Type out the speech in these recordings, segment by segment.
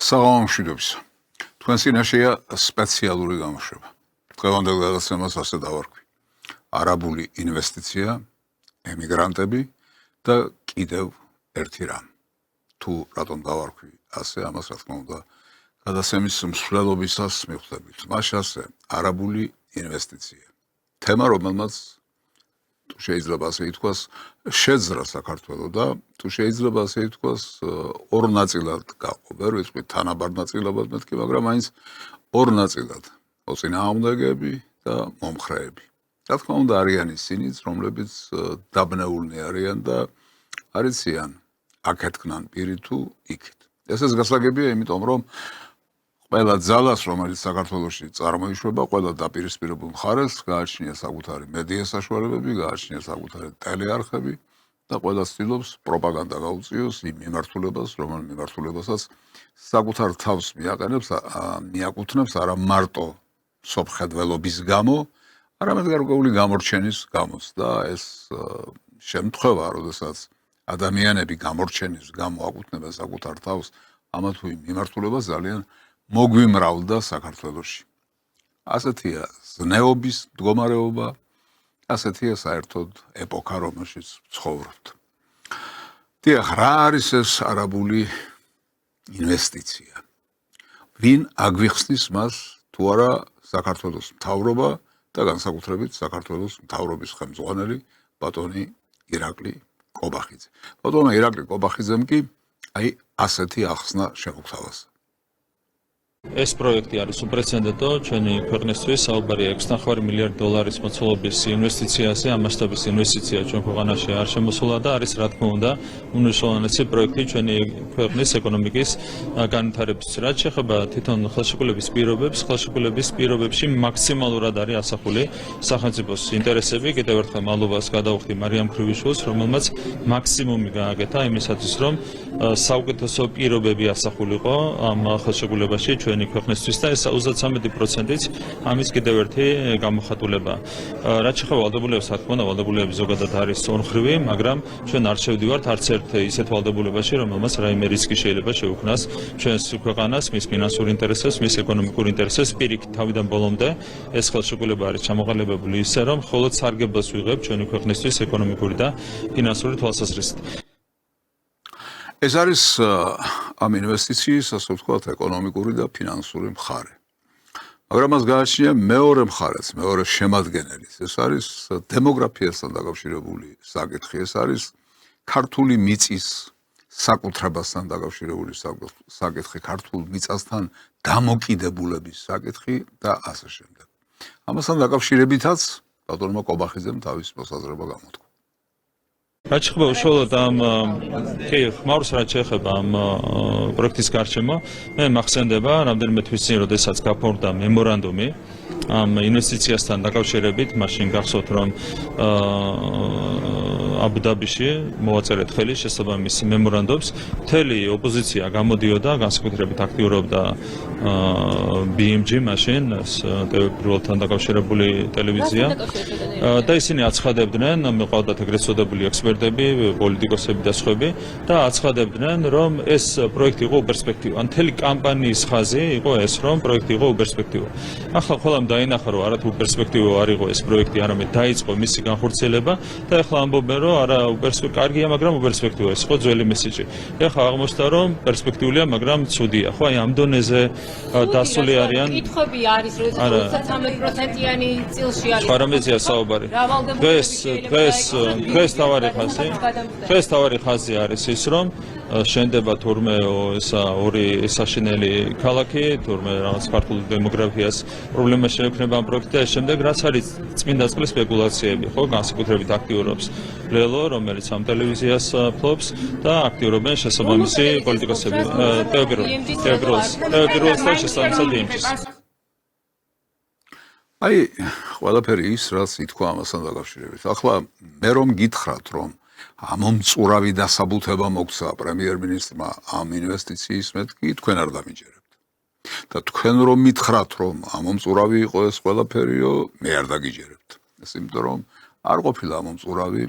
საღამომშვიდობის. თქვენ წინაშეა სპეციალური გამოშვება. დღევანდელ გადაცემას ასე დავარქვი. არაბული ინვესტიცია, ემიგრანტები და კიდევ ერთი რამ. თუ რატომ დავარქვი ასე, ამას რა თქმა უნდა, გადაცემის მსვლელობისას მივხვდებით. მას ასე არაბული ინვესტიცია. თემა, რომელმაც თუ შეიძლება ასე ითქვას, შეძრა საქართველო და თუ შეიძლება ასე ითქვას, ორ ნაწილად გაყო. ვერ ვიტყვი თანაბარ ნაწილებად მეთქი, მაგრამ მაინც ორ ნაწილად. მოწინააღმდეგეები და მომხრეები. რა თქმა უნდა, არიან ისინიც, რომლებიც დაბნეულნი არიან და არიციან აქეთ ქმნან პირი თუ იქით. ესეც გასაგებია, იმიტომ რომ ყველა ძალას, რომელიც საქართველოში წარმოიშვება, ყველა დაპირისპირებულ მხარეს გააჩნია საკუთარი მედია საშუალებები, გააჩნია საკუთარი ტელეარხები და ყველა ცდილობს პროპაგანდა გაუწიოს იმ მიმართულებას, რომელ მიმართულებასაც საკუთარ თავს მიაკუთვნებს არა მარტო სოფხედველობის გამო, არამედ გარკვეული გამორჩენის გამოც და ეს შემთხვევა, როდესაც ადამიანები გამორჩენის გამო აკუთვნებენ საკუთარ თავს ამა თუ იმ მიმართულებას ძალიან მოგვიმრავლდა საქართველოში. ასეთია ზნეობის მდგომარეობა, ასეთია საერთოდ ეპოქა, რომელშიც ცხოვრობთ. დიახ, რა არის ეს არაბული ინვესტიცია? ვინ აგვიხსნის მას თუ არა საქართველოს მთავრობა და განსაკუთრებით საქართველოს მთავრობის ხელმძღვანელი ბატონი ირაკლი კობახიძე. ბატონმა ირაკლი კობახიძემ კი ასეთი ახსნა შეუთავაზა. ეს პროექტი არის უპრეცედენტო ჩვენი ქვეყნისთვის, საუბარია 6.5 მილიარდ დოლარის მოცულობის ინვესტიციაზე, ამ მასშტაბის ინვესტიცია ჩვენ ქვეყანაში არ შემოსულა და არის რა თქმა უნდა უმნიშვნელოვანესი პროექტი ჩვენი ქვეყნის ეკონომიკის განვითარების. რაც შეეხება თვითონ ხელშეკრულების პირობებს, ხელშეკრულების პირობებში მაქსიმალურად არის ასახული სახელმწიფოს ინტერესები. კიდევ ერთხელ მადლობას გადავხდი მარიამ ქრივიშვილს, რომელმაც მაქსიმუმი გააკეთა იმისათვის, რომ საუკეთესო პირობები ასახულიყო ამ ხელშეკრულებაში ჩვენი ქვეყნისთვის და ეს 33%-იც ამის კიდევ ერთი გამოხატულებაა. რაც შეეხება ვალდებულებას, რა თქმა უნდა, ვალდებულების ზოგადად არის ორმხრივი, მაგრამ ჩვენ არ შევდივართ არც ერთ ისეთ ვალდებულებაში, რომელმაც რაიმე რისკი შეიძლება შეუქმნას ჩვენს ქვეყანას, მის ფინანსურ ინტერესებს, მის ეკონომიკურ ინტერესებს. პირიქით, თავიდან ბოლომდე ეს ხელშეკრულება არის ჩამოყალიბებული ისე, რომ მხოლოდ სარგებლოს ვიღებ ჩვენი ქვეყნისთვის ეკონომიკური და ფინანსური თვალსაზრისით. ეს არის ამ ინვესტიციის, ასე ვთქვათ, ეკონომიკური და ფინანსური მხარე. მაგრამ მას გააჩნია მეორე მხარეც, მეორე შემადგენელიც. ეს არის დემოგრაფიასთან დაკავშირებული საკითხი, ეს არის ქართული მიწის საკუთრებასთან დაკავშირებული საკითხი, ქართულ მიწასთან დამოკიდებულების საკითხი და ასე შემდეგ. ამასთან დაკავშირებითაც ბატონმა კობახიძემ თავის მოსაზრება გამოთქვა. რაც შეეხება უშუალოდ ამ ხმაურს, რაც შეეხება ამ პროექტის გარშემო, მე მახსენდება რამდენიმე თვის წინ, როდესაც გაფორმდა მემორანდუმი ამ ინვესტიციასთან დაკავშირებით, მაშინ გახსოვთ, რომ აბუ-დაბიში მოვაწერეთ ხელი შესაბამის მემორანდუმს. მთელი ოპოზიცია გამოდიოდა, განსაკუთრებით აქტიურობდა BMG მაშინ პირველთან დაკავშირებული ტელევიზია და ისინი აცხადებდნენ, მეყავდათ ეგრეთ წოდებული ექსპერტები, პოლიტიკოსები და სხვები და აცხადებდნენ, რომ ეს პროექტი იყო უპერსპექტივა. ან მთელი კამპანიის ხაზი იყო ეს, რომ პროექტი იყო უპერსპექტივა. ახლა ყველამ დაინახა, რომ არათუ უპერსპექტივა არ იყო ეს პროექტი, არამედ დაიწყო მისი განხორციელება და ახლა ამბობენ, რომ არა კარგია, მაგრამ უპერსპექტივა. ეს იყო ძველი მესიჯი. ახლა აღმოჩნდა, რომ პერსპექტიულია, მაგრამ ცუდია. ხო, აი ამ დონეზე დასული არიან. კითხვები არის, როდესაც 33%-იანი წილში არის. პარამეზია საუბარი. დღეს თავარი ხაზი არის ის, რომ შენდება თურმე ესა ორი საშინელი ქალაქი, თურმე რაღაც ქართულ დემოგრაფიას პრობლემა შეექმნება ამ პროექტზე, შემდეგ რაც არის წმინდა წყლის სპეკულაციები, ხო, განსაკუთრებით აქტიურობს ლელო, რომელიც ამ ტელევიზიას ფლობს და აქტიურობენ შესაბამისი პოლიტიკოსები. ტევპიროს და შესაბამისად იმის. აი, ყველაფერი ის, რაც ითქვა ამასთან დაკავშირებით. ახლა მე რომ გითხრათ, რომ ამომწურავი დასაბუთება მოგცა პრემიერ-მინისტრმა ამ ინვესტიციის მეთქი, თქვენ არ დამიჯერებთ. და თქვენ რომ მითხრათ, რომ ამომწურავი იყო ეს ყველაფერიო, მე არ დაგიჯერებთ. ეს იმიტომ რომ არ ყოფილა ამომწურავი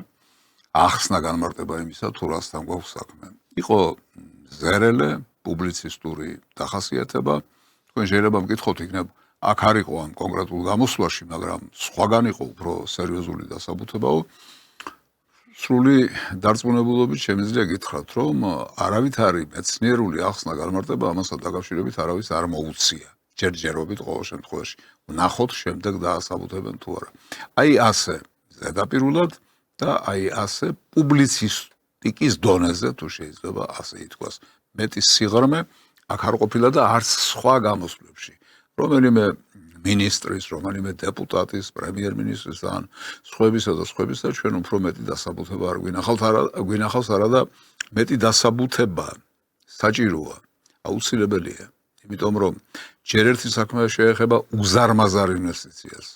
ახსნა განმარტება იმისა, თუ რასთან გვაქვს საქმე. იყო ზერელე პუბლიცისტური დახასიათება. თქვენ შეიძლება მკითხოთ, იქნებ აქ არ იყო ამ კონკრეტულ გამოსვლაში, მაგრამ სხვაგან იყო უფრო სერიოზული დასაბუთებაო. სრული დარწმუნებულობით შემიძლია გითხრათ, რომ არავითარი მეცნიერული ახსნა განმარტება ამასთან დაკავშირებით არავის არ მოუწია. ჯერჯერობით ყოველ შემთხვევაში ვნახოთ შემდეგ დაასაბუთებენ თუ არა. აი ასე ზედაპირულად და აი ასე პუბლიცისტიკის დონეზე თუ შეიძლება ასე ითქვას. მეტი სიღრმე აქ არ ყოფილა და არც სხვა გამოსვლებში. რომელიმე მინისტრის, რომელიმე დეპუტატის, პრემიერ-მინისტრის ან სხვებისა ჩვენ უფრო მეტი დასაბუთება არ გვინახავს არა და მეტი დასაბუთება საჭიროა, აუცილებელია. იმიტომ რომ ჯერ ერთი საქმე შეეხება უზარმაზარ ინვესტიციას.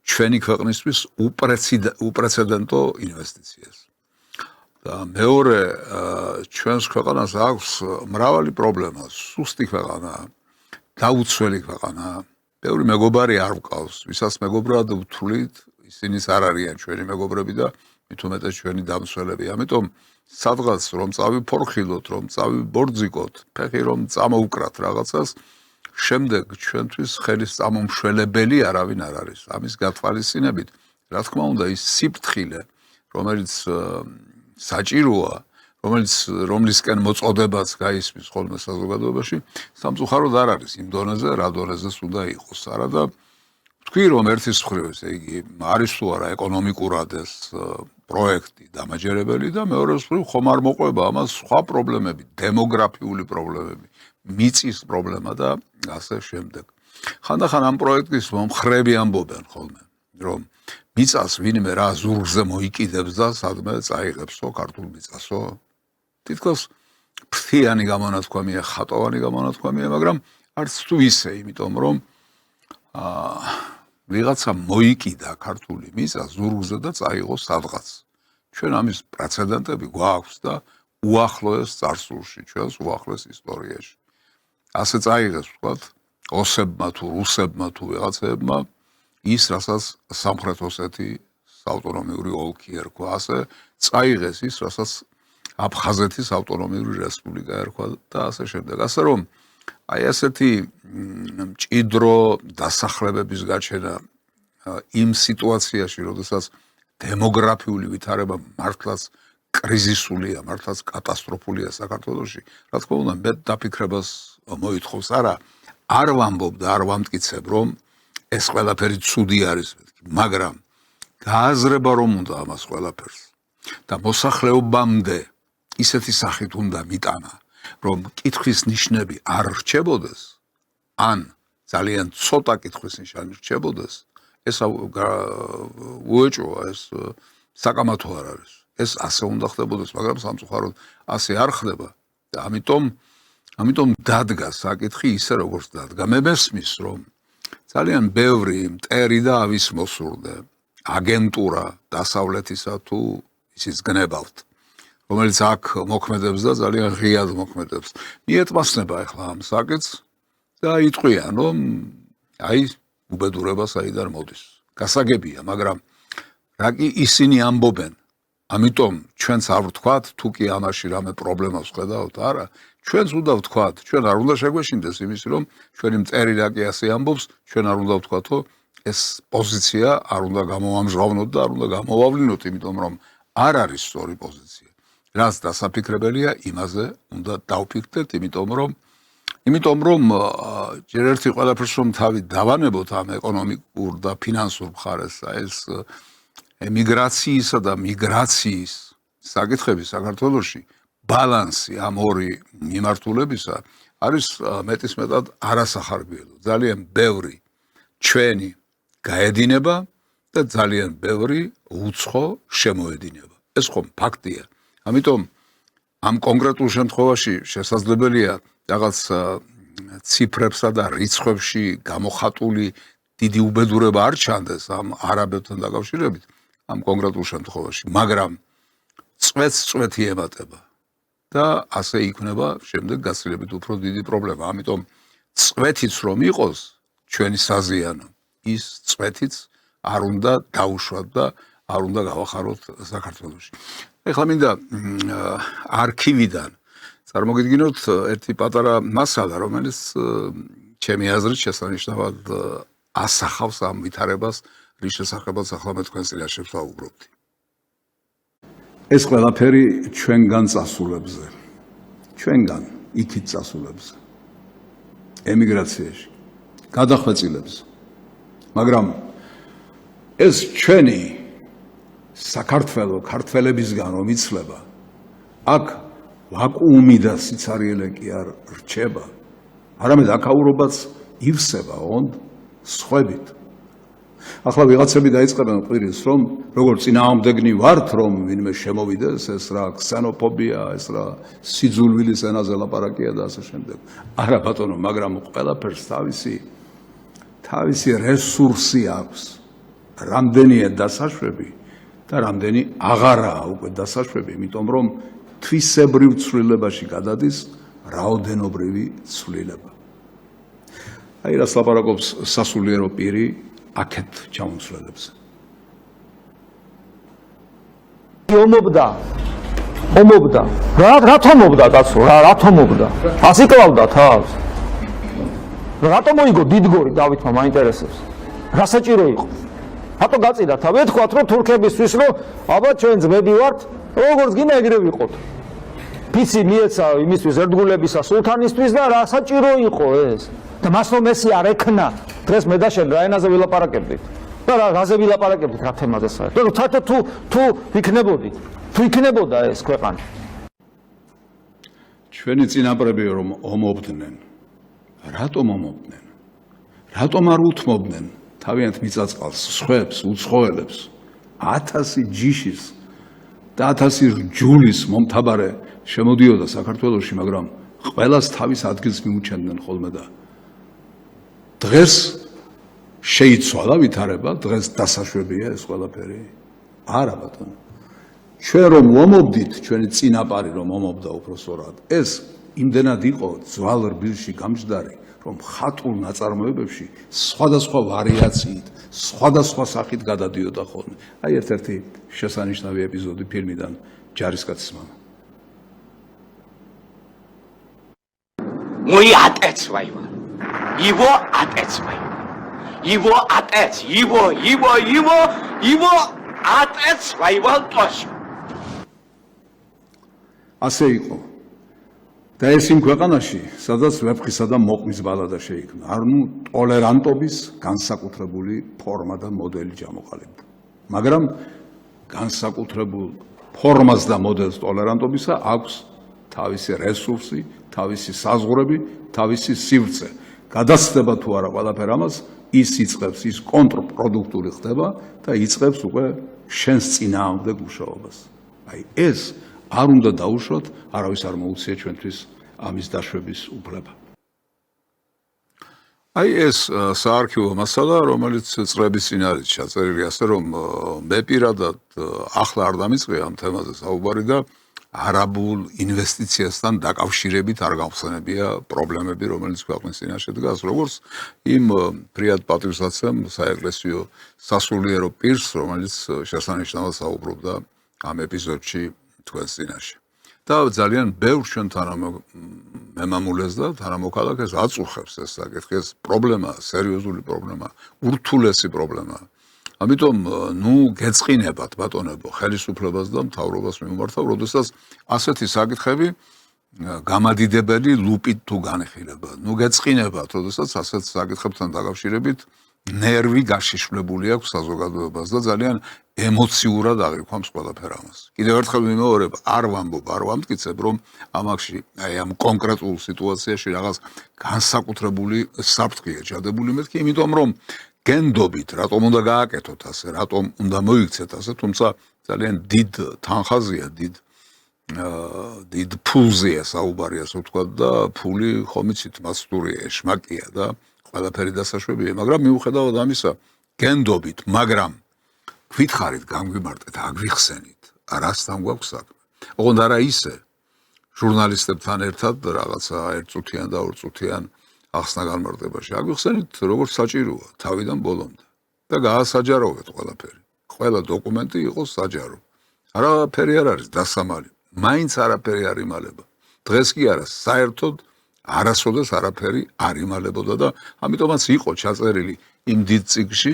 ჩვენი ქვეყნისთვის უპრეცედენტო ინვესტიციას. და მეორე ჩვენს ქვეყანას აქვს მრავალი პრობლემა, სუსტი ქვეყანაა, დაუცველი ქვეყანაა. ბევრი მეგობარი არ ვყავს, ვისაც მეგობრად ვთვლით, ისინიც არ არიან ჩვენი მეგობრები და მით უმეტეს ჩვენი დამცველები. ამიტომ სადღაც რომ წავიფორხილოთ, რომ წავიბორძიკოთ, ფეხი რომ წამოვკრათ რაღაცას, შემდეგ ჩვენთვის ხელის წამომშველებელი არავინ არ არის. ამის გათვალისწინებით, რა თქმა უნდა, ის სიფრთხილე, რომელიც საჭიროა, რომლისკენ მოწოდებაც გაისმის ხოლმე საზოგადოებაში, სამწუხაროდ არ არის იმ დონეზე, რა დონეზეც უნდა იყოს. არა და ვთქვი, რომ ერთის მხრივ, ესე იგი, არის თუ არა ეკონომიკურად ეს პროექტი დამაჯერებელი და მეორეს მხრივ ხომ არ მოყვება ამას სხვა პრობლემები, დემოგრაფიული პრობლემები, მიწის პრობლემა და ასე შემდეგ. ხანდახან ამ პროექტის მომხრები ამბობენ ხოლმე, რომ მიწას ვინმე რა ზურგზე მოიკიდებს და სადმე წაიღებსო ქართულ მიწასო. თითქოს ფრთიანი გამონათქვამია, ხატოვანი გამონათქვამია, მაგრამ არც თუ ისე, იმიტომ რომ ვიღაცა მოიკიდა ქართული მიწა ზურგზე და წაიღო სადღაც. ჩვენ ამის პრეცედენტები გვაქვს და უახლოეს წარსულში, ჩვენს უახლოეს ისტორიაში. ასე წაიღეს, ვთქვათ, ოსებმა თუ რუსებმა თუ ვიღაცებმა ის, რასაც სამხრეთ ოსეთის ავტონომიური ოლქი ერქვა, ასე წაიღეს ის, რასაც აფხაზეთის ავტონომიური რესპუბლიკა ერქვა და ასე შემდეგ. ასე რომ აი ასეთი მჭიდრო დასახლებების გაჩენა იმ სიტუაციაში, როდესაც დემოგრაფიული ვითარება მართლაც კრიზისულია, მართლაც კატასტროფულია საქართველოში, რა თქმა უნდა, მეტ დაფიქრებას მოითხოვს. არ ვამბობ და არ ვამტკიცებ, რომ ეს ყველაფერი ცუდი არის, მაგრამ გააზრება რომ უნდა ამას ყველაფერს და მოსახლეობამდე ისეთი სახით უნდა მიტანა, რომ კითხვის ნიშნები არ რჩებოდეს, ან ძალიან ცოტა კითხვის ნიშანი რჩებოდეს, ეს უეჭოა, ეს საკამათო არ არის. ეს ასე უნდა ხდებოდეს, მაგრამ სამწუხაროდ ასე არ ხდება და ამიტომ დადგა საკითხი ისე როგორც დადგა. მე მესმის, რომ ძალიან ბევრი მტერი და ავის მოსურდე აგენტურა დასავლეთისა თუ ისიც გნებავთ, რომელიც აქ მოქმედებს და ძალიან ღიად მოქმედებს. მიეტმასნება ახლა ამ საკითხს და იტყვიან, რომ აი უბედურება საიდან მოდის. გასაგებია, მაგრამ რა კი ისინი ამბობენ, ამიტომ ჩვენც არ ვთქვათ, თუ კი ამაში რამე პრობლემას ხედავთ, არა, ჩვენც უნდა ვთქვათ, ჩვენ არ უნდა შეგვეშინდეს იმის, რომ ჩვენი მტერი რა კი ასე ამბობს, ჩვენ არ უნდა ვთქვათო, ეს პოზიცია არ უნდა გამოვამჟღავნოთ და არ უნდა გამოვავლინოთ, იმიტომ რომ არ არის სწორი პოზიცია. რაც დასაფიქრებელია, იმაზე უნდა დავფიქრდეთ, იმიტომ რომ ჯერ ერთი ყველაფერს რომ თავი დავანებოთ ამ ეკონომიკურ და ფინანსურ მხარეს, ეს ემიგრაციისა და მიგრაციის საკითხები საქართველოში ბალანსი ამ ორი მიმართულებისა არის მეტისმეტად არასახარბიელო. ძალიან ბევრი ჩვენი გაედინება და ძალიან ბევრი უცხო შემოედინება. ეს ხომ ფაქტია. ამიტომ ამ კონკრეტულ შემთხვევაში შესაძლებელია რაღაც ციფრებსა და რიცხვებში გამოხატული დიდი უბედურება არ ჩანდეს ამ არაბებთან დაკავშირებით ამ კონკრეტულ შემთხვევაში, მაგრამ წვეთი ემატება და ასე იქნება შემდეგ გაცილებით უფრო დიდი პრობლემა. ამიტომ წვეთიც რომ იყოს ჩვენი საზიანო, ის წვეთიც არ უნდა დაუშვათ და არ უნდა გავახაროთ საქართველოში. ეხლა მინდა არქივიდან წარმოგიდგინოთ ერთი პატარა მასალა, რომელიც ჩემი აზრით შესანიშნავად ასახავს ამ ვითარებას, რის შესახებაც ახლა მე თქვენ წინაშე ვსაუბრობდი. ეს ყველაფერი ჩვენგან წასულებზე, ჩვენგან იქით წასულებზე, ემიგრაციაში, გადახვეწილებზე. მაგრამ ეს ჩვენი საქართველო, ქართველებისგან რომ იცლება, აქ ვაკუუმი და სიცარიელე კი არ რჩება, არამედ აქაურობაც ივსება ოღონდ სხვებით. ახლა ვიღაცები დაიწყებენ ყვირილს, რომ როგორც წინააღმდეგნი ვართ, რომ ვინმე შემოვიდეს, ეს რა ქსენოფობია, ეს რა სიძულვილის ენაზე ლაპარაკია და ასე შემდეგ. არა ბატონო, მაგრამ ყველაფერს თავისი რესურსი აქვს. რამდენია დასაშვები და რამდენი აღარაა უკვე დასაშვები, იმიტომ რომ თვისებრივ ცვლილებაში გადადის რაოდენობრივი ცვლილება. აი რას ლაპარაკობს სასულიერო პირი აქეთ ჩამოცვლელებზე. ომობდა. რათომობდა კაცო, რათომობდა. ასიკლავდა თავს. რატომ მოიგო დიდგორი დავითმა მაინტერესებს? რა საჭირო იყო? რატო გაწიდა თავი? ეთქვათ რომ თურქებისთვის რომ აბა ჩვენ ძმები ვართ, როგორც გინდა ეგრე ვიყოთ. ფიცი მიეცა იმისთვის ერთგულებისა სულთანისთვის და რა საჭირო იყო ეს? და მას რომ ესი არ ექნა, დღეს მე და შენ რა ენაზე ვილაპარაკებდით? და რა რაზე ვილაპარაკებდით რა თემაზე საერთოდ? თუ იქნებოდა ეს ქვეყანა. ჩვენი წინაპრები რომ ომობდნენ, რატომ ომობდნენ? რატომ არ უთმობდნენ თავიანთ მიწა-წყალს, სხვებს, უცხოელებს, 1000 ჯიშის და 1000 რჯულის მომთაბარე შემოდიოდა საქართველოში, მაგრამ ყველას თავის ადგილს მიუჩენდნენ ხოლმე და დღეს შეიცვალა ვითარება, დღეს დასაშვებია ეს ყველაფერი? არა ბატონო. ჩვენ რომ ომობდით, ჩვენი წინაპარი რომ ომობდა უпроსორად, ეს იმდენად იყო ძვალ რბილში გამჯდარი, რომ ხატულ ნაწარმოებებში სხვადასხვა ვარიაციით, სხვადასხვა სახით გადადიოდა ხოლმე. აი ერთ-ერთი შესანიშნავი ეპიზოდი ფილმიდან ჯარისკაცის მამა. Мой отец воевал. Его отец воевал. Его отец, его отец воевал тоже. ასე იყო. და ეს იმ ქვეყანაში, სადაც ვეფხისა და მოყმის ბალადა შეიქმნა. არნუ ტოლერანტობის განსაკუთრებული ფორმა და მოდელი ჩამოყალიბდა. მაგრამ განსაკუთრებულ ფორმას და მოდელს ტოლერანტობისა აქვს თავისი რესურსი, თავისი საზღვრები, თავისი სივრცე. გადასწდება თუ არა ყველაფერ ამას, ის იწყებს, ის კონტრპროდუქტული ხდება და იწყებს უკვე შენს წინააღმდეგ მუშაობას. აი ეს არ უნდა დაუშვათ, არავის არ მოუწია ჩვენთვის ამის დაშვების უფლება. აი ეს საარქივო მასალა, რომელიც წლების წინ არის ჩაწერილი, ასე რომ მე პირადად ახლა არ დამიწყე ამ თემაზე საუბარი და არაბულ ინვესტიციასთან დაკავშირებით არ გავხსენებია პრობლემები, რომელიც ქვეყნის წინაშე დგას, როგორც იმ ფრიად პატივსაცემ საეკლესიო სასულიერო პირს, რომელიც შესანიშნავად საუბრობდა ამ ეპიზოდში თქვენს წინაშე. და ძალიან ბევრ ჩვენ თანამემამულეს და თანამოქალაქეს აწუხებს ეს საკითხი, ეს პრობლემაა, სერიოზული პრობლემაა, ურთულესი პრობლემაა. ამიტომ გეწყინებათ ბატონებო ხელისუფლებას და მთავრობას მიმართავ, როდესაც ასეთი საკითხები გამადიდებელი ლუპით თუ განეხილება. გეწყინებათ, როდესაც ასეთ საკითხებთან დაკავშირებით ნერვი გაშიშვლებული აქვს საზოგადოებას და ძალიან ემოციურად აღიქვამს ყველაფერ ამას. კიდევ ერთხელ მიმეორებ, არ ვამტკიცებ, რომ ამაში, აი ამ კონკრეტულ სიტუაციაში რაღაც განსაკუთრებული საფრთხეა ჩადებული მეთქი, იმიტომ რომ გენდობით, რატომ უნდა გააკეთოთ ასე, რატომ უნდა მოიქცეთ ასე, თუმცა ძალიან დიდ თანხაზია, დიდ ფულზეა საუბარი, ასე ვთქვათ და ფული ხომიცით მასტურია, ეშმაკია და ყველაფერი დასაშვებია, მაგრამ მიუხედავად ამისა, გენდობით, მაგრამ გითხარით, გამგვიმარტეთ, აგვიხსენით, რასთან გვაქვს საქმე. ოღონდ არა ისე, ჟურნალისტებთან ერთად რაღაცა ერთწუთიან და ორწუთიან ახსნა განმარტებაში. აგვიხსენით, როგორც საჭიროა, თავიდან ბოლომდე. და გაასაჯაროვეთ ყველაფერი. ყველა დოკუმენტი იყოს საჯარო. არაფერი არ არის დასამალი. მაინც არაფერი არ იმალება. დღეს კი არა, საერთოდ არასოდეს არაფერი არ იმალებოდა და ამიტომაც იყო ჩაწერილი იმ დიდ წიგნში,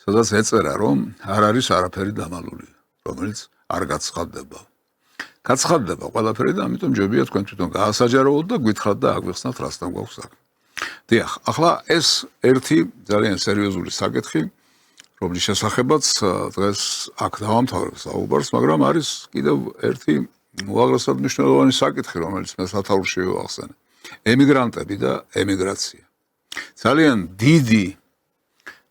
სადაც ეწერა, რომ არ არის არაფერი დამალული, რომელიც არ გაცხადდება. გაცხადდება ყველაფერი და ამიტომ ჯობია თქვენ თვითონ გაასაჯაროოთ და გითხრათ და აგვიხსნათ რასთან გვაქვს საქმე. დიახ, ახლა ეს ერთი ძალიან სერიოზული საკითხი, რომლის შესახებაც დღეს აქ დავამთავრებ საუბარს, მაგრამ არის კიდევ ერთი უაღრესად მნიშვნელოვანი საკითხი, რომელიც მე სათაურში ვახსენე. ემიგრანტები და ემიგრაცია. ძალიან დიდი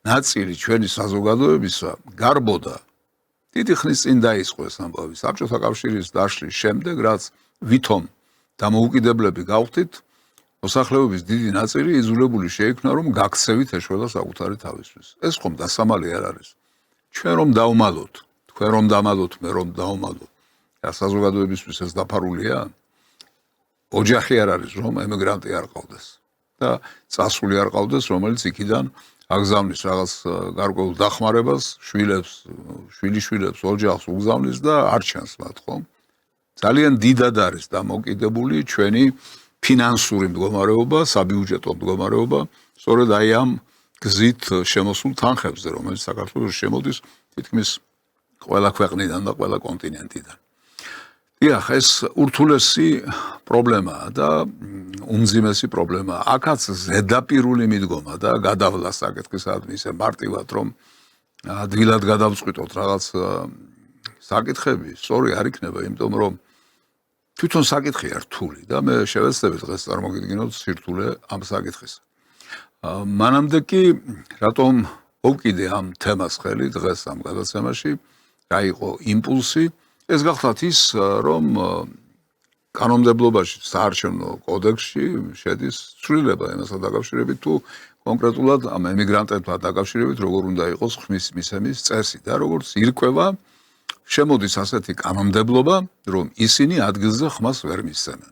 ნაწილი ჩვენი საზოგადოებისა გარბოდა დიდი ხნის წინ დაიწყო ეს ამბავი საბჭოთა კავშირის დაშლის შემდეგ, რაც ვითომ დამოუკიდებლები გავხდით, მოსახლეობის დიდი ნაწილი იძულებული შეიქნა, რომ გაქცევით ეშველა საკუთარი თავისთვის. ეს ხომ დასამალი არ არის. ჩვენ რომ დავმალოთ, თქვენ რომ დამალოთ, მე რომ დავმალო. საზოგადოებისთვის ეს დაფარულია. ოჯახი არ არის, რომ ემიგრანტი არ ყავდეს და წასული არ ყავდეს, რომელიც იქიდან აგზავნის რაღაც გარკვეულ დახმარებას, შვილიშვილებს, ოჯახს უგზავნის და არ ჩანს მათ, ხომ? ძალიან დიდად არის დამოკიდებული ჩვენი ფინანსური მდგომარეობა, საბიუჯეტო მდგომარეობა, სწორედ აი ამ გზით შემოსულ თანხებზე, რომელიც საქართველოს შემოდის თითქმის ყველა ქვეყნიდან და ყველა კონტინენტიდან. დიახ, ეს ურთულესი პრობლემაა და უმძიმესი პრობლემაა. აქაც ზედაპირული მიდგომა და გადავლა საკითხისადმი ისე მარტივად, რომ ადგილად გადავწყვიტოთ რაღაც საკითხები, სწორი არ იქნება, იმიტომ რომ თვითონ საკითხია რთული და მე შევეცდები დღეს წარმოგიდგინოთ სირთულე ამ საკითხის. მანამდე კი რატომ მოვკიდე ამ თემას ხელი დღეს ამ გადაცემაში, რა იყო იმპულსი, ეს გახლავთ ის, რომ კანონმდებლობაში, საარჩევნო კოდექსში შედის ცვლილება იმასთან დაკავშირებით, თუ კონკრეტულად ამ ემიგრანტებთან დაკავშირებით როგორ უნდა იყოს ხმის მისცემის წესი და როგორც ირკვევა, შემოდის ასეთი კანონმდებლობა, რომ ისინი ადგილზე ხმას ვერ მისცემენ.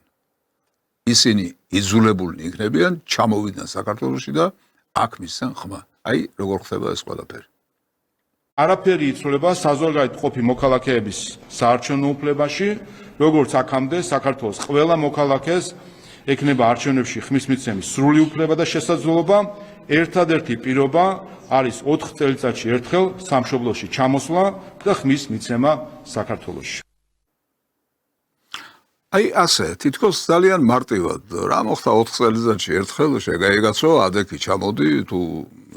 ისინი იძულებულნი იქნებიან ჩამოვიდნენ საქართველოში და აქ მისცენ ხმა. აი, როგორ ხდება ეს ყველაფერი. არაფერი იცვლება საზღვარგარეთ ყოფი მოქალაქეების საარჩევნო უფლებაში, როგორც აქამდე საქართველოს ყველა მოქალაქეს ექნება არჩევნებში ხმის მიცემის სრული უფლება და შესაძლებლობა. ერთადერთი პირობა არის 4 წელიწადში ერთხელ სამშობლოში ჩამოსვლა და ხმის მიცემა საქართველოში. აი ასე, თითქოს ძალიან მარტივად, რა მოხდა 4 წელიწადში ერთხელ შეგაიგაცო, ადექი ჩამოდი, თუ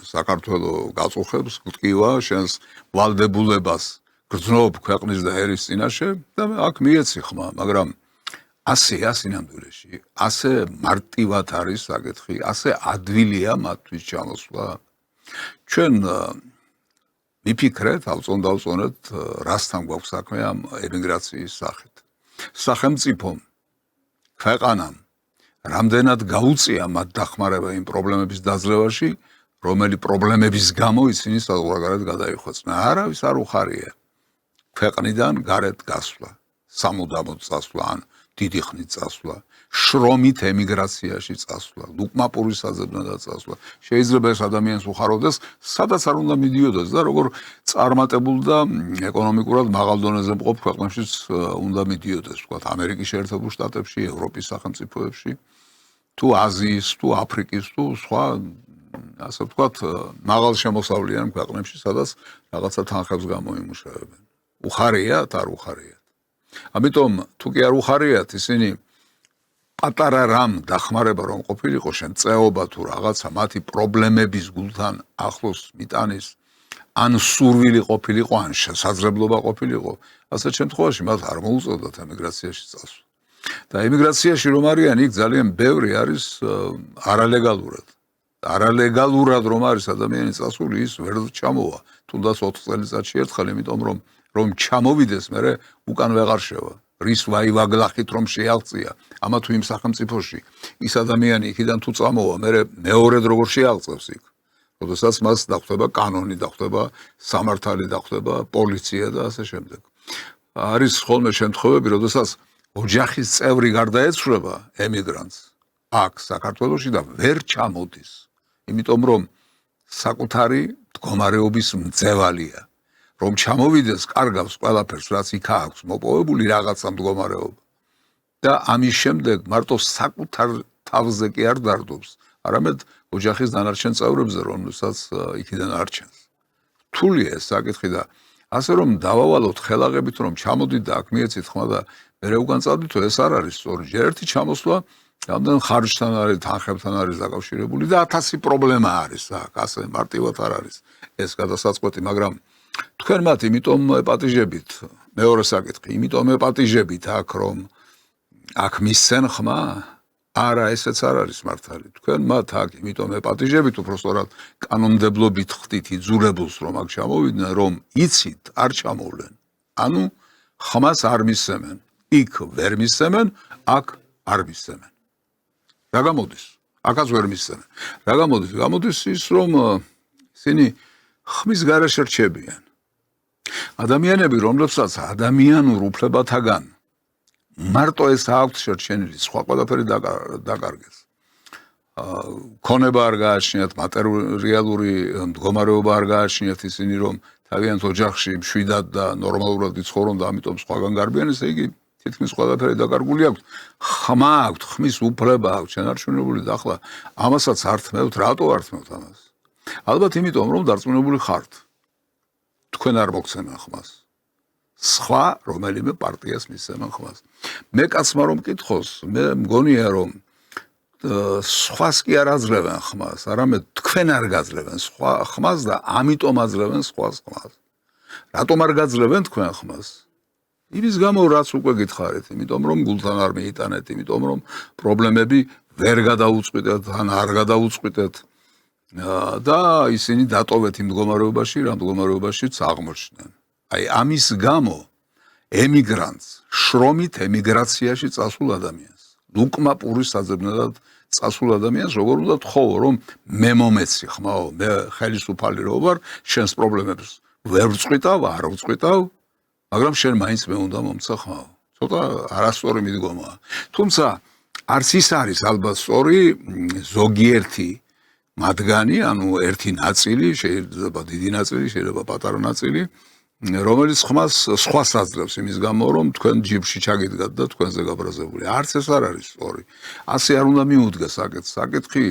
საქართველო გაწუხებს, გტკივა შენს ვალდებულებას, გრძნობ ქვეყნის და ერის წინაშე და აქ მიეცი ხმა, მაგრამ ასე ნამდვილეში, ასე მარტივად არის საკითხი, ასე ადვილია მათთვის ჩამოსვლა. ჩვენ მიფიქრეთ, ავწონდავწონეთ, რასთან გვაქვს საქმე ამ ემიგრაციის სახით. სახელმწიფომ, ქვეყანამ, რამდენად გაუწია მათ დახმარება იმ პრობლემების დაძლევაში, რომელი პრობლემების გამო ისინი საზღვარგარეთ გადაიხვეწნენ. არავის არ უხარია ქვეყნიდან გარეთ გასვლა, სამუდამოდ წასვლა ან დიდი ხნით წასვლა, შრომით ემიგრაციაში წასვლა, ლუკმაპურის საძებნად წასვლა. შეიძლება ეს ადამიანს უხაროდეს, სადაც არ უნდა მიდიოდეს და როგორ წარმატებულ და ეკონომიკურად მაღალ დონეზე მყოფ ქვეყნებშიც უნდა მიდიოდეს, ვთქვათ, ამერიკის შეერთებულ შტატებში, ევროპის სახელმწიფოებში, თუ აზიის, თუ აფრიკის, თუ სხვა ასე ვთქვათ, მაღალ შემოსავლიან ქვეყნებში, სადაც რაღაცა თანხებს გამოიმუშავებენ. უხარიათ, არ უხარიათ. ამიტომ თუ კი არ უხარიათ, ისინი პატარა რამ დახმარება რომ ყოფილიყო, შენ წეობა თუ რაღაცა მათი პრობლემების გულთან ახლოს მიტანის, ან სურვილი ყოფილიყო, ან შესაძლებლობა ყოფილიყო, ასეთ შემთხვევაში მათ არ მოუწოდათ ემიგრაციაში წასვლა. და ემიგრაციაში რომ არიან, იქ ძალიან ბევრი არის არალეგალურად. არალეგალურად რომ არის ადამიანი წასული, ის ვერ ჩამოვა, თუნდაც 4 წელიწადში ერთხელ, იმიტომ რომ ჩამოვიდეს, მერე უკან ვეღარ შევა. რის ვაივაგლახით რომ შეაღწია, ამა თუ იმ სახელმწიფოში, ის ადამიანი იქიდან თუ წამოვა, მერე მეორედ როგორ შეაღწევს იქ. როდესაც მას დახვდება კანონი, დახვდება სამართალი, დახვდება პოლიცია და ასე შემდეგ. არის ხოლმე შემთხვევები, როდესაც ოჯახის წევრი გარდაეცვლება ემიგრანტს აქ საქართველოში და ვერ ჩამოდის. იმიტომ რომ საკუთარი მდგომარეობის მძევალია. რომ ჩამოვიდეს, კარგავს ყველაფერს, რაც იქ აქვს მოპოვებული რაღაცა მდგომარეობა. და ამის შემდეგ მარტო საკუთარ თავზე კი არ დარდობს, არამედ ოჯახის დანარჩენ წევრებზე, რომელსაც იქიდან არჩენს. რთულია ეს საკითხი და ასე რომ დავავალოთ ხელაღებით, რომ ჩამოდით და აქ მიეცით ხმა და მერე უკან წავდითო, ეს არ არის სწორი. ჯერ ერთი ჩამოსვლა რამდენ ხარჯთან არის, თანხებთან არის დაკავშირებული და 1000 პრობლემა არის აქ, ასე მარტივად არ არის ეს გადასაწყვეტი, მაგრამ თქვენ მათ იმიტომ ეპატიჟებით, მეორე საკითხი, იმიტომ ეპატიჟებით აქ, რომ აქ მისცენ ხმა, არა, ესეც არ არის მართალი. თქვენ მათ აქ იმიტომ ეპატიჟებით, უბრალოდ კანონმდებლობით ხდით იძულებულს, რომ აქ ჩამოვიდნენ, რომ იცით, არ ჩამოვლენ. ანუ ხმას არ მისცემენ. იქ ვერ მისცემენ, აქ არ მისცემენ. რა გამოდის? აქაც ვერ მისცემენ. რა გამოდის? გამოდის ის, რომ ისინი ხმის გარეშე რჩებიან. ადამიანები, რომლებსაც ადამიანურ უფლებათაგან მარტო ეს აქვთ შერჩენილი, სხვა ყველაფერი დაკარგეს. ქონება არ გააჩნიათ, მატერიალური მდგომარეობა არ გააჩნიათ ისინი, რომ თავიანთ ოჯახში მშვიდად და ნორმალურად იცხოვრონ და ამიტომ სხვაგან გარბიან, ესე იგი თითქმის ყველაფერი დაკარგული აქვს. ხმა აქვთ, ხმის უფლება აქვთ, შენარჩუნებული და ახლა ამასაც ართმევთ, რატო ართმევთ ამას? ალბათ იმიტომ, რომ დარწმუნებული ხართ. თქვენ არ მოგცემენ ხმას. სხვა რომელიმე პარტიას მისცემენ ხმას. მე კაცმა რომ მკითხოს, მე მგონია რომ სხვას კი არ აძლევენ ხმას, არამედ თქვენ არ გაძლევენ სხვა ხმას და ამიტომ აძლევენ სხვას ხმას. რატომ არ გაძლევენ თქვენ ხმას? იმის გამო რაც უკვე გითხარით, იმიტომ რომ გულთან არ მიიტანეთ, იმიტომ რომ პრობლემები ვერ გადაუწყვიტეთ, ან არ გადაუწყვიტეთ. და ისინი დატოვეთ იმ მდგომარეობაში, რა მდგომარეობაშიც აღმოჩნდნენ. აი ამის გამო ემიგრანტს შრომით ემიგრაციაში წასულ ადამიანს, ლუკმა პურის საძებნელად წასულ ადამიანს როგორ უნდა თხოვო, რომ მე მომეცი ხმაო, მე ხელისუფალი რო ვარ, შენს პრობლემებს ვერ ვწყვიტავ, არ ვწყვიტავ, მაგრამ შენ მაინც მე უნდა მომცა ხმაო. ცოტა არასწორი მიდგომაა. თუმცა არც ის არის ალბათ სწორი ზოგიერთი მათგანი, ანუ ერთი ნაწილი, შეიძლება დიდი ნაწილი, შეიძლება პატარა ნაწილი, რომელიც ხმას სხვას აძლევს იმის გამო, რომ თქვენ ჯიბში ჩაგიდგათ და თქვენზე გაბრაზებული. არც ეს არ არის სწორი. ასე არ უნდა მიუდგეს საკითხი. საკითხი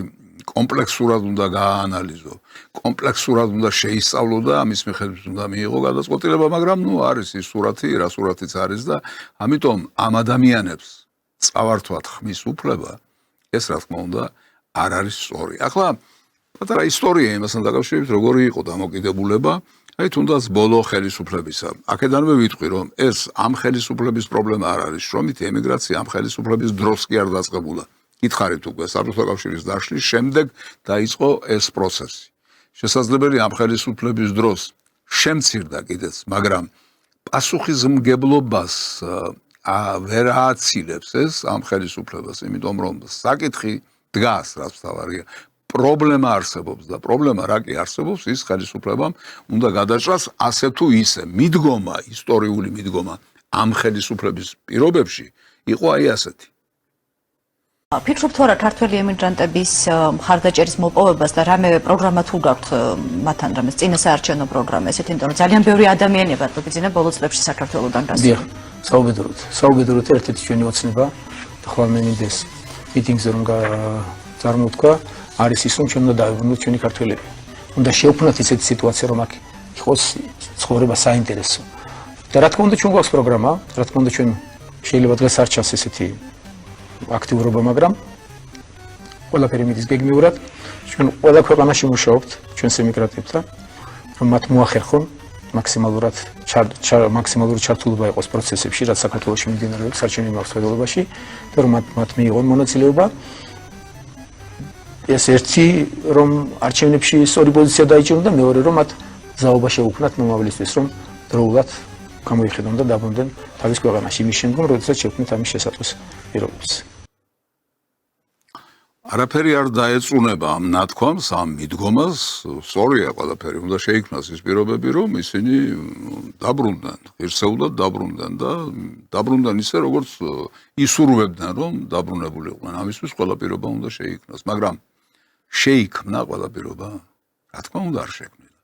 კომპლექსურად უნდა გააანალიზო, კომპლექსურად უნდა შეისწავლო და ამის მიხედვით უნდა მიიღო გადაწყვეტილება, მაგრამ არის ის სურათი, რა სურათიც არის და ამიტომ ამ ადამიანებს წავართვათ ხმის უფლება, ეს რა თქმა უნდა არ არის სწორი. ახლა პატარა ისტორია იმასთან დაკავშირებით, როგორი იყო დამოკიდებულება, აი თუნდაც ბოლო ხელისუფლებისა. აქედანვე ვიტყვი, რომ ეს ამ ხელისუფლების პრობლემა არ არის, შრომითი ემიგრაცია ამ ხელისუფლების დროს კი არ დაწყებულა. გითხარით უკვე საბჭოთა კავშირის დაშლის შემდეგ დაიწყო ეს პროცესი. შესაძლებელია ამ ხელისუფლების დროს შემცირდა კიდეც, მაგრამ პასუხისმგებლობას ვერ ააცილებს ეს ამ ხელისუფლებას, იმიტომ რომ საკითხი დგას, რაც თავარია. პრობლემა არსებობს და პრობლემა რა კი არსებობს, ის ხელისუფლებამ უნდა გადაჭრას ასე თუ ისე. მიდგომა, ისტორიული მიდგომა ამ ხელისუფლების პირობებში იყო აი ასეთი. ფიქრობთ რა ქართველი ემიგრანტების მხარდაჭერის მოპოვებას და რამე პროგრამა თუ გაქვთ მათთან რამე წინასაარჩევნო პროგრამა, ესეთი, იმიტომ რომ ძალიან ბევრი ადამიანია ბატონებიძინა ბოლო წლებში საქართველოსდან გასული. საუბედუროთ ერთ-ერთი ჩვენი ოცნება და ხოლმე მინდეს მიტინგზე რომ წარმოვთქვა არის ის, რომ ჩვენ უნდა დავიბრუნოთ ჩვენი ქართველები. უნდა შევქმნათ ისეთი სიტუაცია, რომ აქ იყოს ცხოვრება საინტერესო. და რა თქმა უნდა ჩვენ გვაქვს პროგრამა, რა თქმა უნდა ჩვენ შეიძლება დღეს არ ჩანს ესეთი აქტიურობა, მაგრამ ყველაფერი მიდის გეგმიურად. ჩვენ ყველა ქვეყანაში მუშაობთ ჩვენს ემიგრანტებთან, რომ მათ მოახერხონ მაქსიმალური ჩართულობა იყოს პროცესებში, რაც საქართველოში მიმდინარეობს საარჩევნო მართლობაში და რომ მათ მიიღონ მონაწილეობა. ეს ერთი რომ არჩევნებში სწორი პოზიცია დაიჭირონ და მეორე რომ მათ ზაობა შეუქმნათ მომავლისთვის, რომ დროულად გამოიხედონ და დაბრუნდნენ თავის ქვეყანაში იმის შემდგომ, როდესაც შექმნით ამის შესაძლოს პირობებს. არაფერი არ დაეწუნება ამ ნათქვამს, ამ მიდგომას, სწორია ყველაფერი, უნდა შეიქმნას ის პირობები, რომ ისინი დაბრუნდნენ, ღირსეულად დაბრუნდნენ და დაბრუნდნენ ისე, როგორც ისურვებდნენ, რომ დაბრუნებულიყვნენ. ამისთვის ყველა პირობა უნდა შეიქმნას, მაგრამ შეიქმნა ყველა პირობა? რა თქმა უნდა არ შექმნილა.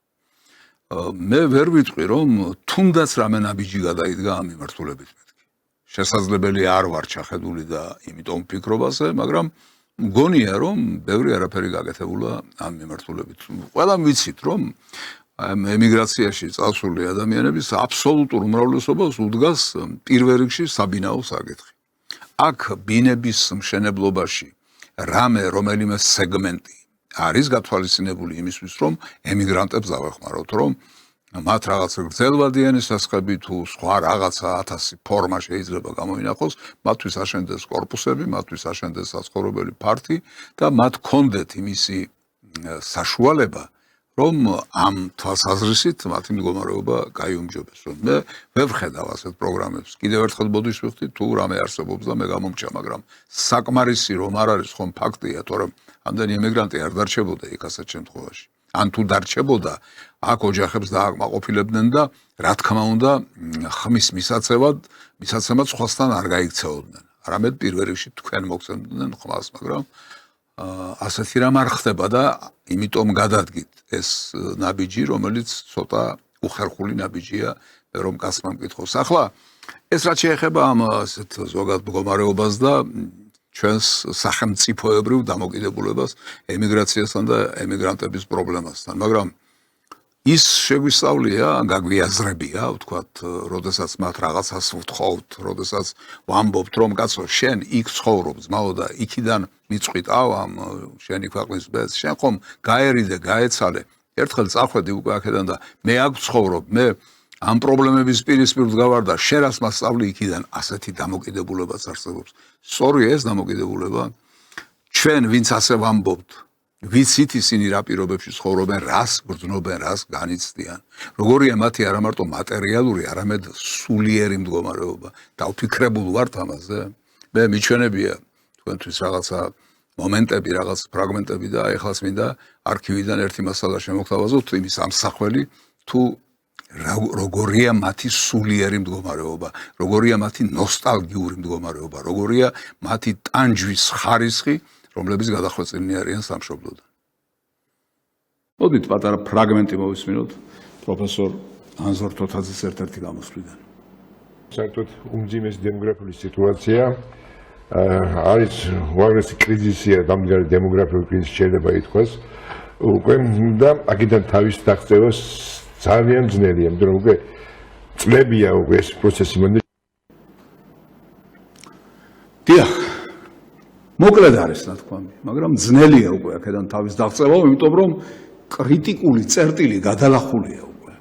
მე ვერ ვიტყვი, რომ თუნდაც რამე ნაბიჯი გადაიდგა ამ მიმართულებით მეთქი. შესაძლებელი არ ვარ ჩახედული და იმიტომ ვფიქრობაზე, მაგრამ მგონია რომ ბევრი არაფერი გაკეთებულა ამ მიმართულებით. ყველამ ვიცით რომ ემიგრაციაში წასული ადამიანების აბსოლუტურ უმრავლესობას უდგას პირველ რიგში საბინაო საკითხი. აქ ბინების მშენებლობაში რამე რომელიმე სეგმენტი არის გათვალისწინებული იმისთვის, რომ ემიგრანტებს დავეხმაროთ, რომ მათ რაღაც გრძელვადიანი სასხები თუ სხვა რაღაცა 1000 ფორმა შეიძლება გამოინახოს, მათთვის აშენდეს კორპუსები, მათთვის აშენდეს საცხოვრებელი ფართი და მათ კონდეთ იმისი საშუალება, რომ ამ თვალსაზრისით მათი მდგომარეობა გაიუმჯობეს. მე ვერ ვხედავ ასეთ პროგრამებს. კიდევ ერთხელ ბოდიშ ვიხდი თუ რამე არსებობს და მე გამომჩა, მაგრამ საკმარისი რომ არ არის ხომ ფაქტია, თორემ ამდენი ემიგრანტი არ დარჩებოდა იქ ასეთ შემთხვევაში. ან თუ დარჩებოდა, აქ ოჯახებს დააკმაყოფილებდნენ და რა თქმა უნდა, ხმის მისაცემად სხვასთან არ გაიქცეოდნენ. არამედ პირველ რიგში თქვენ მოგცემდნენ ხმას, მაგრამ ასეთი რამ არ ხდება და იმიტომ გადადგით ეს ნაბიჯი, რომელიც ცოტა უხერხული ნაბიჯია, რომ კაცმა მკითხოს. ახლა ეს რაც შეეხება ამ ასეთ ზოგად მდგომარეობას და ჩვენს სახელმწიფოებრივ დამოკიდებულებას ემიგრაციასთან და ემიგრანტების პრობლემასთან, მაგრამ ის შეგვისწავლია, გაგვიაზრებია, ვთქვათ, როდესაც მათ რაღაცას ვთხოვთ, როდესაც ვამბობთ, რომ კაცო, შენ იქ ცხოვრობ, ძმაო და იქიდან მიწყვიტავ ამ შენი ქვეყნის ბედს, შენ ხომ გაერიდე, გაეცალე, ერთხელ წახვედი უკვე აქედან და მე აქ ვცხოვრობ, მე ამ პრობლემების პირისპირ ვდგავარ და შენ რას მასწავლი იქიდან, ასეთი დამოკიდებულებაც არსებობს. სწორია ეს დამოკიდებულება, ჩვენ ვინც ასე ვამბობთ, ვიცით ისინი რა პირობებში ცხოვრობენ, რას გრძნობენ, რას განიცდიან. როგორია მათი არა მარტო მატერიალური, არამედ სულიერი მდგომარეობა. დავფიქრებულ ვართ ამაზე. მე მიჩვენებია თქვენთვის რაღაცა მომენტები, რაღაც ფრაგმენტები და ეხლაც მინდა არქივიდან ერთი მასალა შემოგთავაზოთ იმის ამსახველი თუ როგორია მათი სულიერი მდგომარეობა, როგორია მათი ნოსტალგიური მდგომარეობა, როგორია მათი ტანჯვის ხარისხი, რომლებიც გადახვეწილნი არიან სამშობლოდან. მოდით პატარა ფრაგმენტი მოვისმინოთ პროფესორ ანზორ თოთაძის ერთ-ერთი გამოსვლიდან. საერთოდ უმძიმესი დემოგრაფიული სიტუაცია არის უაღრესი კრიზისია, დამდგარი დემოგრაფიული კრიზისი შეიძლება ითქვას. უკვე და აქედან თავის დაღწევა ძალიან ძნელია, იმიტომ რომ უკვე წლებია უკვე ეს პროცესი მონდა. დიახ, მოკლედ არის ნათქვამი, მაგრამ ძნელია უკვე აქედან თავის დაღწევა, იმიტომ რომ კრიტიკული წერტილი გადალახულია უკვე.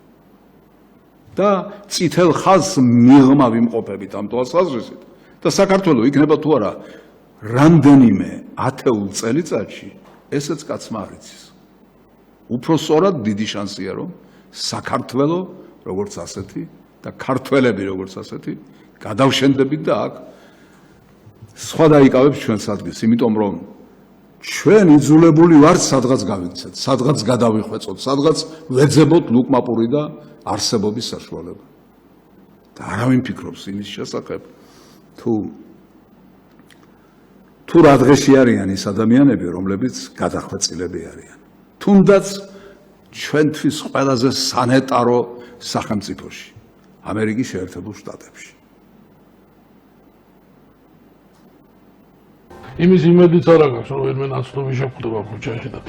და წითელ ხაზს მიღმა ვიმყოფებით ამ თვალსაზრისით და საქართველოს იქნება თუ არა რამდენიმე ათეულ წელიწადში ესეც კაცმა არ იცის. უფრო სწორად დიდი შანსია რომ საქართველოს როგორც ასეთი და ქართველები როგორც ასეთი გადავშენდებით და აქ სხვა დაიკავებს ჩვენს ადგილს, იმიტომ რომ ჩვენ იძულებული ვართ სადღაც გავიქცეთ, სადღაც გადავიხვეწოთ, სადღაც ვეძებოთ ლუკმაპური და არსებობის საშუალება. და არავინ ფიქრობს იმის შესახებ, თუ რა დღეში არიან ის ადამიანები, რომლებიც გადახვეწილები არიან. თუნდაც ჩვენთვის ყველაზე სანეტარო სახელმწიფოში, ამერიკის შეერთებულ შტატებში. იმის იმედიც არ აქვს, რომ ვერმე ნაცნობი შეხვდება ქუჩაში და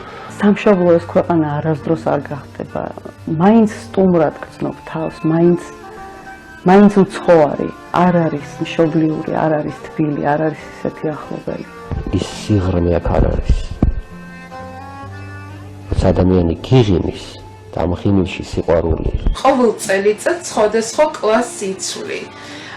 სამშობლო ეს ქვეყანა არასდროს არ გახდება. მაინც სტუმრად გრძნობ თავს, მაინც უცხოარი, არ არის მშობლიური, არ არის თბილი, არ არის ისეთი ახლობელი. ის სიღრმე აქ არ არის. ადამიანი გიღიმის და ამ ღიმილში სიყვარული. ყოველ წელიწადს სხვადასხვა კლასს იცვლი.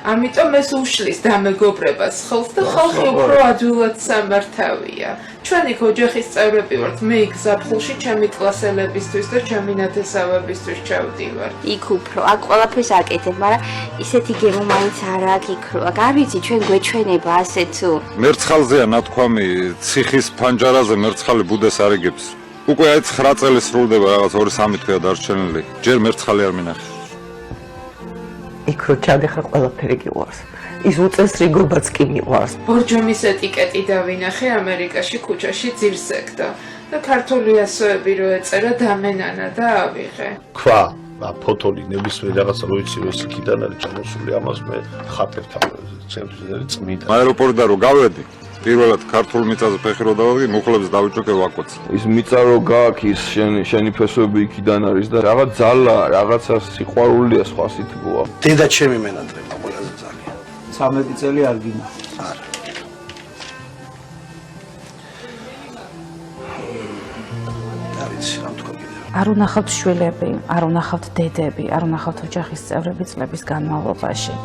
ამიტომ ეს უშლის დამეგობრებას ხელს და ხალხი უფრო ადვილად სამართავია. ჩვენ იქ ოჯახის წევრები ვართ, მე იქ ზაფხულში ჩემი კლასელებისთვის და ჩემი ნათესავებისთვის ჩავდივარ. იქ უფრო, აქ ყველაფერს აკეთებ, მაგრამ ისეთი გემო მაინც არ აქვს იქ. არ ვიცი, ჩვენ გვეჩვენება ასე თუ. მერცხალზეა ნათქვამი, ციხის ფანჯარაზე მერცხალი ბუდეს არიგებს. უკვე აი 9 წელი სრულდება, რაღაც 2-3 თვეა დარჩენილი. ჯერ მერცხალი არ მინახე. იქ რო ჩადეხარ ყველაფერი გიყვარს. ის უწესრიგობაც კი მიყვარს. ბორჯომის ეტიკეტი დავინახე ამერიკაში ქუჩაში ძირს ეკდა და ქართული ასოები რო ეწერა დამენანა და ავიღე. ქვა ფოთოლი ნებისმიერ რაღაცა რო იცი რომ იქიდან არის ჩამოსული ამას მე ხატებ ცენტრში არის წმინდა აეროპორტიდან რო გავედი პირველად ქართულ მიწაზე ფეხი რო დავადგე მუხლებს დავიჭოკე ვაკოც ის მიწა რო გაქვს ის შენი ფესვები იქიდან არის და რაღაც ძალა რაღაცა სიყვარულია სხვა სითბოა დედა ჩემი მენატრება ყველაზე ძალიან 13 წელი არ გინა არა არ უნახავთ შვილები, არ უნახავთ დედები, არ უნახავთ ოჯახის წევრები წლების განმავლობაში.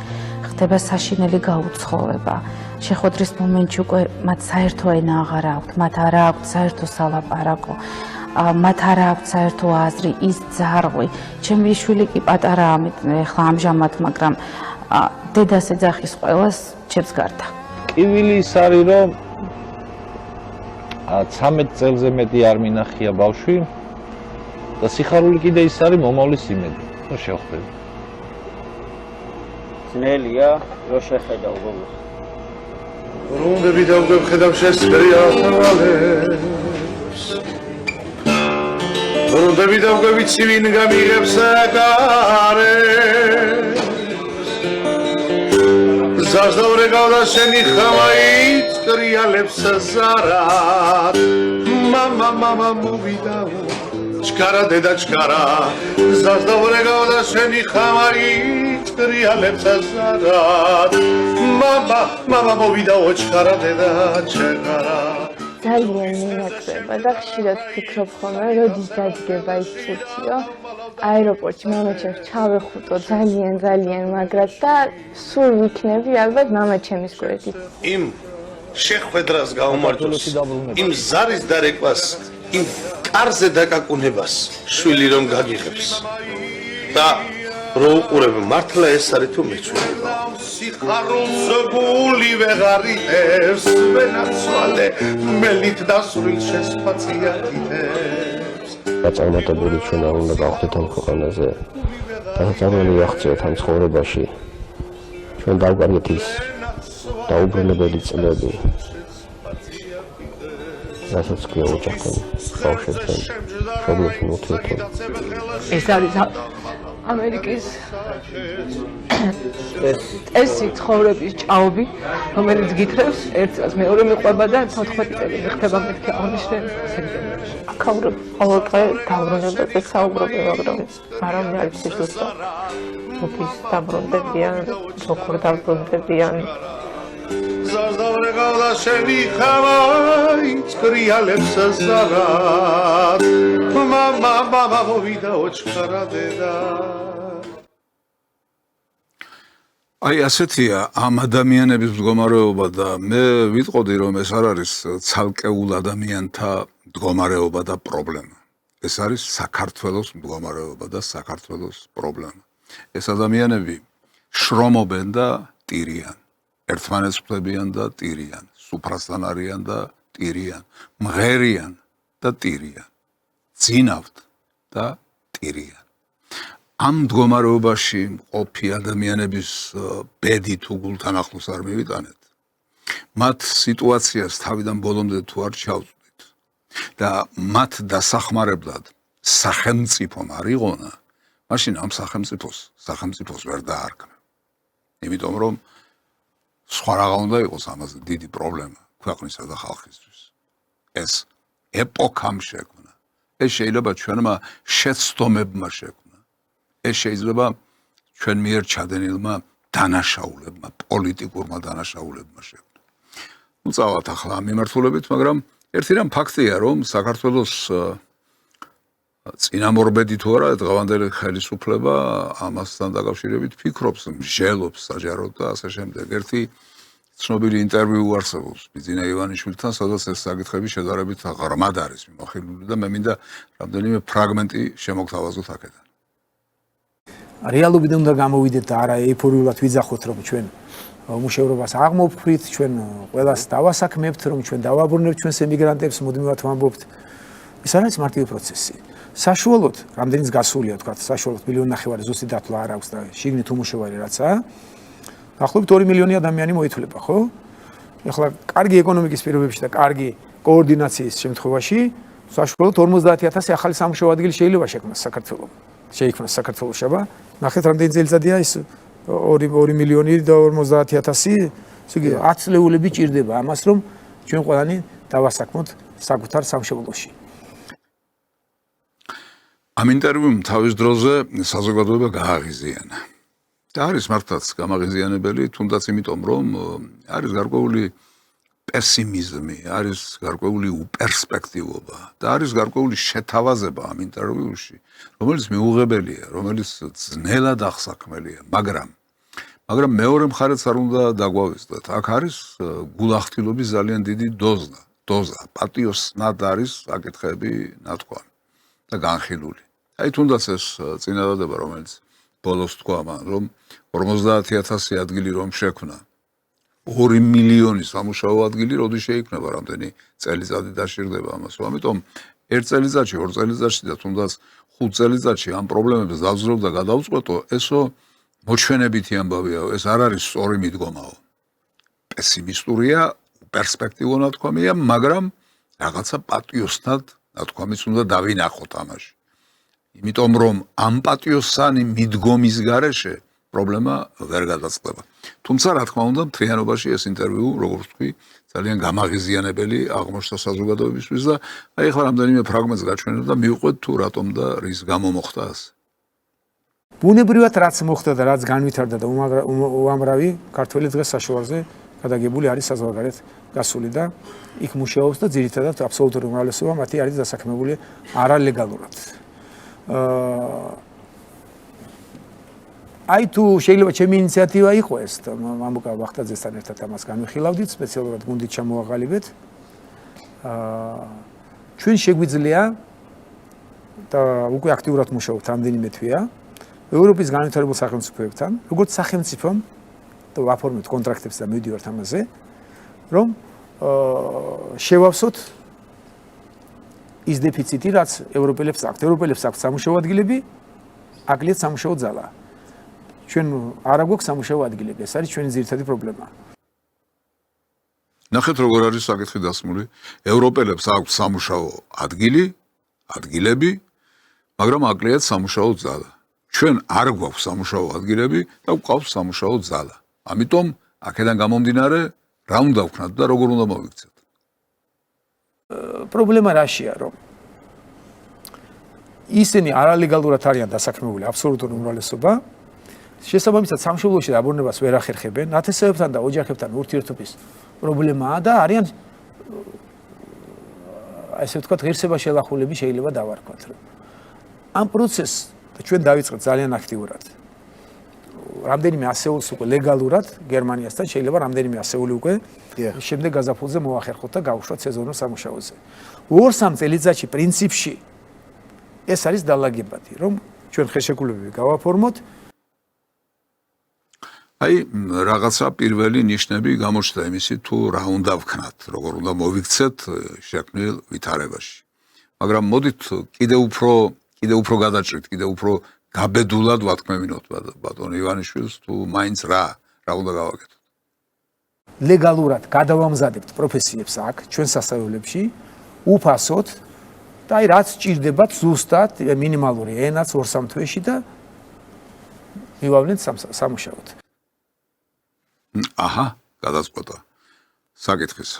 ხდება საშინელი გაუცხოება. შეხვედრის მომენტში უკვე მათ საერთო ენა აღარ აქვთ, მათ არ აქვთ საერთო სალაპარაკო, მათ არ აქვთ საერთო აზრი, ის ძარღვი. ჩემი შვილი კი პატარაა ახლა ამჟამად, მაგრამ დედას ეძახის ყველას ჩემს გარდა. კივილი ის არის, რომ 13 წელზე მეტი არ მინახია ბავშვი. და სიხარული კიდე ის არის მომავლის იმედი. რა შევხვდები? ძნელია, რო შეხედა უბრალოდ. რომდები დავგებხედავ შესწრიალებს. რომდები დავგებიცი ვინ გამიღებს აკარებს. ზარდავრეგავ და შენი ხამაით კრიალებს ზარად. მამა მოვიდაო ჩქარა დედა ჩქარა ზარდავრეგავ და შენი ხამაით კრიალებს ზარად. მამა მოვიდაო ჩქარა დედა ჩქარა ძალიან მინატრება და ხშირად ვფიქრობ ხოლმე, როდის დადგება ის წუთიო. აეროპორტში მამაჩემს ჩავეხუტო ძალიან მაგრად და სულ ვიქნები ალბათ მამაჩემის გვერდით. იმ შეხვედრას გაუმართოს, იმ ზარის დარეკვას, იმ კარზე დაკაკუნებას შვილი რომ გაგიღებს. და რო უყურებ მართლა ეს არის თუ მეცვლიება. სიხარულს გული ვეღარიტებს, ვენაცვალე მელით დასრულს შესფაციაკითებს. გაწარმოებული ჩვენ არ უნდა გავხდეთ ამ ქვეყანაზე. დაწარმოებული ვახცეთ ამ ცხოვრებაში. ჩვენ დავგარგეთ ის დაუბრუნებელი წლები. რასაც კი ოჯახთან, ბავშვებთან, მშობლებთან ურთიერთობა. ეს არის ამერიკის წესი ცხოვრების ჭაობი, რომელიც გითხრევს ერთ წელს მეორე მიყვება და 14 წელი მიხდება მეთქი აღნიშნული სექტემბერში. აქაურებ ყოველ დღე დაბრუნებაზე საუბრობენ, მაგრამ არა არის ის უცხო. ოფის დაბრუნდებიან, როგორ დაბრუნდებიან. ზარდავრეგავ და შენი ხამაით კრიალებს ზარად. მამა მოვიდაო ჩქარა დედა აი ასეთია ამ ადამიანების მდგომარეობა და მე ვიტყოდი რომ ეს არ არის ცალკეულ ადამიანთა მდგომარეობა და პრობლემა. ეს არის საქართველოს მდგომარეობა და საქართველოს პრობლემა. ეს ადამიანები შრომობენ და ტირიან. ერთმანეთს ხვდებიან და ტირიან. სუფრასთან არიან და ტირიან. მღერიან და ტირიან. ძინავთ და ტირიან. ამ მდგომარეობაში მყოფი ადამიანების ბედი თუ გულთან ახლოს არ მივიტანეთ. მათ სიტუაციას თავიდან ბოლომდე თუ არ ჩავწვდით და მათ დასახმარებლად სახელმწიფომ არ იყონა, მაშინ ამ სახელმწიფოს ვერ დაარქმევ. იმიტომ რომ სხვა რაღა უნდა იყოს ამაზე დიდი პრობლემა ქვეყნისა და ხალხისთვის. ეს ეპოქამ შექმნა. ეს შეიძლება ჩვენმა შეცდომებმა შექმნა. ეს შეიძლება ჩვენ მიერ ჩადენილმა დანაშაულებმა, პოლიტიკურმა დანაშაულებმა შექმნა. ნუ წავალთ ახლა ამ მიმართულებით, მაგრამ ერთი რამ ფაქტია, რომ საქართველოს წინამორბედი თუ არა დღევანდელი ხელისუფლება ამასთან დაკავშირებით ფიქრობს, მსჯელობს საჯაროდ და ასე შემდეგ. ერთი ცნობილი ინტერვიუ არსებობს ბიძინა ივანიშვილთან, სადაც ეს საკითხები შედარებით ღრმად არის მიმოხილული და მე მინდა რამდენიმე ფრაგმენტი შემოგთავაზოთ აქედან. რეალობიდან უნდა გამოვიდეთ და არა ეიფორიულად ვიძახოთ, რომ ჩვენ მუშევრობას აღმოფხვრით, ჩვენ ყველას დავასაქმებთ, რომ ჩვენ დავაბრუნებთ ჩვენს ემიგრანტებს, მუდმივად ვამბობთ. ეს არ არის მარტივი პროცესი. საშუალოდ, რამდენიც გასულია, თქვა, საშუალოდ 1.5 მილიონი ზუსტი დათვლა არ აქვს და შიგნით უმუშევარი რაცაა. ახლობით 2 მილიონი ადამიანი მოითვლება, ხო? ეხლა კარგი ეკონომიკის პირობებში და კარგი კოორდინაციის შემთხვევაში საშუალოდ 50,000 ახალი სამუშაო ადგილი შეიძლება შექმნას საქართველოს. შეიქმნა საქართველოს შაბა. ნახეთ რამდენი წელიწადია ის 2 მილიონი და 50,000 ესე იგი 10 წლეულები ჭირდება ამას რომ ჩვენ ყველანი დავასაქმოთ საკუთარ სამშობლოში. ამ ინტერვიუმ თავის დროზე საზოგადოება გააღიზიანა. და არის მართლაც გამაღიზიანებელი, თუნდაც იმიტომ რომ არის გარკვეული პესიმიზმი, არის გარკვეული უპერსპექტივობა და არის გარკვეული შეთავაზება ამ ინტერვიუში, რომელიც მიუღებელია, რომელიც ძნელად აღსაქმელია, მაგრამ მეორე მხარეც არ უნდა დაგვავიწყდეთ. აქ არის გულახდილობის ძალიან დიდი დოზა, პატიოსნად არის საკითხები ნათქვამი და განხილული. აი თუნდაც ეს წინადადება, რომელიც ბოლოს თქვა მან, რომ 50,000 ადგილი რომ შექმნა 2 მილიონი სამუშაო ადგილი როდის შეიქმნება, რამდენი წელიწადი დაშირდება ამას. ამიტომ 1 წელიწადში, 2 წელიწადში და თუნდაც 5 წელიწადში ამ პრობლემებს დავძრევ და გადავწყვეტო, ესო მოჩვენებითი ამბავია, ეს არ არის სწორი მიდგომაო. პესიმისტურია, პერსპექტივო ნათქვამია, მაგრამ რაღაცა პატიოსნად ნათქვამიც უნდა დავინახოთ ამაში. იმიტომ რომ ამ პატიოსანი მიდგომის გარეშე პრობლემა ვერ გადაწყდება. თუმცა რა თქმა უნდა, მთლიანობაში ეს ინტერვიუ, როგორც ვთქვი, ძალიან გამაღიზიანებელი აღმოჩნდა საზოგადოებისთვის და აი ახლა რამდენიმე ფრაგმენტს გაჩვენებ და მივყვეთ თუ რატომ და რის გამო მოხდა ასე. ბუნებრივად რაც მოხდა და რაც განვითარდა და უამრავი ქართველი დღეს საშუალზე გადაგებული არის საზღვარგარეთ გასული და იქ მუშაობს და ძირითადად აბსოლუტური უმრავლესობა მათი არის დასაქმებული არალეგალურად. აი თუ შეიძლება ჩემი ინიციატივა იყო ეს და მამუკა ვახტაძესთან ერთად ამას განვიხილავდით, სპეციალურად გუნდით ჩამოვაყალიბეთ. ჩვენ შეგვიძლია და უკვე აქტიურად მუშაობთ რამდენიმე თვეა ევროპის განვითარებულ სახელმწიფოებთან, როგორც სახელმწიფომ და ვაფორმებთ კონტრაქტებს და მივდივართ ამაზე, რომ შევავსოთ ის დეფიციტი, რაც ევროპელებს აქვთ. ევროპელებს აქვთ სამუშაო ადგილები, აკლიათ სამუშაო ძალა. ჩვენ არ აგვაქვს სამუშაო ადგილები, ეს არის ჩვენი ძირითადი პრობლემა. ნახეთ როგორ არის საკითხი დასმული. ევროპელებს აქვთ სამუშაო ადგილები, მაგრამ აკლიათ სამუშაო ძალა. ჩვენ არ გვაქვს სამუშაო ადგილები და გვყავს სამუშაო ძალა. ამიტომ აქედან გამომდინარე, რა უნდა ვქნათ და როგორ უნდა მოვიქცეთ? პრობლემა რაშია, რომ ისინი არალეგალურად არიან დასაქმებული აბსოლუტური უმრავლესობა. შესაბამისად სამშობლოში დაბრუნებას ვერ ახერხებენ, ნათესავებთან და ოჯახებთან ურთიერთობის პრობლემაა და არიან ასე ვთქვათ, ღირსება შელახულები შეიძლება დავარქვათ, რომ ამ პროცესს ჩვენ დავიწყეთ ძალიან აქტიურად. რამდენიმე ასეულს უკვე ლეგალურად გერმანიასთან შეიძლება რამდენიმე ასეული უკვე შემდეგ გაზაფხულზე მოახერხოთ და გავუშვათ სეზონურ სამუშაოზე. 2-3 წელიწადში პრინციპში ეს არის დალაგებადი, რომ ჩვენ ხელშეკრულებები გავაფორმოთ. აი რაღაცა პირველი ნიშნები გამოჩნდა იმისი თუ რა უნდა ვქნათ, როგორ უნდა მოვიქცეთ შექმნილ ვითარებაში. მაგრამ მოდით კიდევ უფრო გადაჭრით, კიდევ უფრო გაბედულად ვათქმევინოთ ბატონ ივანიშვილს თუ მაინც რა უნდა გავაკეთოთ. ლეგალურად გადავამზადებთ პროფესიებს აქ ჩვენ სასწავლებლებში, უფასოდ და აი რაც ჭირდებათ ზუსტად მინიმალური ენაც 2-3 თვეში და მივავლენთ სამუშაოდ. აჰა, გადაწყვეტა. საკითხის.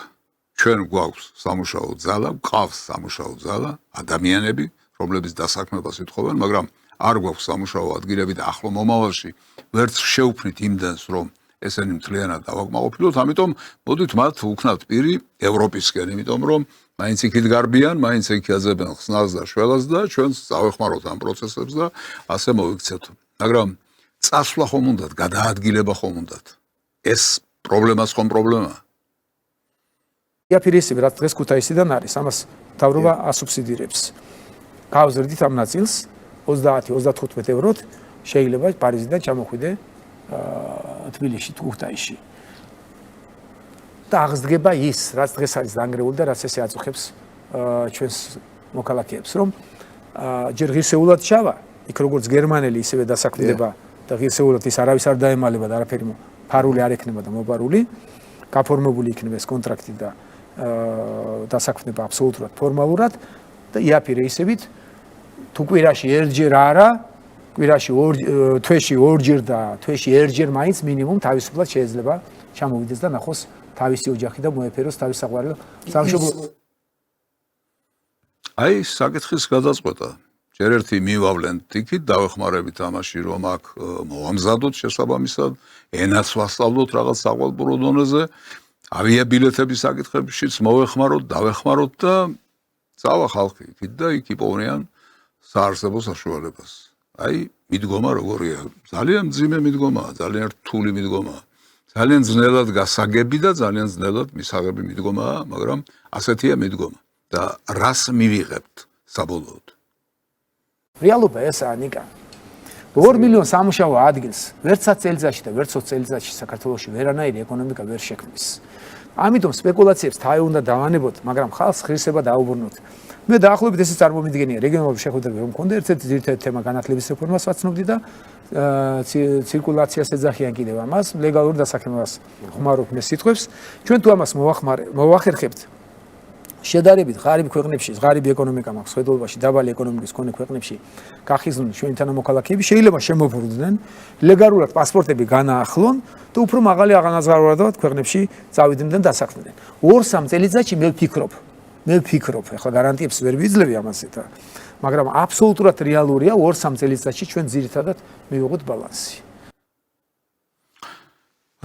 ჩვენ გვაქვს სამუშაო ძალა, გვყავს სამუშაო ძალა, ადამიანები, რომლებიც დასაქმებას ითხოვენ, მაგრამ არ გვაქვს სამუშაო ადგილები და ახლო მომავალში ვერც შევქმნით იმდენს, რომ ესენი მთლიანად დავაკმაყოფილოთ, ამიტომ მოდით მათ ვქნათ პირი ევროპისკენ, იმიტომ რომ მაინც იქით გარბიან, მაინც იქ აძებენ ხსნას და შველას და ჩვენს წავეხმაროთ ამ პროცესებს და ასე მოვიქცეთ. მაგრამ წასვლა ხომ უნდათ, გადაადგილება ხომ უნდათ. ეს პრობლემას ხომ პრობლემაა. იაფირისები რაც დღეს ქუთაისიდან არის, ამას მთავრობა ასუბსიდირებს. გავზრდით ამ ნაწილს 30-35 ევროთ შეიძლება პარიზიდან ჩამოხვიდე თბილისში თუ ქუთაისში. და აღსდგება ის, რაც დღეს არის დანგრეული და რაც ესე აწუხებს ჩვენს მოქალაქეებს, რომ ჯერ ღირსეულად ჩავა, იქ როგორც გერმანელი ისევე დასაქმდება და ღირსეულად ის არავის არ დაემალება და არაფერი ფარული არ ექნება და მოპარული, გაფორმებული იქნება ეს კონტრაქტი და დასაქმდება აბსოლუტურად ფორმალურად და იაფი რეისებით თუ კვირაში ერთჯერ არა კვირაში თვეში ორჯერ და თვეში ერთჯერ მაინც მინიმუმ თავისუფლად შეიძლება ჩამოვიდეს და ნახოს თავისი ოჯახი და მოეფეროს თავის საყვარელ სამშობლოს. აი საკითხის გადაწყვეტა. ჯერ ერთი მივავლენთ იქით, დავეხმარებით ამაში, რომ აქ მოვამზადოთ შესაბამისად, ენაც ვასწავლოთ რაღაც საყვალპურო დონეზე, ავიაბილეთების საკითხებშიც მოვეხმაროთ, დავეხმაროთ და წავა ხალხი იქით და იქ იპოვნიან საარსებო საშუალებას. აი, მიდგომა როგორია? ძალიან მძიმე მიდგომაა, ძალიან რთული მიდგომაა. ძალიან ძნელად გასაგები და ძალიან ძნელად მისაღები მიდგომაა, მაგრამ ასეთია მიდგომა. და რას მივიღებთ საბოლოოდ? რეალობა ესაა, ნიკა. 2 მილიონ სამუშაო ადგილს ვერც 1 წელიწადში და ვერც 20 წელიწადში საქართველოში ვერანაირი ეკონომიკა ვერ შექმნის. ამიტომ სპეკულაციებს თავი უნდა დავანებოთ, მაგრამ ხალხს ღირსება დაუბრუნოთ. მე დაახლოებით ესე წარმომიდგენია რეგიონალური შეხვედრები რომ მქონდა, ერთ-ერთი ძირითადი თემა განათლების რეფორმას ვაცნობდი და ცირკულაციას ეძახიან კიდევ ამას, ლეგალურ დასაქმებას ხმარობ მე სიტყვებს. ჩვენ თუ ამას მოვახერხებთ შედარებით ღარიბ ქვეყნებში, ღარიბი ეკონომიკა მაქვს, ხედულობაში დაბალი ეკონომიკის მქონე ქვეყნებში გახიზნουν ჩვენი თანამოქალაქეები, შეიძლება შემოფრდნენ, ლეგალურად პასპორტები განაახლონ და უფრო მაღალი აღანაზღაურებად ქვეყნებში წავიდნენ და დასაქმდნენ. 2-3 წელიწადში მე ვფიქრობ, ახლა გარანტიებს ვერ ვიძლევი ამაზე და მაგრამ აბსოლუტურად რეალურია 2-3 წელიწადში ჩვენ ძირითადად მივიღოთ ბალანსი.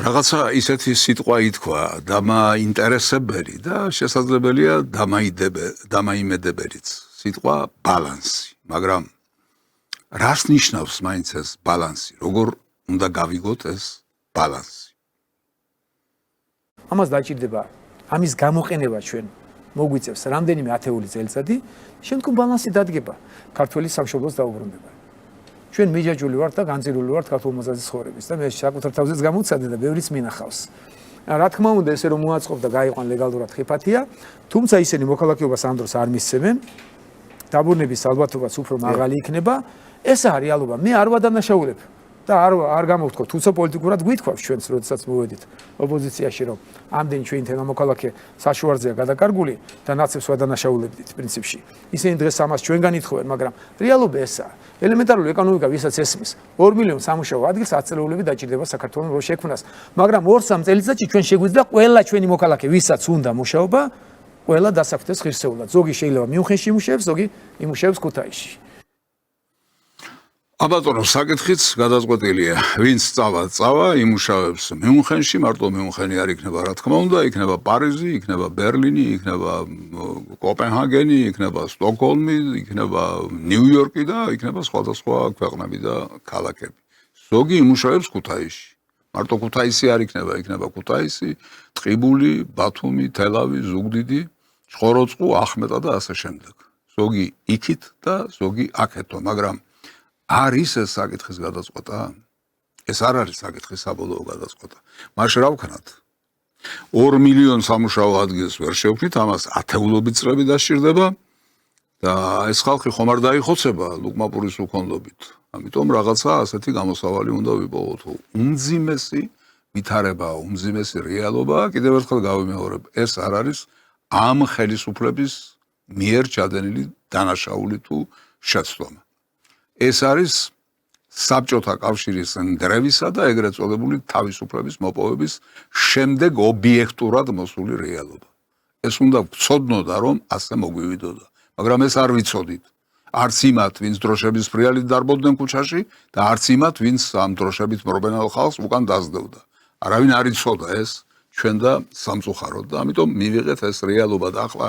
რაღაცა ისეთი სიტყვა ითქვა, დამაინტერესებელი და შესაძლებელია დამაიმედებელიც. სიტყვა ბალანსი, მაგრამ რას ნიშნავს მაინც ეს ბალანსი? როგორ უნდა გავიგოთ ეს ბალანსი? ამას დაჭირდება ამის გამოყენება ჩვენ მოგვიწევს რამდენიმე ათეული წელიწადი, შემდგომ ბალანსი დადგება ქართველი სამშობლოს დაუბრუნდება. ჩვენ მიჯაჭვული ვართ და განწირული ვართ ქართულ მოზაძის ცხოვრების და მე საკუთარ თავზეც გამოვცადე და ბევრიც მინახავს. რა თქმა უნდა, ესე რომ მოაწყობ და გაიყვან ლეგალურად ხიფათია, თუმცა ისინი მოქალაქეობას ამ დროს არ მისცემენ. დაბრუნების ალბათობაც უფრო მაღალი იქნება. ესაა რეალობა. მე არ ვადანაშაულებ და არ გამოვთქვათ, თუმცა პოლიტიკურად გვითქვავს ჩვენს, როდესაც მოვედით ოპოზიციაში, რომ ამდენი ჩვენი თანამოქალაქე საშუარძეა გადაკარგული და ნაცებს ვადანაშაულებდით პრინციპში. ისინი დღეს ამას ჩვენგან ითხოვენ, მაგრამ რეალობა ესაა. ელემენტარული ეკონომიკა ვისაც ესმის 2 მილიონ სამუშაო ადგილს 10 წელიწადში დაჭირდება საქართველოს რო შექმნას, მაგრამ 2-3 წელიწადში ჩვენ შეგვიძლია ყველა ჩვენი მოქალაქე, ვისაც უნდა მუშაობა, ყველა დასაქმდეს ღირსეულად. ზოგი შეიძლება მიუნხენში იმუშაებს, ზოგი იმუშაებს ქუთაისში. აბატონო, საკითხიც გადაწყვეტილია. ვინც წავა, იმუშავებს მიუნხენში, მარტო მიუნხენი არ იქნება, რა თქმა უნდა, იქნება პარიზი, იქნება ბერლინი, იქნება კოპენჰაგენი, იქნება სტოკჰოლმი, იქნება ნიუ-იორკი და იქნება სხვადასხვა ქვეყნები და ქალაქები. ზოგი იმუშავებს ქუთაისში. მარტო ქუთაისი არ იქნება, იქნება ქუთაისი, ტყიბული, ბათუმი, თელავი, ზუგდიდი, ცხოროწყუ, ახმეტა და ასე შემდეგ. ზოგი იქით და ზოგი აქეთო, მაგრამ არის ეს საკითხის გადაწყვეტა? ეს არ არის საკითხის საბოლოო გადაწყვეტა. მაშ რა ვქნათ? 2 მილიონ სამუშაო ადგილს ვერ შევქმნით, ამას ათეულობით წლები დასჭირდება და ეს ხალხი ხომ არ დაიხოცება ლუკმაპურის უქონლობით. ამიტომ რაღაცა ასეთი გამოსავალი უნდა ვიპოვოთ. უმძიმესი ვითარებაა, უმძიმესი რეალობაა, კიდევ ერთხელ გავიმეორებ, ეს არ არის ამ ხელისუფლების მიერ ჩადენილი დანაშაული თუ შეცდომა. ეს არის საბჭოთა კავშირის ნდრევისა და ეგრეთ წოდებული თავისუფლების მოპოვების შემდეგ ობიექტურად მოსული რეალობა. ეს უნდა ვცოდნოდა, რომ ასე მოგვივიდოდა, მაგრამ ეს არ ვიცოდით. არც იმათ, ვინც დროშების ფრიალით დარბოდნენ ქუჩაში და არც იმათ, ვინც ამ დროშებით მრობენალ ხალხს უკან დაძდევდა. არავინ არ იცოდა ეს ჩვენ და სამწუხაროდ და ამიტომ მივიღეთ ეს რეალობა და ახლა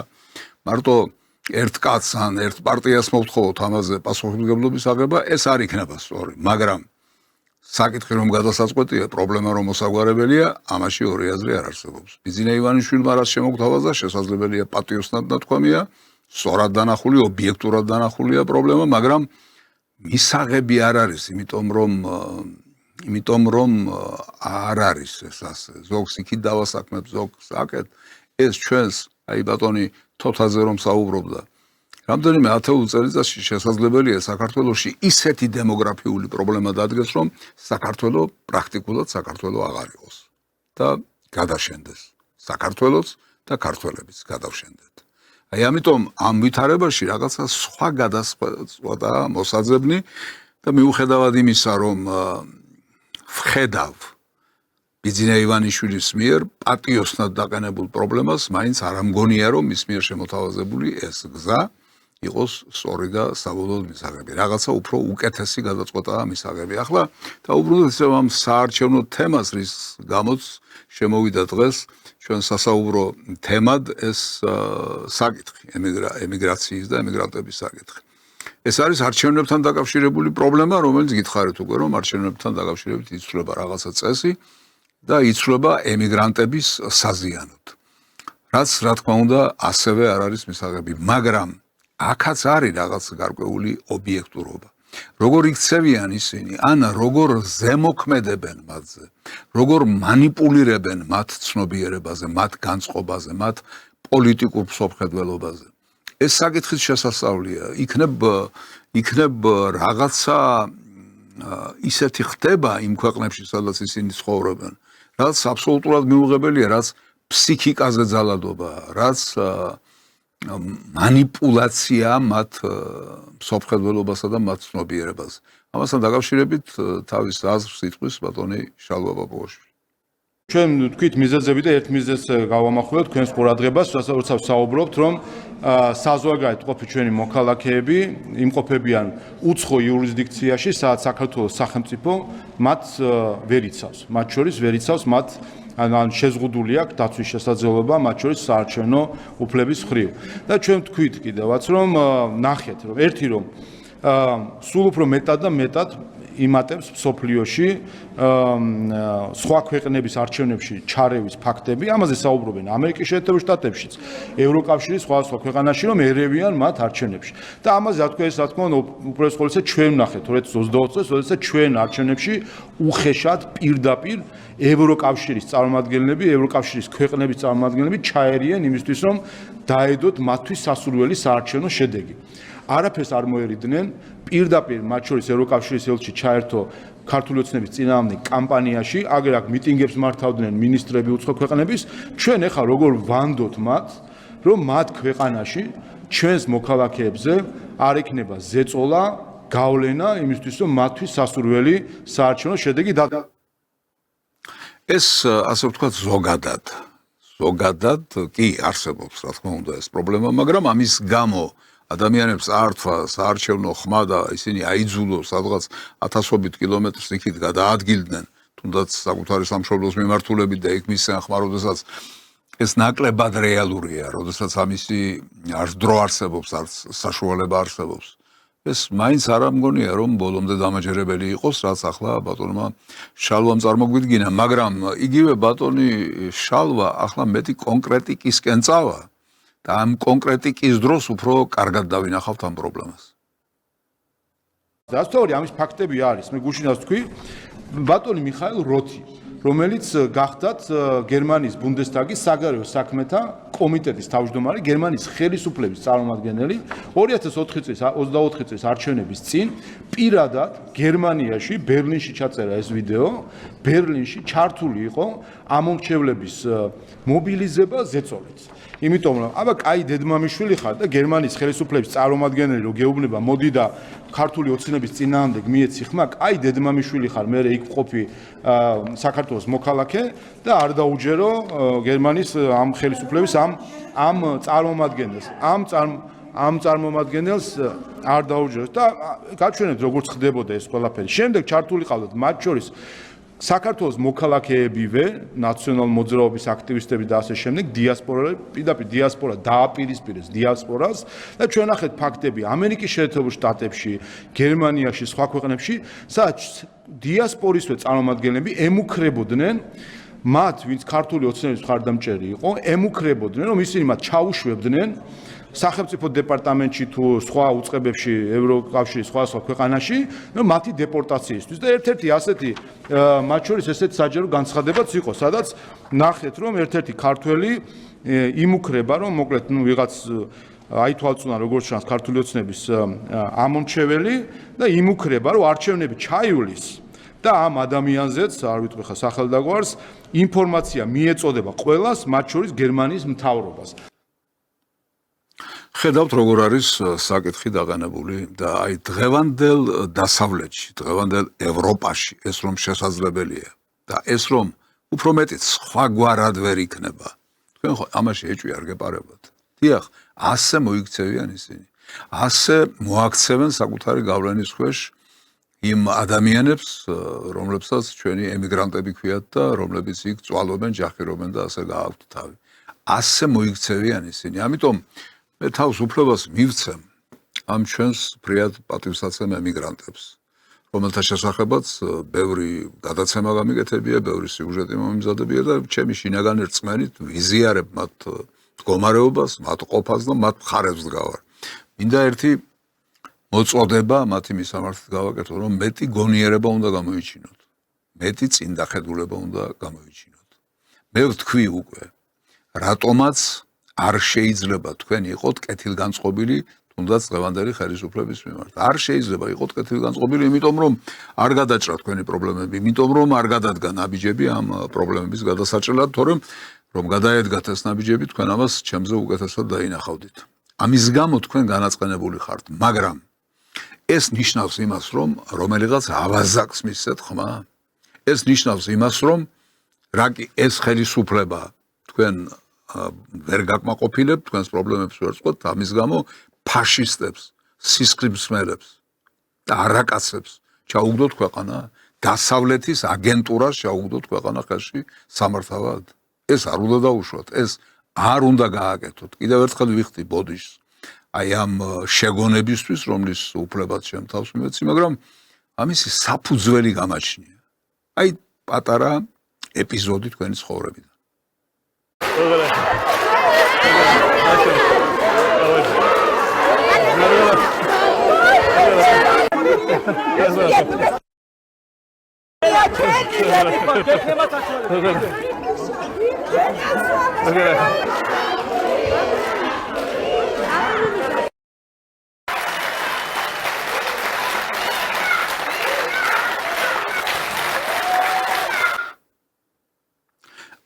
მარტო ერთ კაცს ან ერთ პარტიას მოვთხოვოთ ამაზე პასუხისმგებლობის აღება, ეს არ იქნება სწორი, მაგრამ საკითხი რომ გადასაწყვეტია, პრობლემა რომ მოსაგვარებელია, ამაში ორი აზრი არ არსებობს. ბიძინა ივანიშვილმა რაც შემოგთავაზა, შესაძლებელია პატიოსნად ნათქვამია, სწორად დანახული, ობიექტურად დანახულია პრობლემა, მაგრამ მისაღები არ არის, იმიტომ რომ არ არის ეს ასე. ზოგს იქით დავასაქმებ, ზოგს აქეთ, ეს ჩვენს, აი ბატონი თოთაზე რომ საუბრობდა, რამდენიმე ათეულ წელიწადში შესაძლებელია საქართველოში ისეთი დემოგრაფიული პრობლემა დადგეს, რომ საქართველო პრაქტიკულად საქართველო აღარ იყოს და გადაშენდეს. საქართველოც და ქართველებიც გადავშენდეთ. აი ამიტომ ამ ვითარებაში რაღაცა სხვა გადაწყვეტა მოსაძებნი და მიუხედავად იმისა, რომ ვხედავ ბიძინა ივანიშვილის მიერ პატიოსნად დაყენებულ პრობლემას, მაინც არ ამგონია, რომ მის მიერ შემოთავაზებული ეს გზა იყოს სწორი და საბოლოოდ მისაღები. რაღაცა უფრო უკეთესი გადაწყვეტაა მისაღები. ახლა დაუბრუნდეთ ისევ ამ საარჩევნო თემას, რის გამოც შემოვიდა დღეს ჩვენ სასაუბრო თემად ეს საკითხი, ემიგრაციის და ემიგრანტების საკითხი. ეს არის არჩევნებთან დაკავშირებული პრობლემა, რომელიც გითხარით უკვე, რომ არჩევნებთან დაკავშირებით იცვლება რაღაცა წესი და იცვლება ემიგრანტების საზიანოდ. რაც რა თქმა უნდა ასევე არ არის მისაღები, მაგრამ აქაც არის რაღაც გარკვეული ობიექტურობა. როგორ იქცევიან ისინი, ან როგორ ზემოქმედებენ მათზე, როგორ მანიპულირებენ მათ ცნობიერებაზე, მათ განწყობაზე, მათ პოლიტიკურ მსოფლმხედველობაზე. ეს საკითხიც შესასწავლია. იქნებ რაღაცა ისეთი ხდება იმ ქვეყნებში, სადაც ისინი ცხოვრობენ, რაც აბსოლუტურად მიუღებელია, რაც ფსიქიკაზე ძალადობა, რაც манипуляция მათ მსოფლმხედველობასა და მათ ცნობიერებაზე. ამასთან დაკავშირებით თავის აზრს იტყვის ბატონი შალვა პაპუაშვილი. ჩვენ თქვით მიზეზები და ერთ მიზეზს გავამახვილებთ თქვენს ყურადღებას, როცა საუბრობთ, რომ საზღვარგარეთ ყოფი ჩვენი მოქალაქეები იმყოფებიან უცხო იურისდიქციაში, სადაც საქართველოს სახელმწიფო მათ ვერ იცავს. მათ შორის ვერ იცავს მათ ან შეზღუდული აქვს დაცვის შესაძლებლობა, მათ შორის საარჩევნო უფლების მხრივ. და ჩვენ თქვით კიდევაც, რომ ნახეთ, რომ ერთი რომ სულ უფრო მეტად და მეტად იმატებს მსოფლიოში სხვა ქვეყნების არჩევნებში ჩარევის ფაქტები, ამაზე საუბრობენ ამერიკის შეერთებულ შტატებშიც, ევროკავშირის სხვადასხვა ქვეყანაში, რომ ერევიან მათ არჩევნებში. და ამაზე რა თქვა, ეს რა თქმა უნდა, უპირველეს ყოვლისა ჩვენ ვნახეთ 2020 წელს, როდესაც ჩვენ არჩევნებში უხეშად პირდაპირ ევროკავშირის წარმომადგენლები, ევროკავშირის ქვეყნების წარმომადგენლები ჩაერიან იმისთვის, რომ დაედოთ მათთვის სასურველი საარჩევნო შედეგი. არაფერს არ მოერიდნენ, პირდაპირ მათ შორის ევროკავშირის ელჩი ჩაერთო ქართული ოცნების წინააღმდეგ კამპანიაში, აგერ აქ მიტინგებს მართავდნენ მინისტრები უცხო ქვეყნების, ჩვენ ახლა როგორ ვანდოთ მათ, რომ მათ ქვეყანაში ჩვენს მოქალაქეებზე არ ექნება ზეწოლა, გავლენა იმისთვის, რომ მათთვის სასურველი საარჩევნო შედეგი ეს ასე ვთქვათ ზოგადად კი არსებობს, რა თქმა უნდა, ეს პრობლემა, მაგრამ ამის გამო ადამიანებს ართვა საარჩევნო ხმა და ისინი აიძულოს სადღაც ათასობით კილომეტრს იქით გადაადგილდნენ, თუნდაც საკუთარი სამშობლოს მიმართულებით და იქ მისცენ ხმა, როდესაც ეს ნაკლებად რეალურია, როდესაც ამისი არც დრო არსებობს, არც საშუალება არსებობს. ეს მაინც არ ამგონია, რომ ბოლომდე დამაჯერებელი იყოს, რაც ახლა ბატონმა შალვამ წარმოგვიდგინა, მაგრამ იგივე ბატონი შალვა ახლა მეტი კონკრეტიკისკენ წავა. და ამ კონკრეტიკის დროს უფრო კარგად დავინახავთ ამ პრობლემას. დასწორი ამის ფაქტები არის. მე გუშინაც თქვი, ბატონი მიხაილ როთი, რომელიც გახდათ გერმანიის ბუნდესტაგის საგარეო საქმეთა კომიტეტის თავმჯდომარე, გერმანიის ხელისუფლების წარმომადგენელი 2004 წლის 24 წლის არჩევნების წინ პირადად გერმანიაში, ბერლინში ჩაწერა ეს ვიდეო, ბერლინში ჩართული იყო ამომრჩევლების მობილიზება ზეწოლით. იმიტომ რომ აბა კაი დედმამიშვილი ხარ და გერმანიის ხელისუფლების წარმომადგენელი რო გეუბნება მოდი და ქართული ოცნების წინააღმდეგ მიეცი ხმა, კაი დედმამიშვილი ხარ, მე იქ ყოფი საქართველოს მოქალაქე და არ დაუჯერო გერმანიის ამ ხელისუფლების ამ წარმომადგენელს. ამ წარმომადგენელს არ დაუჯეროს და გაჩვენებთ როგორც ხდებოდა ეს ყველაფერი. შემდეგ ჩართული ყავდათ მათ შორის საქართველოს მოქალაქეებივე, ნაციონალ მოძრაობის აქტივისტები და ასე შემდეგ, დიასპორა, პირდაპირ დიასპორა დააპირისპირეს დიასპორას და ჩვენ ნახეთ ფაქტები ამერიკის შეერთებულ შტატებში, გერმანიაში, სხვა ქვეყნებში, სადაც დიასპორისვე წარმომადგენლები ემუქრებოდნენ მათ, ვინც ქართული ოცნების მხარდამჭერი იყო, ემუქრებოდნენ, რომ ისინი მათ ჩაუშვებდნენ სახელმწიფო დეპარტამენტში თუ სხვა უწყებებში ევროკავშირის სხვა ქვეყანაში, რომ მათი დეპორტაციისთვის და ერთ-ერთი ასეთი მათ შორის ესეთი საჯარო განცხადებაც იყო, სადაც ნახეთ, რომ ერთ-ერთი ქართველი იმუქრება, რომ მოკლედ ვიღაც აითვალწუნა როგორც ჩანს ქართული ოცნების ამომრჩეველი და იმუქრება, რომ არჩევნები ჩაივლის და ამ ადამიანზეც, არ ვიტყვი ხა სახელდაგვარს, ინფორმაცია მიეწოდება ყველას, მათ შორის გერმანიის მთავრობას. ხედავთ როგორ არის საკითხი დაყენებული და აი დღევანდელ დასავლეთში, დღევანდელ ევროპაში ეს რომ შესაძლებელია და ეს რომ უფრო მეტიც სხვაგვარად ვერ იქნება. თქვენ ხო ამაში ეჭვი არ გეპარებათ. დიახ, ასე მოიქცევიან ისინი. ასე მოაქცევენ საკუთარი გავლენის ქვეშ იმ ადამიანებს, რომლებსაც ჩვენი ემიგრანტები ქვიათ და რომლებიც იქ წვალობენ, ჯახირობენ და ასე გააქვთ თავი. ასე მოიქცევიან ისინი. ამიტომ მე თავს უფლებას მივცემ ამ ჩვენს ფრიად პატივსაცემ ემიგრანტებს, რომელთა შესახებაც ბევრი გადაცემა გამიკეთებია, ბევრი სიუჟეტი მომიმზადებია და ჩემი შინაგანი რწმენით ვიზიარებ მათ მდგომარეობას, მათ ყოფას და მათ მხარებს დგავარ. მინდა ერთი მოწოდება მათი მისამართით გავაკეთო, რომ მეტი გონიერება უნდა გამოიჩინოთ. მეტი წინდახედულება უნდა გამოიჩინოთ. მე ვთქვი უკვე, რატომაც არ შეიძლება თქვენ იყოთ კეთილგანწყობილი თუნდაც დღევანდელი ხელისუფლების მიმართ. არ შეიძლება იყოთ კეთილგანწყობილი, იმიტომ რომ არ გადაჭრა თქვენი პრობლემები, იმიტომ რომ არ გადადგა ნაბიჯები ამ პრობლემების გადასაჭრელად, თორემ რომ გადაედგათ ეს ნაბიჯები, თქვენ ამას ჩემზე უკეთესად დაინახავდით. ამის გამო თქვენ განაწყენებული ხართ, მაგრამ ეს ნიშნავს იმას, რომ რომელიღაც ავაზაკს მისცეთ ხმა. ეს ნიშნავს იმას, რომ რაკი ეს ხელისუფლება თქვენ ვერ გაკმაყოფილებთ, თქვენს პრობლემებს ვერ წყვეტთ, ამის გამო ფაშისტებს, სისხლისმცემელებს და არაკაცებს ჩაუგდოთ ქვეყანა, დასავლეთის აგენტურას ჩაუგდოთ ქვეყანა ხელში სამართავად. ეს არ უნდა დაუშვათ, ეს არ უნდა გააკეთოთ. კიდევ ერთხელ ვიხდი ბოდიშს აი ამ შეგონებისთვის, რომლის უფლებაც ჩემ თავს მიმეცი, მაგრამ ამისი საფუძველი გამაჩნია. აი პატარა ეპიზოდი თქვენი ცხოვრებიდან.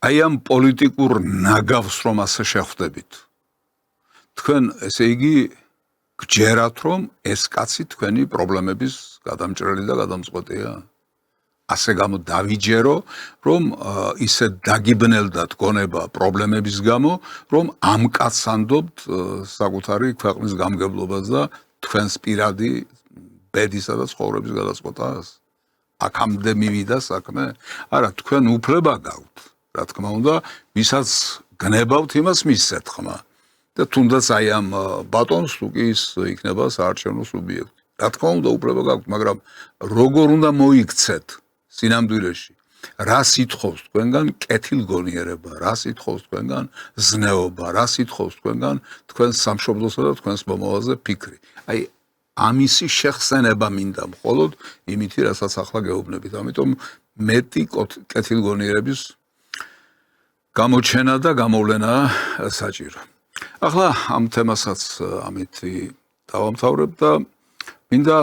აი ამ პოლიტიკურ ნაგავს რომ ასე შეხვდებით. თქვენ ესე იგი გჯერათ რომ ეს კაცი თქვენი პრობლემების გადამჭრელი და გადამწყვეტია. ასე გამო დავიჯერო რომ ისე დაგიბნელდათ გონება პრობლემების გამო რომ ამ კაცს ანდობთ საკუთარი ქვეყნის გამგებლობას და თქვენს პირადი ბედისა და ცხოვრების გადაწყვეტას. აქამდე მივიდა საქმე? არა, თქვენ უფლება გაქვთ. რა თქმა უნდა, ვისაც გნებავთ, იმას მისცეთ ხმა. და თუნდაც აი ამ ბატონს თუ კი ის იქნება საარჩევნო სუბიექტი. რა თქმა უნდა, უფლება გაქვთ, მაგრამ როგორ უნდა მოიქცეთ სინამდვილეში? რა სითხოვს თქვენგან კეთილგონიერება, რა სითხოვს თქვენგან ზნეობა, რა სითხოვს თქვენგან თქვენს სამშობლოსა და თქვენს მომავალზე ფიქრი. აი ამისი შეხსენება მინდა მხოლოდ იმითი, რასაც ახლა გეუბნებით. ამიტომ მეტი კეთილგონიერების გამოჩენა და გამოვლენა საჭირო. ახლა ამ თემასაც ამითი დავამთავრებ და მინდა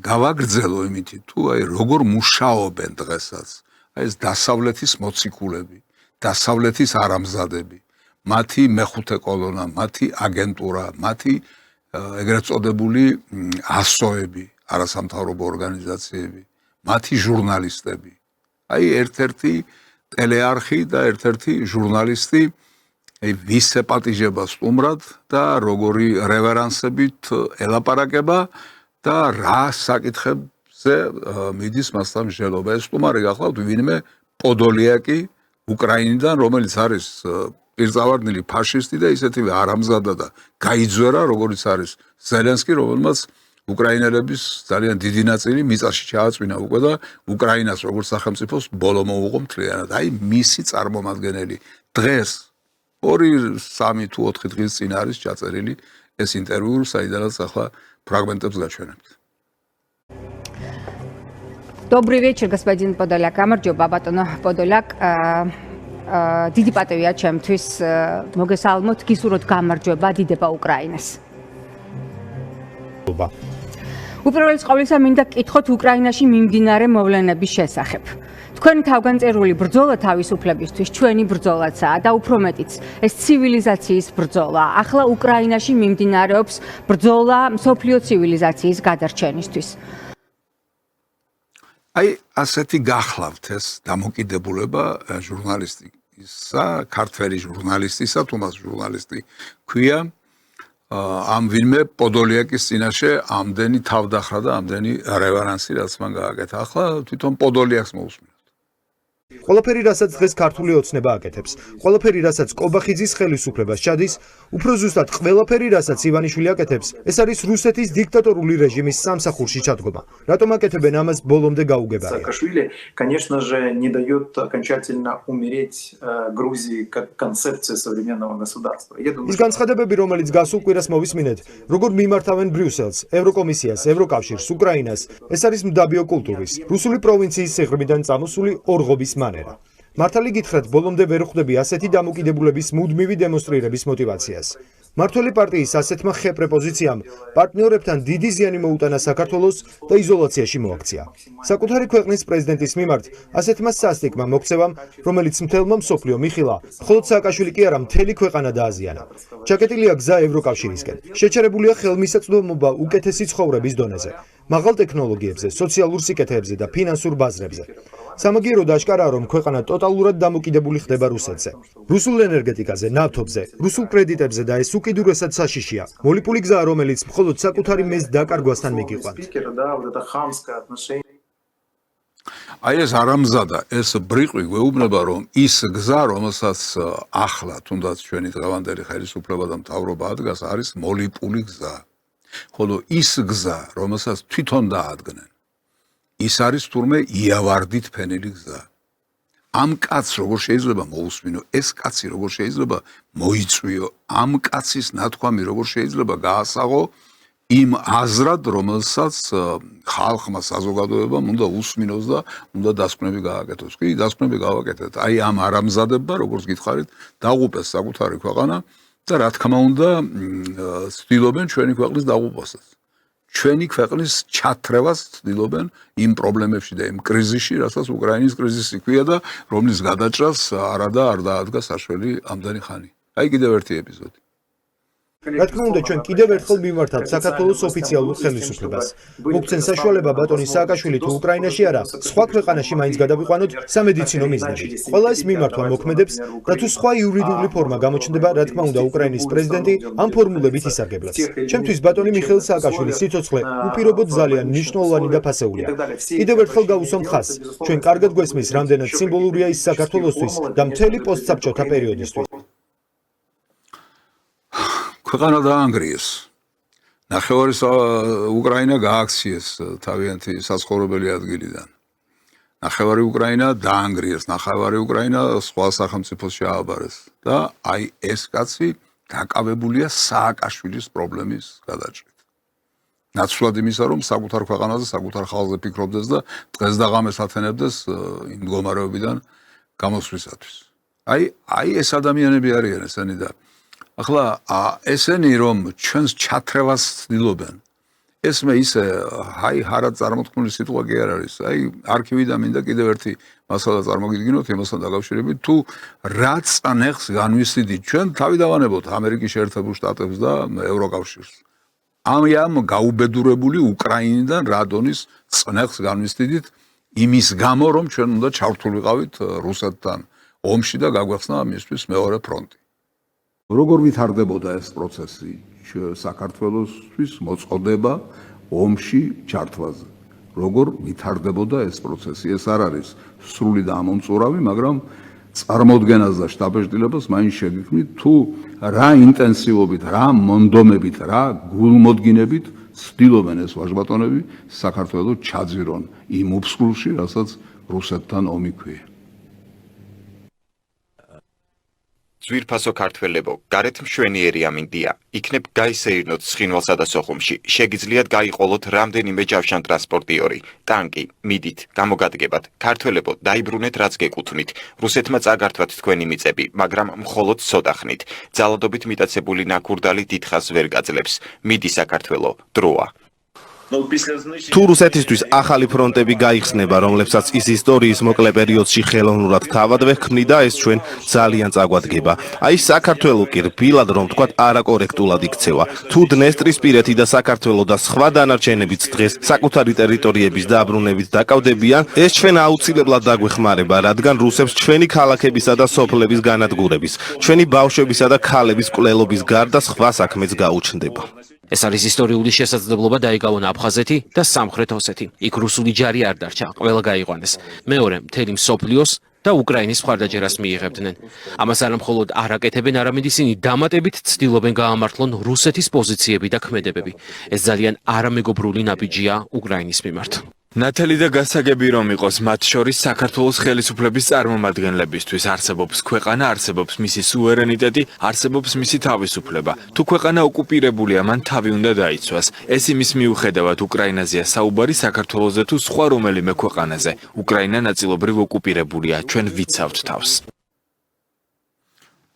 გავაგრძელო იმითი, თუ აი როგორ მუშაობენ დღესაც აი ეს დასავლეთის მოციქულები, დასავლეთის არამზადები, მათი მეხუთე კოლონა, მათი აგენტურა, მათი ეგრეთ წოდებული ასოები, არასამთავრობო ორგანიზაციები, მათი ჟურნალისტები. აი ერთ-ერთი ტელეარხი და ერთ-ერთი ჟურნალისტი ვის ეპატიჟება სტუმრად და როგორი რევერანსებით ელაპარაკება და რა საკითხებზე მიდის მასთან მსჯელობა. ეს სტუმარი გახლავთ ვინმე პოდოლიაკი უკრაინიდან, რომელიც არის პირწავარდნილი ფაშისტი და ისეთივე არამზადა და გაიძვერა, როგორც არის ზელენსკი, რომელმაც უკრაინელების ძალიან დიდი ნაწილი მიწაში ჩააწვინა უკვე და უკრაინას როგორც სახელმწიფოს ბოლო მოუღო მთლიანად. აი მისი წარმომადგენელი დღეს 2-3 თუ 4 დღის წინ არის ჩაწერილი ეს ინტერვიუ, საიდანაც ახლა ფრაგმენტებს გაჩვენებთ. Добрый вечер, господин Подоляк. გამარჯობა ბატონო Подоляк. დიდი პატივია ჩემთვის მოგესალმოთ, გისურვოთ გამარჯვება, დიდება უკრაინას. უპირველეს ყოვლისა მინდა გკითხოთ უკრაინაში მიმდინარე მოვლენების შესახებ. თქვენი თავგანწერული ბრძოლა თავისუფლებისთვის ჩვენი ბრძოლაცაა და უფრო მეტიც ეს ცივილიზაციის ბრძოლა. ახლა უკრაინაში მიმდინარეობს ბრძოლა მსოფლიო ცივილიზაციის გადარჩენისთვის. აი ასეთი გახლავთ ეს დამოკიდებულება ჟურნალისტისა, ქართველი ჟურნალისტისა, თუმცა ჟურნალისტი ქვია ამ ვინმე პოდოლიაკის წინაშე ამდენი თავდახრა და ამდენი რევერანსი რაც მან გააკეთა. ახლა თვითონ პოდოლიაკს მოусმინოთ. ყველაფერი, რასაც დღეს ქართული ოცნება აკეთებს, ყველაფერი, რასაც კობახიძის ხელისუფლებას ჩადის, უფრო ზუსტად ყველაფერი, რასაც ივანიშვილი აკეთებს, ეს არის რუსეთის დიქტატორული რეჟიმის სამსახურში ჩადგომა. რატომ აკეთებენ ამას ბოლომდე გაუგებარია. Саакашвили, конечно же, не дает окончательно умереть Грузии как концепции современного государства. Я думаю, ის განცხადებები, რომელიც გასულ კვირას მოვისმინეთ, როგორ მიმართავენ ბრიუსელს, ევროკომისიას, ევროკავშირს, უკრაინას, ეს არის მდაბიო კულტურის, რუსული პროვინციის სიღრმიდან წამოსული ორღობის მანერა. მართალი გითხრათ, ბოლომდე ვერ ხვდები ასეთი დამოკიდებულების მუდმივი დემონსტრირების მოტივაციას. მართველი პარტიის ასეთმა ხეპრე პოზიციამ პარტნიორებთან დიდი ზიანი მოუტანა საქართველოს და იზოლაციაში მოაქცია. საკუთარი ქვეყნის პრეზიდენტის მიმართ ასეთმა სასტიკმა მოქცევამ, რომელიც მთელმა მსოფლიო მიხილა, მხოლოდ სააკაშვილი კი არა, მთელი ქვეყანა დააზიანა. ჩაკეტილია გზა ევროკავშირისკენ. შეჩერებულია ხელმისაწვდომობა უკეთესი ცხოვრების დონეზე, მაღალ ტექნოლოგიებზე, სოციალურ სიკეთეებზე და ფინანსურ ბაზრებზე. სამაგიეროდ აშკარაა, რომ ქვეყანა ტოტალურად დამოკიდებული ხდება რუსეთზე. რუსულ ენერგეტიკაზე, ნავთობზე, რუსულ კრედიტებზე და ეს უკიდურესად საშიშია. მოლიპული გზაა, რომელიც მხოლოდ საკუთარი მეზ დაკარგვასთან მიგიყვანთ. აი ეს არამზადა, ეს ბრიყვი გვეუბნება, რომ ის გზა, რომელსაც ახლა თუნდაც ჩვენი დღევანდელი ხელისუფლება და მთავრობა ადგას, არის მოლიპული გზა. ხოლო ის გზა, რომელსაც თვითონ დაადგნენ, ის არის თურმე იავარდით ფენილი გზა. ამ კაცს როგორ შეიძლება მოусმინო, ეს კაცი როგორ შეიძლება მოიწვიო, ამ კაცის ნათქვამი როგორ შეიძლება გაასაღო იმ აზრად, რომელსაც ხალხმა, საზოგადოებამ უნდა უსმინოს და უნდა დასკვნები გააკეთოს. კი, დასკვნები გავაკეთეთ. აი ამ არამზადებმა, როგორც გითხარით, დაღუპეს საკუთარი ქვეყანა და რა თქმა უნდა, ცდილობენ ჩვენი ქვეყნის დაღუპვასაც. ჩვენი ქვეყნის ჩათრევას ცდილობენ იმ პრობლემებში და იმ კრიზისში, რასაც უკრაინის კრიზისი ქვია და რომლის გადაჭრას არადა არ დაადგა საშველი ამდენი ხანი. აი კიდევ ერთი ეპიზოდი. რა თქმა უნდა, ჩვენ კიდევ ერთხელ მიმართავთ საქართველოს ოფიციალურ ხელისუფლებას. მოგცენ საშუალება ბატონი სააკაშვილი თუ უკრაინაში არა, სხვა ქვეყანაში მაინც გადავიყვანოთ სამედიცინო მიზნებით. ყველა ეს მიმართვა მოქმედებს და თუ სხვა იურიდიული ფორმა გამოჩნდება, რა თქმა უნდა, უკრაინის პრეზიდენტი ამ ფორმულებით ისარგებლებს. ჩემთვის ბატონი მიხეილ სააკაშვილის სიცოცხლე უპირობოდ ძალიან მნიშვნელოვანი და ფასეულია. კიდევ ერთხელ გავუსვამ ხაზს, ჩვენ კარგად გვესმის, რამდენად სიმბოლურია ის საქართველოსთვის და მთელი პოსტსაბჭოთა პერიოდისთვის. ქვეყანა დაანგრიეს. ნახევარი უკრაინა გააქციეს თავიანთი საცხოვრებელი ადგილიდან. ნახევარი უკრაინა დაანგრიეს, ნახევარი უკრაინა სხვა სახელმწიფოს შეააბარეს და აი ეს კაცი დაკავებულია სააკაშვილის პრობლემის გადაჭრით. ნაცვლად იმისა, რომ საკუთარ ქვეყანაზე, საკუთარ ხალხზე ფიქრობდეს და დღეს და ღამეს ათენებდეს იმ მდგომარეობიდან გამოსვლისათვის. აი ეს ადამიანები არიან ესენი და ახლა ესენი რომ ჩვენს ჩათრევას ცდილობენ. ეს მე ისე ჰაი ჰარად წარმოთქმული სიტყვა კი არ არის. აი არქივიდან მინდა კიდევ ერთი მასალა წარმოგიდგინოთ იმასთან დაკავშირებით, თუ რა წნეხს განვისდით ჩვენ თავი დავანებოთ ამერიკის შეერთებულ შტატებს და ევროკავშირს. ამ გაუბედურებული უკრაინიდან რა დონის წნეხს განვისდით იმის გამო, რომ ჩვენ უნდა ჩართულიყავით რუსეთთან ომში და გაგვეხსნა მისთვის მეორე ფრონტი. როგორ ვითარდებოდა ეს პროცესი საქართველოსთვის მოწყდება ომში ჩართვაზე? როგორ ვითარდებოდა ეს პროცესი? ეს არ არის სრული და ამომწურავი, მაგრამ წარმოდგენას და შტაბ-ბეჭდილებას მაინც შეგიქმნით, თუ რა ინტენსივობით, რა მონდომებით, რა გულმოდგინებით ცდილობენ ეს ვაჟბატონები საქართველოს ჩაძირონ იმ უფსკულში, რასაც რუსეთთან ომი ქვია. ძვირფასო ქართველებო, გარეთ მშვენიერი ამინდია. იქნებ გაისეირნოთ ცხინვალსა და სოხუმში. შეგიძლიათ გაიყოლოთ რამდენიმე ჯავშანტრანსპორტიორი, ტანკი, მიდით, გამოგადგებათ. ქართველებო, დაიბრუნეთ რაც გეკუთვნით. რუსეთმა წაგართვათ თქვენი მიწები, მაგრამ მხოლოდ ცოტახნით. ძალადობით მიტაცებული ნაკურდალი დიდხანს ვერ გაძლებს. მიდი საქართველო, დროა. თუ რუსეთისთვის ახალი ფრონტები გაიხსნება, რომლებსაც ის ისტორიის მოკლე პერიოდში ხელოვნურად თავადვე ქმნიდა, ეს ჩვენ ძალიან წაგვადგება. აი საქართველო კი რბილად რომ თქვათ არაკორექტულად იქცევა. თუ დნესტრისპირეთი და საქართველო და სხვა დანარჩენებიც დღეს საკუთარი ტერიტორიების დაბრუნებით დაკავდებიან, ეს ჩვენ აუცილებლად დაგვეხმარება, რადგან რუსებს ჩვენი ქალაქებისა და სოფლების განადგურების, ჩვენი ბავშვებისა და ქალების მკვლელობის გარდა სხვა საქმეც გაუჩნდება. ეს არის ისტორიული შესაძლებლობა დაიკავონ აფხაზეთი და სამხრეთ ოსეთი. იქ რუსული ჯარი არ დარჩა, ყველა გაიყვანეს. მეორე, მთელი მსოფლიოს და უკრაინის მხარდაჭერას მიიღებდნენ. ამას არა მხოლოდ არ აკეთებენ, არამედ ისინი დამატებით ცდილობენ გაამართლონ რუსეთის პოზიციები და ქმედებები. ეს ძალიან არამეგობრული ნაბიჯია უკრაინის მიმართ. ნათელი და გასაგები რომ იყოს, მათ შორის საქართველოს ხელისუფლების წარმომადგენლებისთვის არსებობს ქვეყანა, არსებობს მისი სუვერენიტეტი, არსებობს მისი თავისუფლება. თუ ქვეყანა ოკუპირებულია, მან თავი უნდა დაიცვას. ეს იმის მიუხედავად უკრაინაზეა საუბარი საქართველოზე თუ სხვა რომელიმე ქვეყანაზე. უკრაინა ნაწილობრივ ოკუპირებულია, ჩვენ ვიცავთ თავს.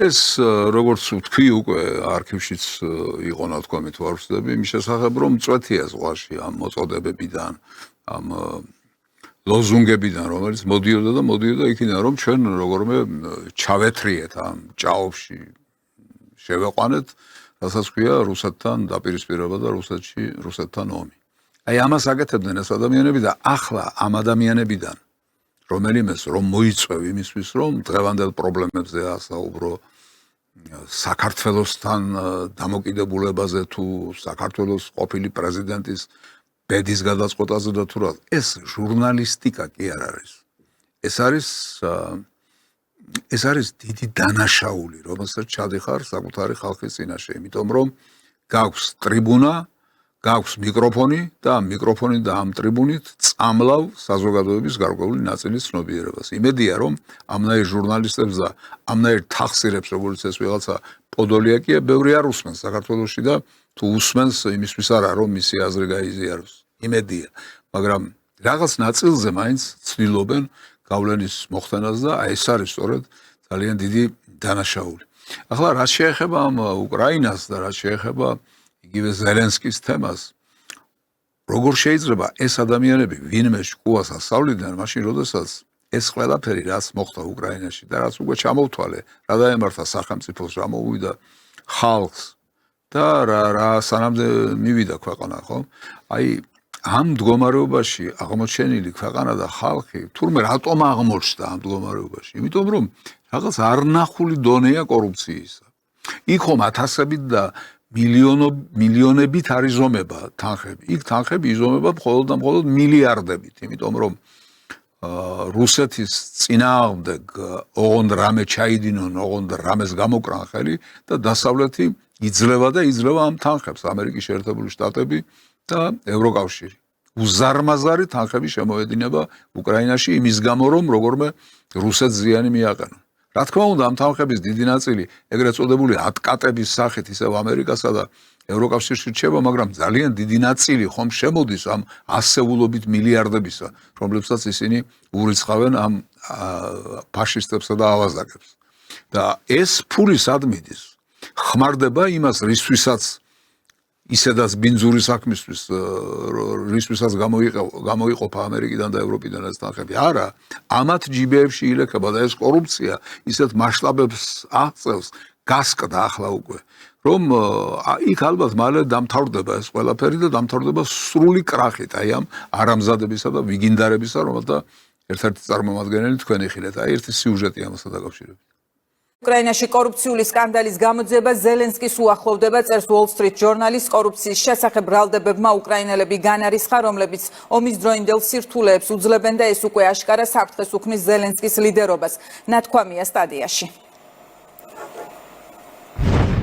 ეს როგორც ვთქვი, უკვე არქივშიც იყო ნათქვამი თუ არ ვცდები, იმის შესახებ რომ წვეთია ზღვაში ამ მოწოდებებიდან, ამ ლოზუნგებიდან, რომელიც მოდიოდა იქიდან, რომ ჩვენ როგორმე ჩავეთრიეთ ამ ჭაობში შევეყვანეთ, რასაც ქვია რუსეთთან დაპირისპირება და რუსეთთან ომი. აი ამას აკეთებდნენ ეს ადამიანები და ახლა ამ ადამიანებიდან რომელიმეს რომ მოიწვევ იმისთვის, რომ დღევანდელ პრობლემებზე ასაუბრო, საქართველოსთან დამოკიდებულებაზე თუ საქართველოს ყოფილი პრეზიდენტის ბედის გადაწყვეტაზე და თუ რა, ეს ჟურნალისტიკა კი არ არის. ეს არის დიდი დანაშაული, რომელსაც ჩადიხარ საკუთარი ხალხის წინაშე, იმიტომ რომ გაქვს ტრიბუნა, გაქვს მიკროფონი და ამ მიკროფონი და ამ ტრიბუნით წამლავ საზოგადოების გარკვეული ნაწილის ცნობიერებას. იმედია რომ ამნაირ ჟურნალისტებს და ამნაირ თახსირებს, როგორც ეს ვიღაცა პოდოლიაკია, ბევრი არ უსმენს საქართველოში და თუ უსმენს იმისთვის არა რომ მისი აზრი გაიზიაროს. იმედია, მაგრამ რაღაც ნაწილზე მაინც ცდილობენ გავლენის მოხდენას და აი ეს არის სწორედ ძალიან დიდი დანაშაული. ახლა რაც შეეხება ამ უკრაინას და რაც შეეხება იგივე ზელენსკის თემას, როგორ შეიძლება ეს ადამიანები ვინმე შკუას ასწავლიდნენ, მაშინ როდესაც ეს ყველაფერი რაც მოხდა უკრაინაში და რაც უკვე ჩამოვთვალე, რა დაემართა სახელმწიფოს, რა მოვიდა ხალხს და რა სანამდე მივიდა ქვეყანა, ხო? აი ამ მდგომარეობაში აღმოჩენილი ქვეყანა და ხალხი თურმე რატომ აღმოჩნდა ამ მდგომარეობაში? იმიტომ რომ რაღაც არნახული დონეა კორუფციისა. იქ ხომ ათასებით და მილიონებით არ იზომება თანხები. იქ თანხები იზომება მხოლოდ და მხოლოდ მილიარდებით, იმიტომ რომ რუსეთის წინააღმდეგ ოღონდ რამე ჩაიდინონ, ოღონდ რამეს გამოკრან ხელი და დასავლეთი იძლევა და იძლევა ამ თანხებს, ამერიკის შეერთებული შტატები და ევროკავშირი. უზარმაზარი თანხები შემოედინება უკრაინაში იმის გამო, რომ როგორმე რუსეთს ზიანი მიაყენონ. რა თქმა უნდა, ამ თანხების დიდი ნაწილი ეგრეთ წოდებული ატკატების სახით ისევ ამერიკასა და ევროკავშირში რჩება, მაგრამ ძალიან დიდი ნაწილი ხომ შემოდის ამ ასეულობით მილიარდებისა, რომლებსაც ისინი ურიცხავენ ამ ფაშისტებსა და ავაზაკებს. და ეს ფული სად მიდის? ხმარდება იმას, რისთვისაც ისედაც ბინძური საქმისთვის, რისთვისაც გამოიყოფა ამერიკიდან და ევროპიდან ეს თანხები. არა, ამათ ჯიბეებში ილექება და ეს კორუფცია ისეთ მასშტაბებს აღწევს, გასკდა ახლა უკვე, რომ იქ ალბათ მალე დამთავრდება ეს ყველაფერი და დამთავრდება სრული კრახით, აი ამ არამზადებისა და ვიგინდარებისა, რომელთა ერთ-ერთი წარმომადგენელი თქვენი ხილეთ. აი ერთი სიუჟეტი ამასთან დაკავშირებით. უკრაინაში კორუფციული სკანდალის გამოძიება ზელენსკის უახლოვდება, წერს Wall Street Journal-ის. კორუფციის შესახებ ბრალდებებმა უკრაინელები განარისხა, რომლებიც ომის დროინდელ სირთულეებს უძლებენ და ეს უკვე აშკარა საფრთხეს უქმნის ზელენსკის ლიდერობას. ნათქვამია სტადიაში.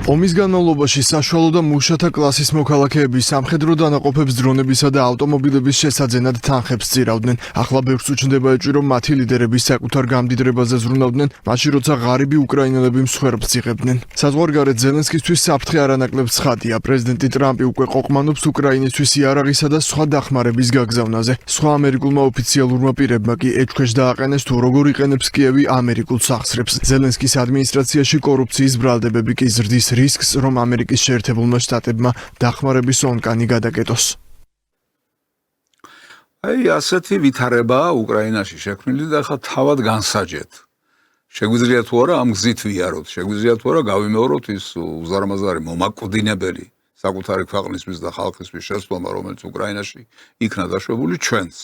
ომის განმავლობაში საშუალო და მუშათა კლასის მოქალაქეები სამხედრო დანაყოფებს დრონებისა და ავტომობილების შესაძენად თანხებს ძირავდნენ. ახლა ბევრს უჩნდება ეჭვი, რომ მათი ლიდერები საკუთარ გამდიდრებაზე ზრუნავდნენ, მაშინ როცა ღარიბი უკრაინელები მსხვერპლს იღებდნენ. საზღვარგარეთ ზელენსკისთვის საფრთხე არანაკლებ ცხადია. პრეზიდენტი ტრამპი უკვე ყოყმანობს უკრაინისთვის იარაღისა და სხვა დახმარების გაგზავნაზე. სხვა ამერიკულმა ოფიციალურმა პირებმა კი ეჭვქვეშ დააყენეს, თუ როგორ იყენებს კიევი ამერიკულ სახსრებს. ზელენსკის ადმინისტრაციაში კორუფციის ბრალდებები კი ზრდის რისკს, რომ ამერიკის შეერთებულმა შტატებმა დახმარების ონკანი გადაკეტოს. აი ასეთი ვითარებაა უკრაინაში შექმნილი და ხა თავად განსაჯეთ. შეგვიძლია თუ არა ამ გზით ვიაროთ, შეგვიძლია თუ არა გავიმეოროთ ის უზარმაზარი მომაკვდინებელი საკუთარი ქვეყნისთვის და ხალხისთვის შესვლომა, რომელიც უკრაინაში იქნა დაშვებული ჩვენც.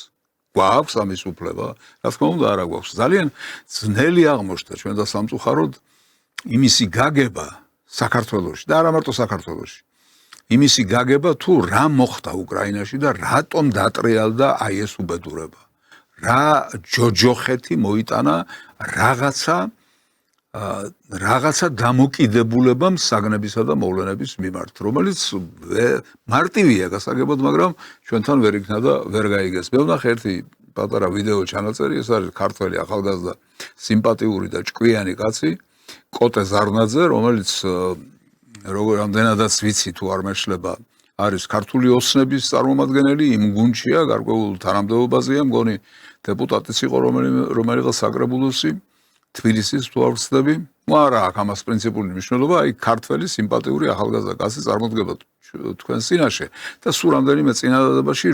გვაქვს ამის უფლება? რა თქმა უნდა, არა გვაქვს. ძალიან ძნელი აღმოჩნდა ჩვენ და სამწუხაროდ იმისი გაგება საქართველოში და არა მარტო საქართველოში. იმისი გაგება თუ რა მოხდა უკრაინაში და რატომ დატრიალდა აი ეს უბედურება. რა ჯოჯოხეთი მოიტანა რაღაცა დამოკიდებულებამ საგნებისა და მოვლენების მიმართ, რომელიც მარტივია გასაგებად, მაგრამ ჩვენთან ვერ იქნა და ვერ გაიგეს. მე ვნახე ერთი პატარა ვიდეო ჩანაწერი, ეს არის ქართველი ახალგაზრდა სიმპათიური და ჭკვიანი კაცი, კოტე ზარნაძე, რომელიც რამდენადაც ვიცი თუ არ მეშლება, არის ქართული ოსნების წარმომადგენელი, იმ გუნდშია, გარკვეულ თანამდებობაზეა, მგონი დეპუტატიც იყო რომელიღაც საკრებულოსი, თბილისის თუ არ ვცდები. არა აქვს ამას პრინციპული მნიშვნელობა, აი ქართველი სიმპათიური ახალგაზრდა კაცი წარმოდგება თქვენ წინაშე და სულ რამდენიმე წინადადებაში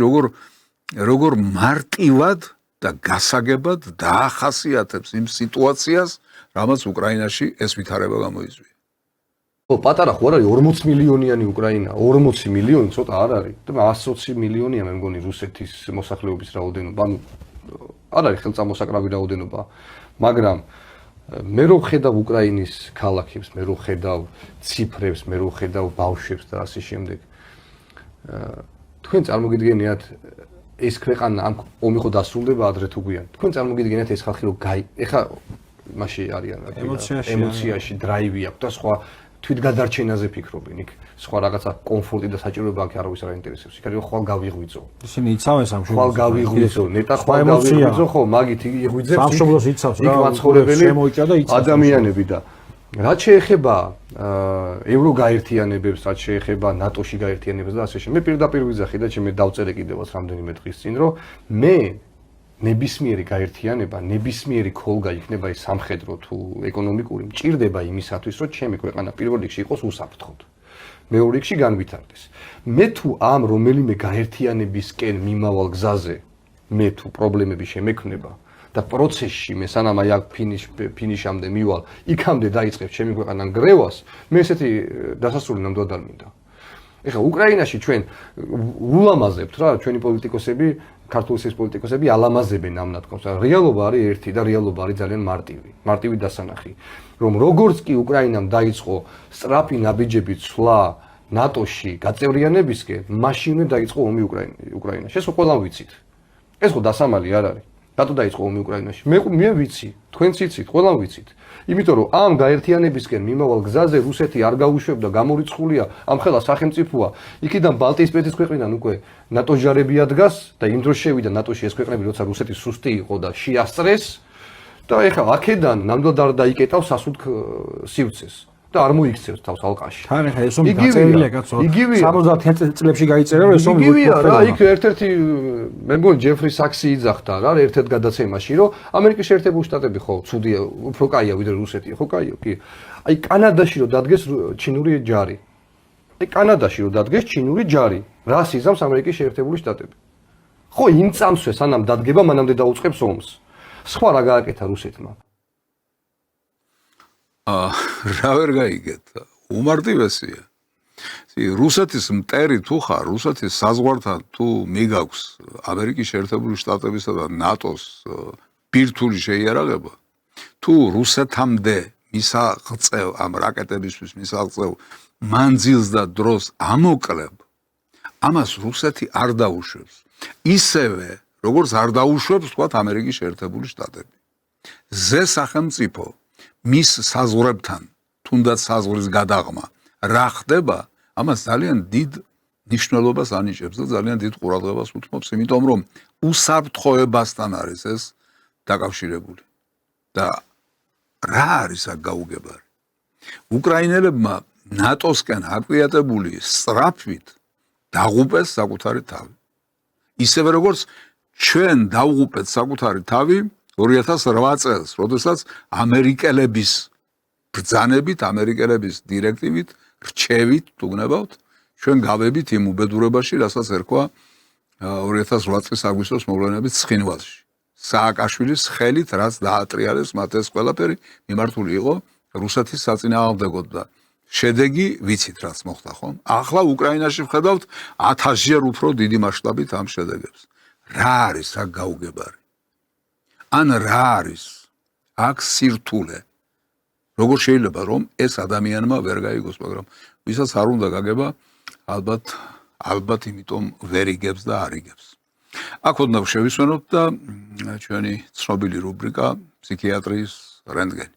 როგორ მარტივად და გასაგებად დაახასიათებს იმ სიტუაციას, რამაც უკრაინაში ეს ვითარება გამოიწვია. პატარა ხო არ არის 40 მილიონიანი უკრაინა, 40 მილიონი ცოტა არ არის და 120 მილიონია მე მგონი რუსეთის მოსახლეობის რაოდენობა. ანუ არ არის ხელწამოსაკრავი რაოდენობა, მაგრამ მე რო ხედავ უკრაინის ქალაქებს, მე რო ხედავ ციფრებს, მე რო ხედავ ბავშვებს და ასე შემდეგ. თქვენ წარმოგიდგენიათ ეს ქვეყანა ამ ომი ხო დასრულდება ადრე თუ გვიან. თქვენ წარმოგიდგენიათ ეს ხალხი რო ეხა მასში არიან ემოციაში დრაივი აქვს და სხვა თვითგადარჩენაზე ფიქრობენ იქ სხვა რაღაცა კომფორტი და საჭიროება აქ არავის არ აინტერესებს. იქ არის ხვალ გავიღვიძო. ისინი იცავენ სამშობლოს. ხვალ გავიღვიძო, ნეტა ხვალ გავიღვიძო ხო, მაგით იღვიძებს. სამშობლოს იცავს რა. იქ მაცხოვრებელი ადამიანები და რაც შეეხება ევროგაერთიანებებს, რაც შეეხება ნატოში გაერთიანებებს და ასე შემდეგ. მე პირდაპირ ვიძახი და ჩემი დავწერე კიდევაც რამდენიმე დღის წინ, რომ მე ნებისმიერი გაერთიანება, ნებისმიერი ქოლგა იქნება ის სამხედრო თუ ეკონომიკური, მჭირდება იმისათვის, რომ ჩემი ქვეყანა პირველ რიგში იყოს უსაფრთხოდ. მეორე რიგში განვითარდეს. მე თუ ამ რომელიმე გაერთიანებისკენ მიმავალ გზაზე მე თუ პრობლემები შემექმნება და პროცესში მე სანამ აი აქ ფინიშამდე მივალ, იქამდე დაიწყებს ჩემი ქვეყანა გრევას, მე ესეთი დასასრული ნამდვილად არ მინდა. ეხლა უკრაინაში ჩვენ ულამაზებთ რა, ჩვენი პოლიტიკოსები, ქართული პოლიტიკოსები ალამაზებენ ამ ნათქვამს. რეალობა არის ერთი და რეალობა არის ძალიან მარტივი დასანახი, რომ როგორც კი უკრაინამ დაიწყო სწრაფი ნაბიჯები ცვლა ნატოში გაწევრიანებისკენ, მაშინვე დაიწყო ომი უკრაინაში. ეს ყველამ ვიცით. ეს ხო დასამალი არ არის. რატო დაიწყო ომი უკრაინაში? მე ვიცი, თქვენც იცით, ყველამ ვიცით. იმიტომ რომ ამ გაერთიანებისკენ მიმავალ გზაზე რუსეთი არ გაუშვებდა, გამორიცხულია, ამ ხელა სახელმწიფოა. იქიდან ბალტიისპირეთის ქვეყნიდან უკვე ნატოს ჯარები ადგას და იმ დროს შევიდა ნატოში ეს ქვეყნები, როცა რუსეთი სუსტი იყო და შეასწრეს და ეხლა აქედან ნამდვილად არ დაიკეტავს სასუდ სივრცეს. და არ მოიქცევს თავს ალყაში. თან ეხა ეს ომი გაწერილია კაცო. 70 წლებში გაიწერა რომ ეს ომი იგივეა რა, იქ ერთ-ერთი მე მგონი ჯეფრი საქსი იძახდა რა, ერთ-ერთ გადაცემაში, რომ ამერიკის შეერთებული შტატები ხო ცუდია, უფრო კაია ვიდრე რუსეთია, ხო კაია, კი. აი კანადაში რომ დადგეს ჩინური ჯარი. აი კანადაში რომ დადგეს ჩინური ჯარი, რას იზამს ამერიკის შეერთებული შტატები? ხო იმ წამსვე სანამ დადგება, მანამდე დაუწყებს ომს. სხვა რა გააკეთა რუსეთმა? რა ვერ გაიგეთ, უმარტივესია. რუსეთის მტერი თუ ხარ, რუსეთის საზღვართან თუ მიგაქვს ამერიკის შეერთებული შტატებისა და ნატოს ბირთვული შეიარაღება, თუ რუსეთამდე მისაღწევ ამ რაკეტებისთვის მისაღწევ მანძილს და დროს ამოკლებ, ამას რუსეთი არ დაუშვებს. ისევე, როგორც არ დაუშვებს, თქვათ, ამერიკის შეერთებული შტატები. ზე სახელმწიფო მის საზღვრებთან, თუნდაც საზღვრის გადაღმა, რა ხდება, ამას ძალიან დიდ ნიშნულობას ანიჭებს და ძალიან დიდ ყურადღებას უთმობს, იმიტომ რომ უსაფრთხოებასთან არის ეს დაკავშირებული. და რა არის აქ გაუგებარი? უკრაინელებმა ნატოსკენ აკვიატებული სწრაფვით დაღუპეს საკუთარი თავი. ისევე როგორც ჩვენ დავღუპეთ საკუთარი თავი 2008 წელს, როდესაც ამერიკელების ბრძანებით, ამერიკელების დირექტივით, რჩევით, თუ გნებავთ, ჩვენ გავებით იმ უბედურებაში, რასაც ერქვა 2008 წლის აგვისტოს მოვლენების ცხინვალში. სააკაშვილის ხელით რაც დაატრიალეს მათ ეს ყველაფერი მიმართული იყო რუსეთის საწინააღმდეგოდ და შედეგი ვიცით რაც მოხდა ხომ? ახლა უკრაინაში ვხედავთ 1000-ჯერ უფრო დიდი მასშტაბით ამ შედეგებს. რა არის აქ გაუგებარი? ან რა არის აქ სირთულე? როგორ შეიძლება რომ ეს ადამიანმა ვერ გაიგოს, მაგრამ ვისაც არ უნდა გაგება, ალბათ იმიტომ ვერ იგებს და არ იგებს. აქ ოდნავ შევისვენოთ და ჩვენი ცნობილი რუბრიკა ფსიქიატრიის რენტგენი.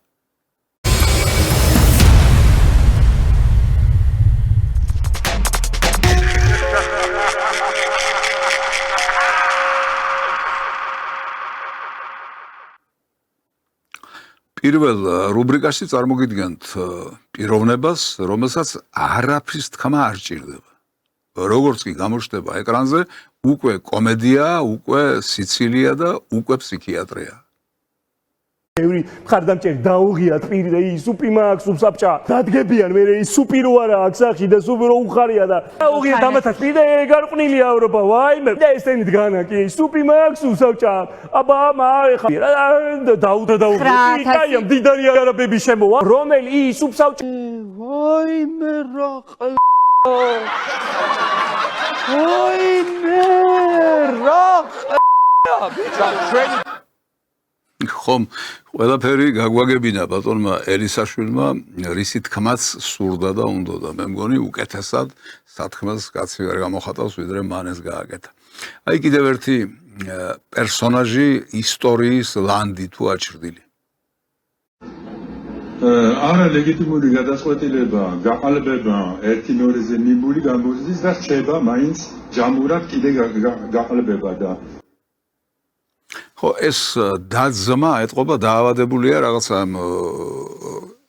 პირველ რუბრიკაში წარმოგიდგენთ პიროვნებას, რომელსაც არაფრის თქმა არ ჭირდება. როგორც კი გამოჩნდება ეკრანზე, უკვე კომედია, უკვე სიცილია და უკვე ფსიქიატრია. ბევრი მხარდამჭერი დაუღიათ პირი ის სუპი მაქვს უსაბჭა დადგებიან მე ის სუპი რო არა აქ სახში და სუპი რო უხარია და დაუღიათ ამათაც პირი გარყვნილია ევროპა ვაიმე და ესენი დგანა კი სუპი მაქვს უსაბჭა აბა ხა დაუღიათ აი ამ დიდარი არაბები შემოვა რომელი ის უსაბჭა ვაიმე რა ვაიმე რა ხომ ყველაფერი გაგვაგებინა ბატონმა ელისაშვილმა რისი თქმაც სურდა და უნდოდა მე მგონი უკეთესად სათქმელს კაცი ვერ გამოხატავს ვიდრე მან ეს გააკეთა აი კიდევ ერთი პერსონაჟი ისტორიის ლანდი თუ აჩრდილი არა ლეგიტიმური გადაწყვეტილება გაყალბება ერთი მეორეზე ნიბული გამოზის და რჩება მაინც ჯამურად კიდე გაყალბება და ეს დაძმა ეტყობა დაავადებულია რაღაცა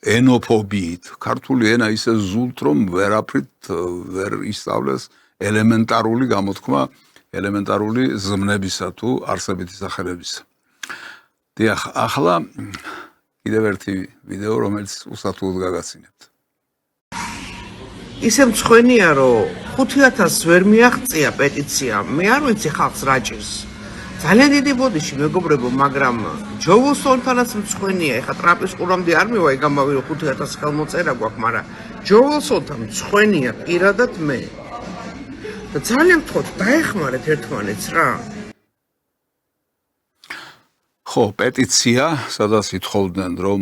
ენოფობიით. ქართული ენა ისე ზულთ რომ ვერაფრით ვერ ისწავლეს ელემენტარული გამოთქმა, ელემენტარული ზმნებისა თუ არსებითი სახელებისა. დიახ, ახლა კიდევ ერთი ვიდეო, რომელიც უსათუოდ გაგაცინებთ. ისე მწვენია, რომ 5000 ვერ მიაღწია პეტიცია. მე არ ვიცი ხალხს რა ჭირს. ძალიან დიდი ბოდიში მეგობრებო, მაგრამ ჯო უილსონთანაც მწვენია. ეხა ტრამპის ყურამდე არ მივა, იგამავირო 5000 ხელმოწერა გვაქვს, მაგრამ ჯო უილსონთან მწვენია პირადად მე. და ძალიან ვთქვათ, დაეხმარეთ ერთმანეთს რა. ხო, პეტიცია, სადაც ითხოვდნენ, რომ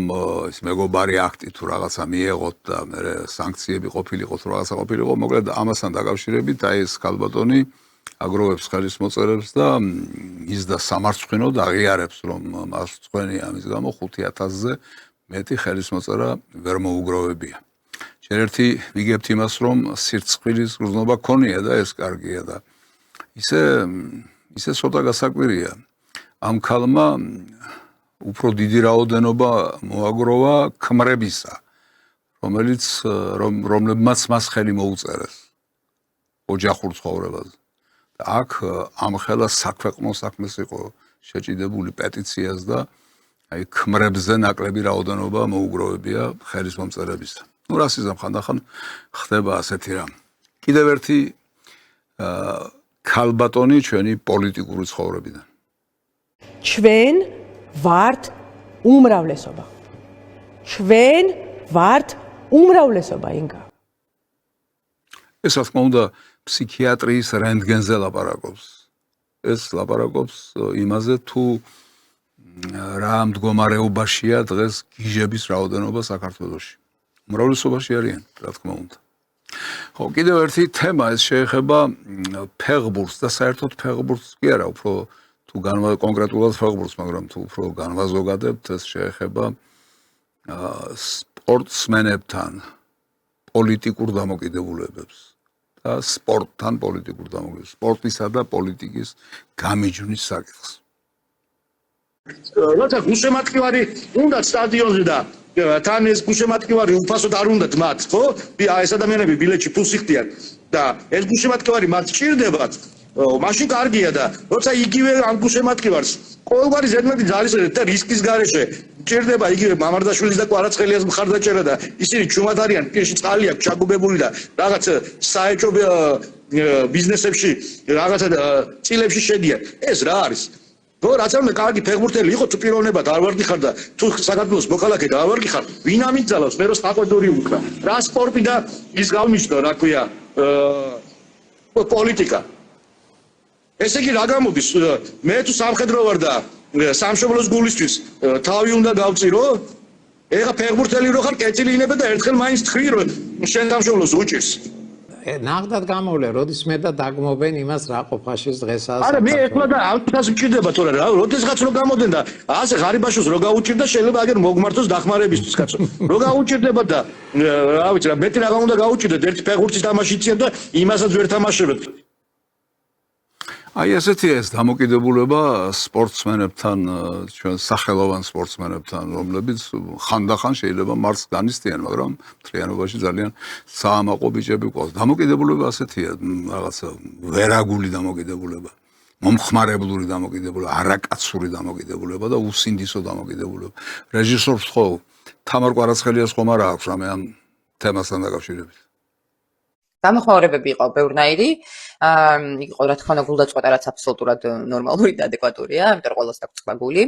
ის მეგობარი აქტი თუ რაღაცა მიეღოთ და მე სანქციები ყოფილიყო თუ რაღაცა ყოფილიყო, მოკლედ ამასთან დაკავშირებით აი ეს ქალბატონი აგროვებს ხელის მოწერებს და ის და სამარცხვინოდ აღიარებს, რომ მარცხვენი ამის გამო 5000-ზე მეტი ხელის მოწერა ვერ მოუგროვებია. ჯერ ერთი ვიგებთ იმას, რომ სირცხვილის გრძნობა ქონია და ეს კარგია და ისე ცოტა გასაკვირია. ამ ქალმა უფრო დიდი რაოდენობა მოაგროვა ქმრებისა, რომლებმაც მას ხელი მოუწერეს ოჯახურ ცხოვრებაზე. აქ ამ ხელა საქვეყნო საქმეს იყო შეჭიდებული პეტიციას და აი ქმრებზე ნაკლები რაოდენობა მოუგროვებია ხელის მომწერებისა. ნუ რასიზმ ხანდახან ხდება ასეთი რამ. კიდევ ერთი ქალბატონი ჩვენი პოლიტიკური ცხოვრებიდან. ჩვენ ვართ უმრავლესობა. ჩვენ ვართ უმრავლესობა, ინგა. ეს რა თქმა უნდა ფსიქიატრიის რენტგენზე ლაპარაკობს. ეს ლაპარაკობს იმაზე თუ რა მდგომარეობაშია დღეს გიჟების რაოდენობა საქართველოში. უმრავლესობაში არიან, რა თქმა უნდა. ხო, კიდევ ერთი თემა ეს შეეხება ფეხბურთს და საერთოდ ფეხბურთს კი არა, უფრო თუ კონკრეტულად ფეხბურთს, მაგრამ თუ უფრო განვაზოგადებთ, ეს შეეხება სპორტსმენებთან პოლიტიკურ დამოკიდებულებებს. და სპორტთან პოლიტიკურ დამოკიდებულებას, სპორტისა და პოლიტიკის გამიჯვნის საკითხს. როცა გუშემატკივარი უნდა სტადიონზე და თან ეს გუშემატკივარი უფასოდ არ უნდათ მათ, ხო? ეს ადამიანები ბილეთში ფულს იხდიან და ეს გუშემატკივარი მათ სჭირდებათ, მაშინ კარგია და როცა იგივე ამ გუშემატკივარს ყოველგვარი ზედმეტი ძალისხმევით და რისკის გარეშე ჭირდება იგივე მამარდაშვილის და კვარაცხელიას მხარდაჭერა და ისინი ჩუმად არიან, პირში წყალი აქვს ჩაგუბებული და რაღაც საეჭვო ბიზნესებში რაღაცა წილებში შედიან. ეს რა არის? რო რაც ამ კარგი ფეხბურთელი იყო თუ პიროვნებად არ ვარგიხარ და თუ საქართველოს მოქალაქე და არ ვარგიხარ, ვინ ამიძალავს მე რო სტაკვედური უკრა? რა სპორტი და ის გავნიშნო, რა ქვია, პოლიტიკა. ესე იგი რა გამოდის? მე თუ სამხედრო ვარ და სამშობლოს გულისთვის თავი უნდა გავწირო? ეხა ფეხბურთელი რო ხარ, კეთილი ინებე და ერთხელ მაინც თქვი რომ შენ სამშობლოს უჭირს. ნახდად გამოვლე, როდის მე და დაგმობენ იმას რა ყოფაშის დღესაა. არა, მე ეხლა და ამას მჭირდება თორე რა, როდესღაც რო გამოდენ და ასე ღარიბაშოს რო გაუჭირდა, შეიძლება აგერ მოგმართოს დახმარებისთვის კაცო. რო გაუჭირდება და რა ვიცი რა, მეტი რაგან უნდა გაუჭირდეთ, ერთი ფეხბურთის თამაში იციან და იმასაც ვერ თამაშობთ. აი ესეთია ეს დამოკიდებულება სპორტსმენებთან, ჩვენ სახელოვან სპორტსმენებთან, რომლებიც ხანდახან შეიძლება მარცხს განიცდიან, მაგრამ მთლიანობაში ძალიან საამაყო ბიჭები ყავს. დამოკიდებულება ასეთია, რაღაცა ვერაგული დამოკიდებულება, მომხმარებლური დამოკიდებულება, არაკაცური დამოკიდებულება და უსინდისო დამოკიდებულება. რეჟისორს ხო თამარ კვარაცხელიას ხომ არა აქვს რამე ამ თემასთან დაკავშირებით? გამოხმაურებები იყო ბევრნაირი, იყო რა თქმა უნდა გულდაწყვეტა რაც აბსოლუტურად ნორმალური და ადეკვატურია, იმიტომ რომ ყველას აქვს წყვა გული.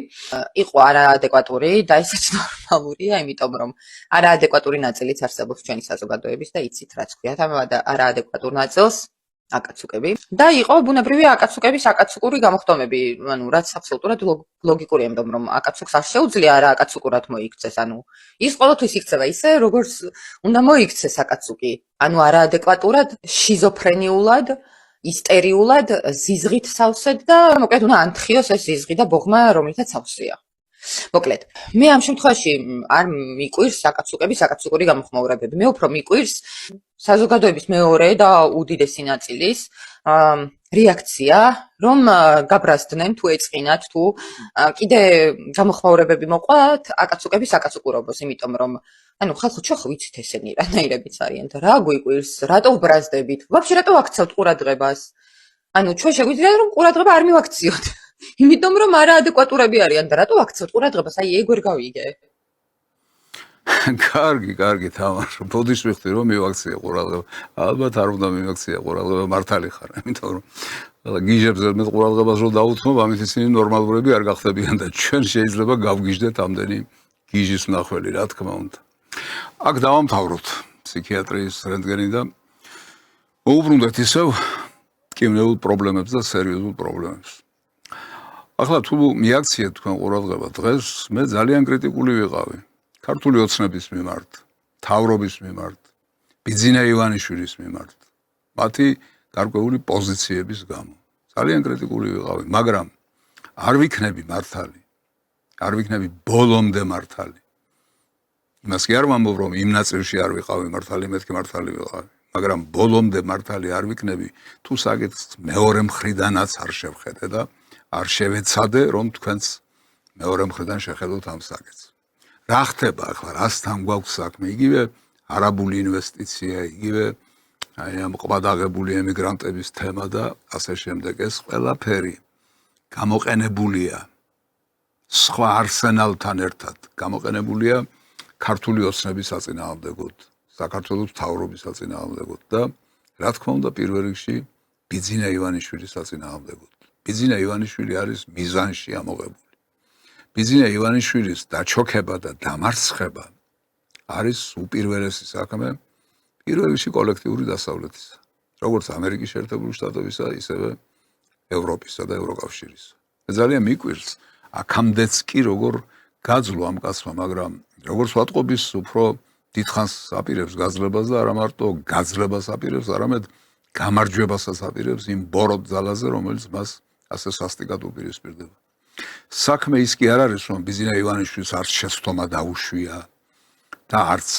იყო არაადეკვატური და ისიც ნორმალურია, იმიტომ რომ არაადეკვატური ნაწილიც არსებობს ჩვენი საზოგადოების და იცით რაც ქვიათ ამ არაადეკვატურ ნაწილს აკაცუკები და იყო ბუნებრივი აკაცუკების აკაცუკური გამოხდომები, ანუ რაც აბსოლუტურად ლოგიკურია, იმიტომ რომ აკაცუკს არ შეუძლია არა აკაცუკურად მოიქცეს, ანუ ის ყოველთვის იქცევა ისე, როგორც უნდა მოიქცეს აკაცუკი, ანუ არაადეკვატურად, შიზოფრენიულად, ისტერიულად, ზიზღით სავსედ და მოკლედ უნდა ანთხიოს ეს ზიზღი და ბოღმა, რომლითაც სავსეა. მოკლედ, მე ამ შემთხვევაში არ მიკვირს აკაცუკების აკაცუკური გამოხმაურებები. მე უფრო მიკვირს საზოგადოების მეორე და უდიდესი ნაწილის რეაქცია, რომ გაბრაზდნენ თუ ეწყინათ თუ კიდე გამოხმაურებები მოყვათ აკაცუკების აკაცუკურობას, იმიტომ რომ ანუ ხალხო ჩვენ ხო ვიცით ესენი რანაირებიც არიან და რა გვიკვირს, რატო ვბრაზდებით? ვაფშე რატო ვაქცევთ ყურადღებას? ანუ ჩვენ შეგვიძლია რომ ყურადღება არ მივაქციოთ. იმიტომ რომ არაადეკვატურები არიან და რატო ვაქცევთ ყურადღებას? აი ეგ ვერ გავიგე. კარგი, თამარ. ბოდის ვიხდი რომ მივაქცია ყურადღება. ალბათ არ უნდა მივაქცია ყურადღება, მართალი ხარ, იმიტომ რომ გიჟებს ზედმეტ ყურადღებას რო დაუთმობ, ამით ისინი ნორმალურები არ გახდებიან და ჩვენ შეიძლება გავგიჟდეთ ამდენი გიჟის მნახველი, რა თქმა უნდა. აქ დავამთავროთ ფსიქიატრიის რენტგენი და მოუბრუნდეთ ისევ კიმნეულ პრობლემებს და სერიოზულ პრობლემებს. ახლა თუ მიაქციეთ თქვენ ყურადღება დღეს, მე ძალიან კრიტიკული ვიყავი ქართული ოცნების მიმართ, მთავრობის მიმართ, ბიძინა ივანიშვილის მიმართ, მათი გარკვეული პოზიციების გამო. ძალიან კრიტიკული ვიყავი, მაგრამ არ ვიქნები მართალი, არ ვიქნები ბოლომდე მართალი. იმას კი არ ვამბობ, რომ იმ ნაწილში არ ვიყავი მართალი, მეთქი მართალი ვიყავი, მაგრამ ბოლომდე მართალი არ ვიქნები, თუ საკითხს მეორე მხრიდანაც არ შევხედე და არ შევეცადე, რომ თქვენც მეორე მხრიდან შეხედოთ ამ საკითხს. რა ხდება ახლა, რასთან გვაქვს საქმე? იგივე არაბული ინვესტიცია, იგივე აი ამ ყვადაღებული ემიგრანტების თემა და ასე შემდეგ. ეს ყველაფერი გამოყენებულია სხვა არსენალთან ერთად, გამოყენებულია ქართული ოცნების საწინააღმდეგოდ, საქართველოს მთავრობის საწინააღმდეგოდ და რა თქმა უნდა პირველ რიგში ბიძინა ივანიშვილის საწინააღმდეგოდ. ბიძინა ივანიშვილი არის მიზანში ამოღებული. ბიძინა ივანიშვილის დაჩოქება და დამარცხება არის უპირველესი საქმე პირველ რიგში კოლექტიური დასავლეთისა, როგორც ამერიკის შეერთებული შტატებისა, ისევე ევროპისა და ევროკავშირისა. ძალიან მიკვირს აქამდეც კი როგორ გაძლო ამ კაცმა, მაგრამ როგორც ვატყობის უფრო დიდხანს აპირებს გაძლებას და არა მარტო გაძლებას აპირებს, არამედ გამარჯვებასაც აპირებს იმ ბოროტ ძალაზე, რომელიც მას ასე სასტიკად უპირისპირდება. საქმე ის კი არ არის, რომ ბიძინა ივანიშვილს არც შეცდომა დაუშვია და არც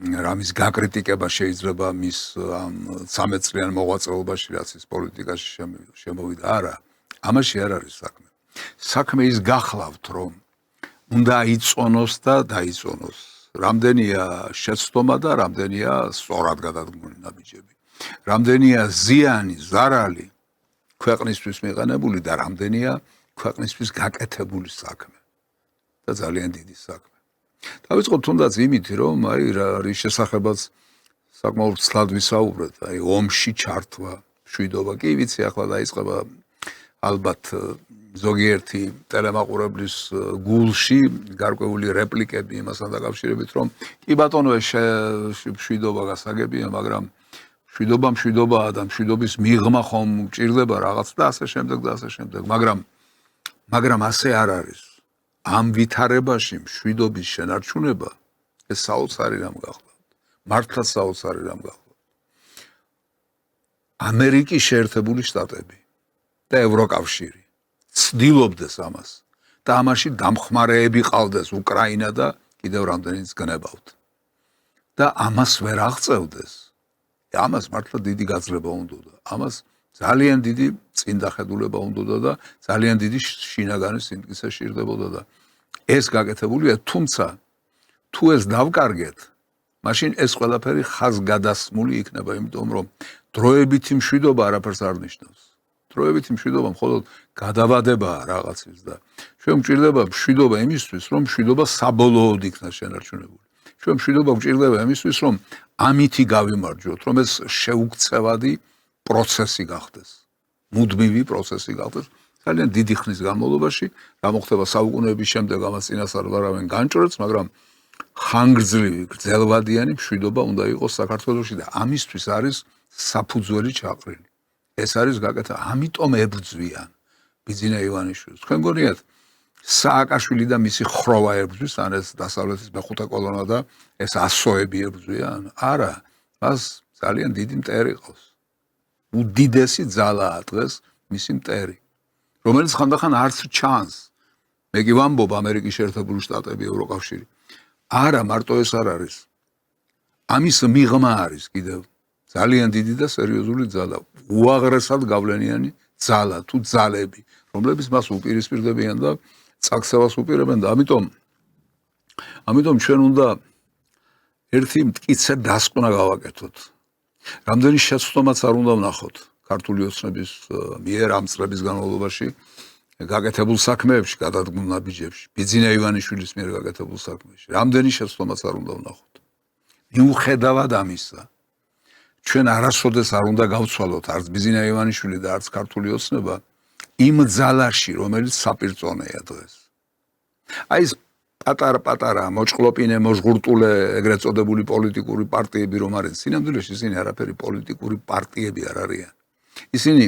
რამის გაკრიტიკება შეიძლება მის ამ 13 წლიან მოღვაწეობაში, რაც ის პოლიტიკაში შემოვიდა. არა, ამაში არ არის საქმე. საქმე ის გახლავთ, რომ უნდა იწონოს და დაიწონოს. რამდენია შეცდომა და რამდენია სწორად გადადგმული ნაბიჯები. რამდენია ზიანი, ზარალი ქვეყნისთვის მიყენებული და რამდენია ქვეყნისთვის გაკეთებული საქმე და ძალიან დიდი საქმე. დავიწყოთ თუნდაც იმით, რომ აი რის შესახებაც საკმაოდ ცლად ვისაუბრეთ, აი ომში ჩართვა, მშვიდობა. კი ვიცი, ახლა დაიწყება ალბათ ზოგიერთი ტელემაყურებლის გულში გარკვეული რეპლიკები იმასთან დაკავშირებით, რომ კი ბატონო მშვიდობა გასაგებია, მაგრამ მშვიდობაა და მშვიდობის მიღმა ხომ გჭირდება რაღაც და ასე შემდეგ და ასე შემდეგ, მაგრამ ასე არ არის. ამ ვითარებაში მშვიდობის შენარჩუნება ეს საოცარი რამ გახლავთ. მართლა საოცარი რამ გახლავთ. ამერიკის შეერთებული შტატები და ევროკავშირი ცდილობდეს ამას და ამაში დამხმარეები ყავდეს უკრაინა და კიდევ რამდენიც გნებავთ. და ამას ვერ აღწევდეს. ამას მართლა დიდი გაძლება უნდოდა. ამას ძალიან დიდი წინდახედულება უნდოდა და ძალიან დიდი შინაგანი სიმტკიცე სჭირდებოდა და ეს გაკეთებულია, თუმცა თუ ეს დავკარგეთ, მაშინ ეს ყველაფერი ხაზგადასმული იქნება, იმიტომ რომ დროებითი მშვიდობა არაფერს არ ნიშნავს. დროებითი მშვიდობა მხოლოდ გადავადებაა რაღაცის და ჩვენ გვჭირდება მშვიდობა იმისთვის, რომ მშვიდობა საბოლოოდ იქნას შენარჩუნებული. ჩვენ მშვიდობა გვჭირდება იმისთვის, რომ ამითი გავიმარჯვოთ, რომ ეს შეუქცევადი პროცესი გახდეს. მუდმივი პროცესი გახდეს. ძალიან დიდი ხნის განმავლობაში, რა მოხდება საუკუნეების შემდეგ, ამას წინასწარ ვარავინ განჭრեց, მაგრამ ხანგრძლივი, გრძელვადიანი მშვიდობა უნდა იყოს საქართველოში და ამისთვის არის საფუძველი ჩაყრილი. ეს არის გაკეთა, ამიტომ ებრძვიან ბიძინა ივანიშვილს. თქვენ გონიათ, სააკაშვილი და მისი ხროვა ებრძვის, ან ეს დასავლეთის მეხუთე კოლონა და ეს ასოები ებრძვიან? არა, მას ძალიან დიდი მტერი ყავს. უდიდესი ძალაა დღეს მისი მტერი, რომელიც ხანდახან არც ჩანს. მე კი ვამბობ, ამერიკის შეერთებული შტატები, ევროკავშირი. არა, მარტო ეს არ არის. ამის მიღმა არის კიდევ ძალიან დიდი და სერიოზული ძალა, უაღრესად გავლენიანი ძალა თუ ძალები, რომლებიც მას უპირისპირდებიან და წაქცევას უპირებენ და ამიტომ ჩვენ უნდა ერთი მტკიცე დასკვნა გავაკეთოთ. რამდენი შეცდომაც არ უნდა ვნახოთ ქართული ოცნების მიერ ამ წლების განმავლობაში გაკეთებულ საქმეებში, გადადგმულ ნაბიჯებში, ბიძინა ივანიშვილის მიერ გაკეთებულ საქმეში. რამდენი შეცდომაც არ უნდა ვნახოთ. მიუხედავად ამისა, ჩვენ არასოდეს არ უნდა გავცვალოთ არც ბიძინა ივანიშვილი და არც ქართული ოცნება იმ ძალაში, რომელიც საპირწონეა დღეს. აი ეს პატარა მოჭყლოპინე, მოჟღურტულე, ეგრეთ წოდებული პოლიტიკური პარტიები რომ არის, სინამდვილეში ისინი არაფერი პოლიტიკური პარტიები არ არიან. ისინი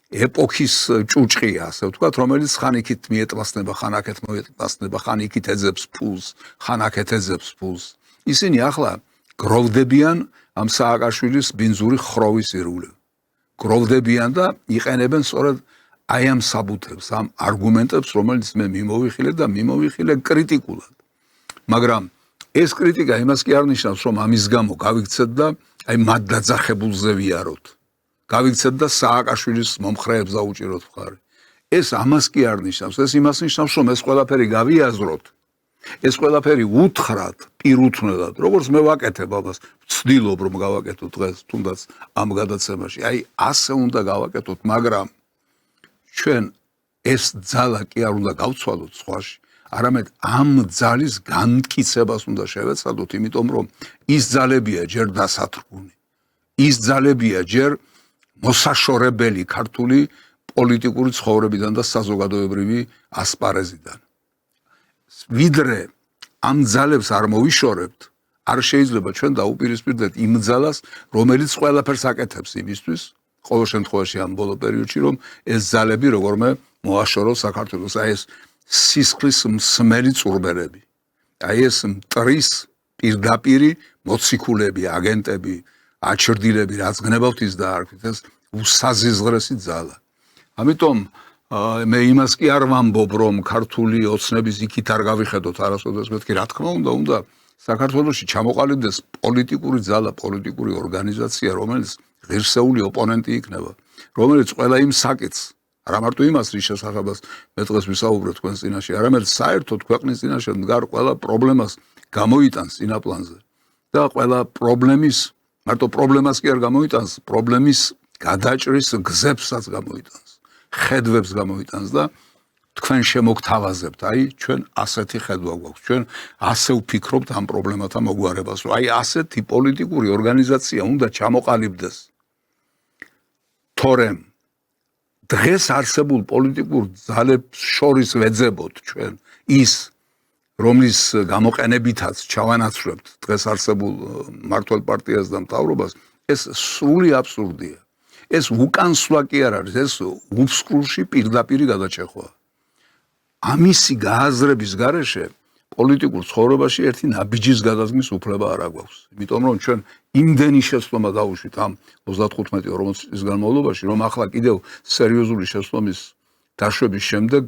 ეპოქის ჭუჭყია, ასე ვთქვათ, რომელიც ხან იქით მიეტმასნება, ხან აქეთ მოეტმასნება, ხან იქით ეძებს ფულს, ხან აქეთ ეძებს ფულს. ისინი ახლა გროვდებიან ამ სააკაშვილის ბინძური ხროვის ირგვლივ. გროვდებიან და იყენებენ სწორედ აი ამ საბუთებს, ამ არგუმენტებს, რომელიც მე მიმოვიხილე და მიმოვიხილე კრიტიკულად. მაგრამ ეს კრიტიკა იმას კი არ ნიშნავს, რომ ამის გამო გავიქცეთ და აი მათ დაძახებულზე ვიაროთ. გავიქცეთ და სააკაშვილის მომხრეებს დაუჭიროთ მხარი. ეს ამას კი არ ნიშნავს, ეს იმას ნიშნავს, რომ ეს ყველაფერი გავიაზროთ. ეს ყველაფერი უთხრათ, პირუთვნელად, როგორც მე ვაკეთებ ამას, ვცდილობ რომ გავაკეთო დღეს, თუნდაც ამ გადაცემაში. აი ასე უნდა გავაკეთოთ, მაგრამ ჩვენ ეს ძალა კი არ უნდა გავცვალოთ სხვაში, არამედ ამ ძალის განმტკიცებას უნდა შევეცადოთ, იმიტომ რომ ის ძალებია ჯერ დასათრგუნი, ის ძალებია ჯერ მოსაშორებელი ქართული პოლიტიკური ცხოვრებიდან და საზოგადოებრივი ასპარეზიდან. ვიდრე ამ ძალებს არ მოვიშორებთ, არ შეიძლება ჩვენ დაუპირისპირდეთ იმ ძალას, რომელიც ყველაფერს აკეთებს იმისთვის, ყოველ შემთხვევაში ამ ბოლო პერიოდში, რომ ეს ძალები როგორმე მოაშოროს საქართველოს, აი ეს სისხლის მსმელი წურბელები, აი ეს მტრის პირდაპირი მოციქულები, აგენტები, აჩრდილები, რაც გნებავთ ის დაარქვით, ეს უსაზიზღრესი ძალა. ამიტომ მე იმას კი არ ვამბობ, რომ ქართული ოცნების იქით არ გავიხედოთ არასოდეს, მეთქი რა თქმა უნდა საქართველოში ჩამოყალიბდეს პოლიტიკური ძალა, პოლიტიკური ორგანიზაცია, რომელიც ღირსეული ოპონენტი იქნება, რომელიც ყველა იმ საკითხს, არა მარტო იმას, რის შესახებაც მე დღეს ვისაუბრე თქვენს წინაშე, არამედ საერთოდ ქვეყნის წინაშე მდგარ ყველა პრობლემას გამოიტანს წინაპლანზე და ყველა პრობლემის, მარტო პრობლემას კი არ გამოიტანს, პრობლემის გადაჭრის გზებსაც გამოიტანს, ხედვებს გამოიტანს და თქვენ შემოგთავაზებთ, აი ჩვენ ასეთი ხედვა გვაქვს, ჩვენ ასე ვფიქრობთ ამ პრობლემათა მოგვარებას, რომ აი ასეთი პოლიტიკური ორგანიზაცია უნდა ჩამოყალიბდეს. თორემ დღეს არსებულ პოლიტიკურ ძალებს შორის ვეძებოთ ჩვენ ის, რომლის გამოყენებითაც ჩავანაცვლებთ დღეს არსებულ მმართველ პარტიას და მთავრობას, ეს სრული აბსურდია. ეს უკანსვლა კი არ არის, ეს უფსკრულში პირდაპირი გადაჭეხვაა. ამისი გააზრების გარეშე პოლიტიკურ ცხოვრებაში ერთი ნაბიჯის გადადგმის უფლება არ აქვს. იმიტომ რომ ჩვენ იმდენი შეცდომა დავუშვით ამ 35-40 წლის განმავლობაში, რომ ახლა კიდევ სერიოზული შეცდომის დაშვების შემდეგ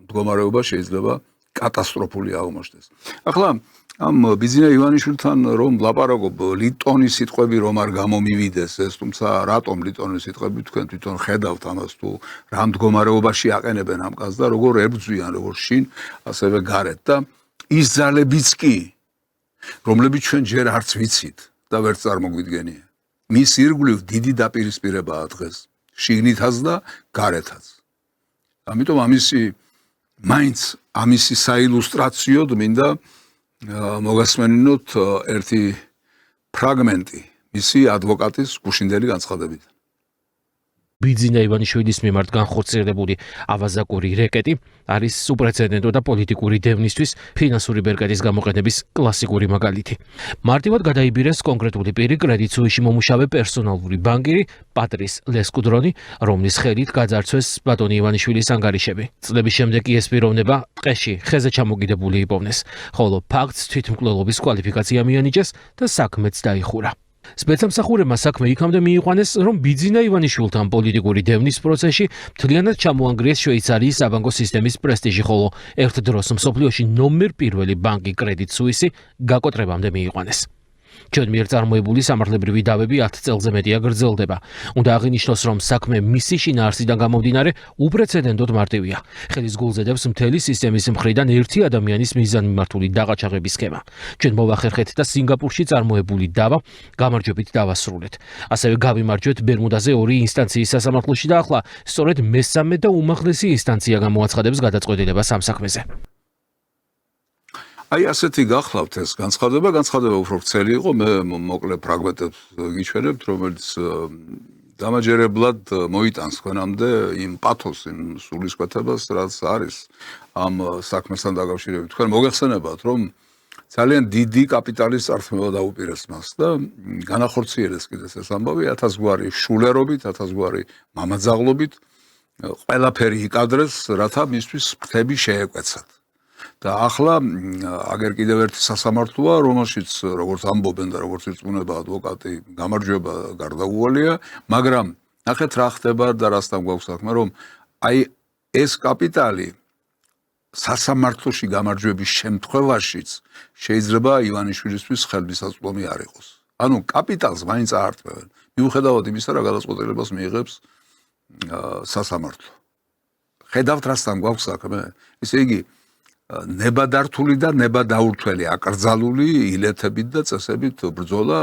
მდგომარეობა შეიძლება კატასტროფული აღმოჩნდეს. ახლა ამ ბიძინა ივანიშვილთან რომ ლაპარაკობ, ლიტონის სიტყვები რომ არ გამომივიდეს ეს, თუმცა რატომ ლიტონის სიტყვები თქვენ თვითონ ხედავთ ამას თუ რა მდგომარეობაში აყენებენ ამ კაცს და როგორ ებრძვიან, როგორ შინ, ასევე გარეთ და ის ძალებიც კი, რომლებიც ჩვენ ჯერ არც ვიცით და ვერც წარმოგვიდგენია. მის ირგვლივ დიდი დაპირისპირებაა დღეს, შიგნითაც და გარეთაც. ამიტომ მაინც ამისი საილუსტრაციოდ მინდა მოგასმენინოთ ერთი ფრაგმენტი მისი ადვოკატის გუშინდელი განცხადებიდან. ბიძინა ივანიშვილის მიმართ განხორციელებული ავაზაკური რეკეტი არის უპრეცედენტო და პოლიტიკური დევნისთვის ფინანსური ბერკეტის გამოყენების კლასიკური მაგალითი. მარტივად გადაიბირეს კონკრეტული პირი კრედიტ სუისში მომუშავე პერსონალური ბანკირი პატრის ლესკუდრონი, რომლის ხელით გაძარცვეს ბატონი ივანიშვილის ანგარიშები. წლების შემდეგ კი ეს პიროვნება ტყეში ხეზე ჩამოგიდებული იპოვნეს, ხოლო ფაქტს თვითმკვლელობის კვალიფიკაცია მიანიჭეს და საქმეც დაიხურა. სპეცსამსახურებმა საქმე იქამდე მიიყვანეს, რომ ბიძინა ივანიშვილთან პოლიტიკური დევნის პროცესში მთლიანად ჩამოანგრიეს შვეიცარიის საბანკო სისტემის პრესტიჟი, ხოლო ერთ დროს მსოფლიოში ნომერ პირველი ბანკი კრედიტ სუისი გაკოტრებამდე მიიყვანეს. ჩვენ მიერ წარმოებული სამართლებრივი დავები 10 წელზე მეტია გრძელდება. უნდა აღინიშნოს, რომ საქმე მისი შინაარსიდან გამომდინარე უპრეცედენტოდ მარტივია. ხელის გულზე დევს მთელი სისტემის მხრიდან ერთი ადამიანის მიზანმიმართული დაყაჩაღების სქემა. ჩვენ მოვახერხეთ და სინგაპურში წარმოებული დავა გამარჯვებით დავასრულეთ. ასევე გავიმარჯვეთ ბერმუდაზე 2 ინსტანციის სასამართლოში და ახლა სწორედ მესამე და უმაღლესი ინსტანცია გამოაცხადებს გადაწყვეტილებას ამ საქმეზე. აი ასეთი გახლავთ ეს განცხადება უფრო ვრცელი იყო, მე მოკლე ფრაგმენტებს გიჩვენებთ, რომელიც დამაჯერებლად მოიტანს თქვენამდე იმ პათოს, იმ სულისკვეთებას, რაც არის ამ საქმესთან დაკავშირებით. თქვენ მოგეხსენებათ, რომ ძალიან დიდი კაპიტალის წართმევა დაუპირეს მას და განახორციელეს კიდეც ეს ამბავი 1000 გვარი შულერობით, 1000 გვარი მამაძაღლობით, ყველაფერი იკადრეს, რათა მისთვის ფრთები შეეკვეცათ. და ახლა აგერ კიდევ ერთი სასამართლოა, რომელშიც როგორც ამბობენ და როგორც ირწმუნება ადვოკატი, გამარჯვება გარდაუვალია, მაგრამ ნახეთ რა ხდება და რასთან გვაქვს საქმე, რომ აი ეს კაპიტალი სასამართლოში გამარჯვების შემთხვევაშიც შეიძლება ივანიშვილისთვის ხელმისაწვდომი არ იყოს. ანუ კაპიტალს მაინც აართმევენ, მიუხედავად იმისა, რა გადაწყვეტილებას მიიღებს სასამართლო. ხედავთ რასთან გვაქვს საქმე, ესე იგი ნებადართული და ნებადაურთველი აკრძალული ილეთებით და წესებით ბრძოლა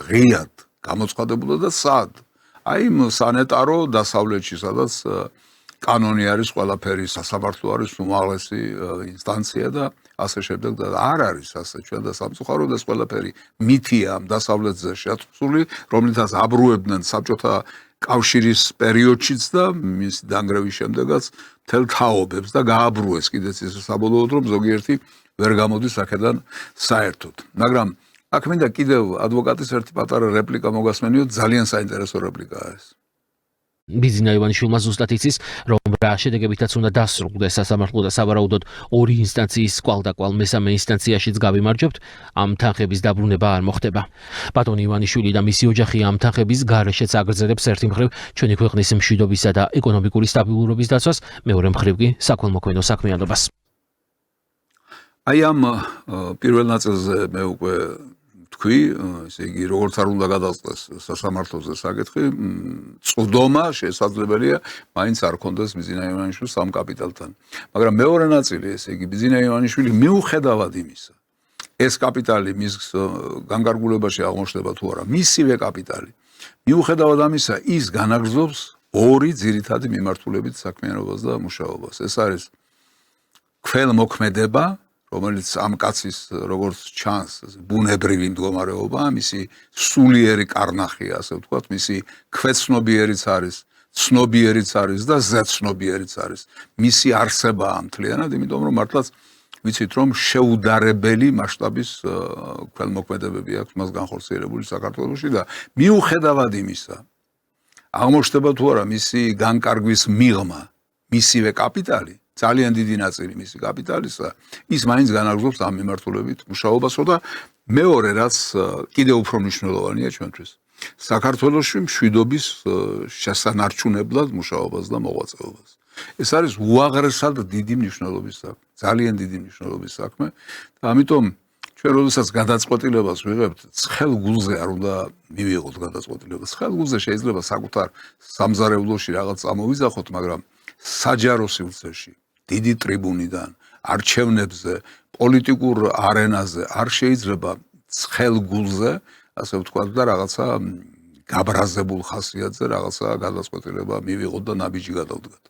ღიად გამოცხადებულა და სად? აი სანეტარო დასავლეთში, სადაც კანონი არის ყველაფერი, სასამართლო არის უმაღლესი ინსტანცია და ასე შემდეგ და არ არის ასე ჩვენ და სამწუხაროდ ეს ყველაფერი მითია ამ დასავლეთზე შეწყვეტილი, რომლითაც აბრუებდნენ საბჭოთა კავშირის პერიოდშიც და მის დანგრევის შემდეგაც მთელ თაობებს და გააბრუეს კიდეც ის საბოლოოდ, რომ ზოგიერთი ვერ გამოდის აქედან საერთოდ. მაგრამ აქ მინდა კიდევ ადვოკატის ერთი პატარა რეპლიკა მოგასმენიოთ, ძალიან საინტერესო რეპლიკაა ეს. ბიძინა ივანიშვილმა ზუსტად იცის, რომ რა შედეგებითაც უნდა დასრულდეს სასამართლო და სავარაუდოდ 2 ინსტანციის კვალდაკვალ მესამე ინსტანციაშიც გავიმარჯვებთ, ამ თანხების დაბრუნება არ მოხდება. ბატონი ივანიშვილი და მისი ოჯახი ამ თანხების გარეშეც აგრძელებს ერთი მხრივ ჩვენი ქვეყნის მშვიდობისა და ეკონომიკური სტაბილურობის დაცვას, მეორე მხრივ კი საქველმოქმედო საქმიანობას. აი ამ პირველ ნაწილზე მე უკვე თქვი, ესე იგი როგორც არ უნდა გადაწყდეს სასამართლოზე საკითხი, წვდომა შესაძლებელია მაინც არ ქონდეს ბიძინა ივანიშვილს ამ კაპიტალთან. მაგრამ მეორე ნაწილი, ესე იგი ბიძინა ივანიშვილი მიუხედავად იმისა, ეს კაპიტალი მის განკარგულებაში აღმოჩნდება თუ არა, მისივე კაპიტალი. მიუხედავად ამისა, ის განაგრძობს 2 ძირითადი მიმართულებით საქმიანობას და მუშაობას. ეს არის ქველმოქმედება, რომელიც ამ კაცის როგორც ჩანს, ბუნებრივი მდგომარეობა, მისი სულიერი კარნახია, ასე ვთქვათ, მისი ქვეცნობიერიც არის, ცნობიერიც არის და ზეცნობიერიც არის. მისი არსება ამთლიანად, იმიტომ რომ მართლაც ვიცით რომ შეუდარებელი მასშტაბის ქველმოქმედებები აქვს მას განხორციელებული საქართველოში და მიუხედავად იმისა, აღმოჩნდება თუ არა მისი განკარგვის მიღმა, მისივე კაპიტალი, ძალიან დიდი ნაწილი მისი კაპიტალისა, ის მაინც განაგრძობს ამ მიმართულებით მუშაობასო და მეორე რაც კიდევ უფრო მნიშვნელოვანია ჩვენთვის. საქართველოში მშვიდობის შესანარჩუნებლად მუშაობას და მოღვაწეობას. ეს არის უაღრესად დიდი მნიშვნელობის საქმე, ძალიან დიდი მნიშვნელობის საქმე და ამიტომ ჩვენ როდესაც გადაწყვეტილებას ვიღებთ, ცხელ გულზე არ უნდა მივიღოთ გადაწყვეტილებას. ცხელ გულზე შეიძლება საკუთარ სამზარეულოში რაღაც წამოვიძახოთ, მაგრამ საჯარო სივრცეში, დიდი ტრიბუნიდან, არჩევნებზე, პოლიტიკურ არენაზე არ შეიძლება ცხელ გულზე, ასე ვთქვათ და რაღაცა გაბრაზებულ ხასიათზე რაღაცა გადაწყვეტილება მივიღოთ და ნაბიჯი გადავდგათ.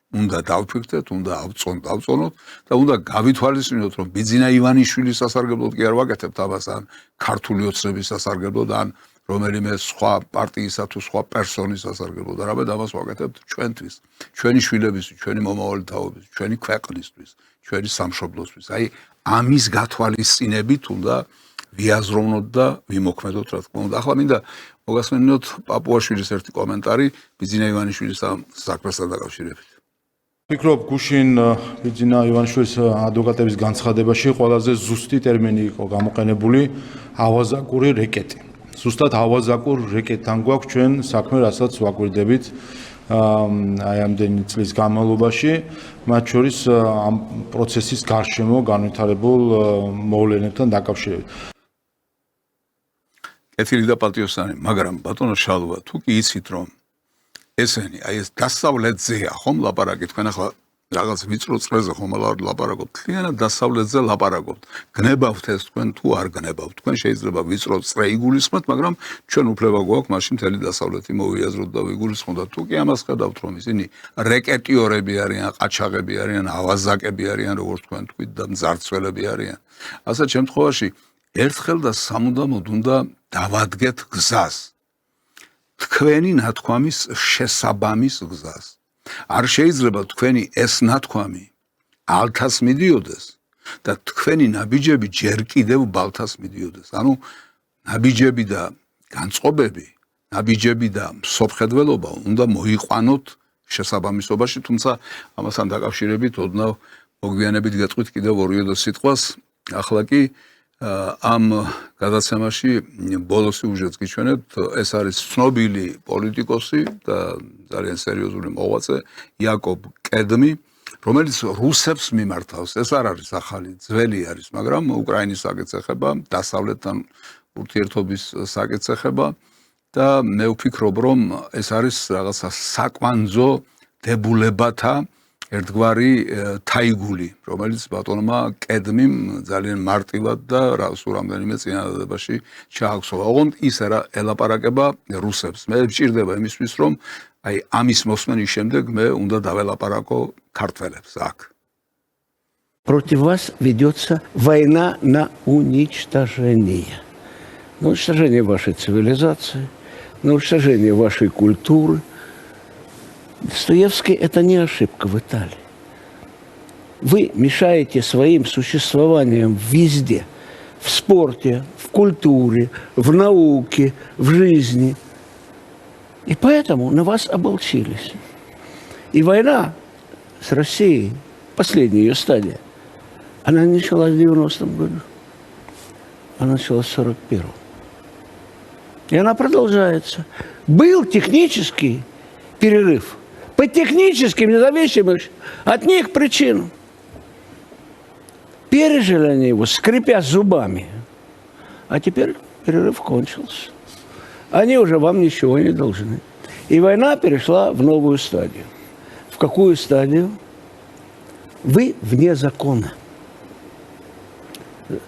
უნდა დავფიქრდეთ, უნდა დავწონოთ და უნდა გავითვალისწინოთ, რომ ბიძინა ივანიშვილის სასარგებლოდ კი არ ვაკეთებთ ამას, ან ქართული ოცნების სასარგებლოდ, ან რომელიმე სხვა პარტიისა თუ სხვა პერსონის სასარგებლოდ, არამედ ამას ვაკეთებთ ჩვენთვის, ჩვენი შვილებისთვის, ჩვენი მომავალი თაობისთვის, ჩვენი ქვეყნისთვის, ჩვენი სამშობლოსთვის. აი, ამის გათვალისწინებით უნდა ვიაზროვნოთ და ვიმოქმედოთ, რა თქმა უნდა. ახლა მინდა მოგასმენინოთ პაპუაშვილის ერთი კომენტარი ბიძინა ივანიშვილის ამ საქმესთან დაკავშირებით. ვფიქრობ, გუშინ ბიძინა ივანიშვილის ადვოკატების განცხადებაში ყველაზე ზუსტი ტერმინი იყო გამოყენებული ავაზაკური რეკეტი. ზუსტად ავაზაკურ რეკეტთან გვაქვს ჩვენ საქმე, რასაც ვაკვირდებით აი ამდენი წლის განმავლობაში, მათ შორის ამ პროცესის გარშემო განვითარებულ მოვლენებთან დაკავშირებით. კეთილი და პატიოსანი, მაგრამ ბატონო შალვა, თუ კი იცით რომ ესენი, აი ეს დასავლეთზეა ხომ ლაპარაკი, თქვენ ახლა რაღაც ვიწრო წრეზე ხომ ლაპარაკობთ, მთლიანად დასავლეთზე ლაპარაკობთ. გნებავთ ეს თქვენ თუ არ გნებავთ? თქვენ შეიძლება ვიწრო წრე იგულისხმოთ, მაგრამ ჩვენ უფლება გვაქვს მაშინ მთელი დასავლეთი მოვიაზროთ და ვიგულისხმოთ და თუ კი ამას ხედავთ რომ ისინი რეკეტიორები არიან, ყაჩაღები არიან, ავაზაკები არიან, როგორც თქვენ თქვით და მძარცველები არიან. ასეთ შემთხვევაში ერთხელ და სამუდამოდ უნდა დავადგეთ გზას. თქვენი ნათქვამის შესაბამის გზას. არ შეიძლება თქვენი ეს ნათქვამი ალთას მიდიოდეს და თქვენი ნაბიჯები ჯერ კიდევ ბალთას მიდიოდეს. ანუ ნაბიჯები და განწყობები, ნაბიჯები და მსოფლმხედველობა უნდა მოიყვანოთ შესაბამისობაში, თუმცა ამასთან დაკავშირებით ოდნავ მოგვიანებით გეტყვით კიდევ ორიოდო სიტყვას. ახლა კი ამ გადაცემაში ბოლოს სიუჟეტს გიჩვენებთ, ეს არის ცნობილი პოლიტიკოსი და ძალიან სერიოზული მოღვაწე იაკობ კედმი, რომელიც რუსებს მიმართავს. ეს არ არის ახალი, ძველი არის, მაგრამ უკრაინის საკითხს ეხება, დასავლეთთან ურთიერთობის საკითხს ეხება და მე ვფიქრობ, რომ ეს არის რაღაცა საკვანძო დებულებათა ერთგვარი თაიგული, რომელიც ბატონმა კედმიმ ძალიან მარტივად და სულ რამდენიმე წინადადებაში ჩააქვსოვა. ოღონდ ის ელაპარაკება რუსებს. მე ვჭირდება იმისთვის, რომ აი ამის მოსმენის შემდეგ მე უნდა დაველაპარაკო ქართველებს აქ. Против вас ведется война на уничтожение. На уничтожение вашей цивилизации, на уничтожение вашей культуры. Достоевский – это не ошибка в Италии. Вы мешаете своим существованием везде. В спорте, в культуре, в науке, в жизни. И поэтому на вас ополчились. И война с Россией, последняя ее стадия, она началась в 90-м году. Она началась в 41-м. И она продолжается. Был технический перерыв. По техническим, независимым от них причинам. Пережили они его, скрипя зубами. А теперь перерыв кончился. Они уже вам ничего не должны. И война перешла в новую стадию. В какую стадию? Вы вне закона.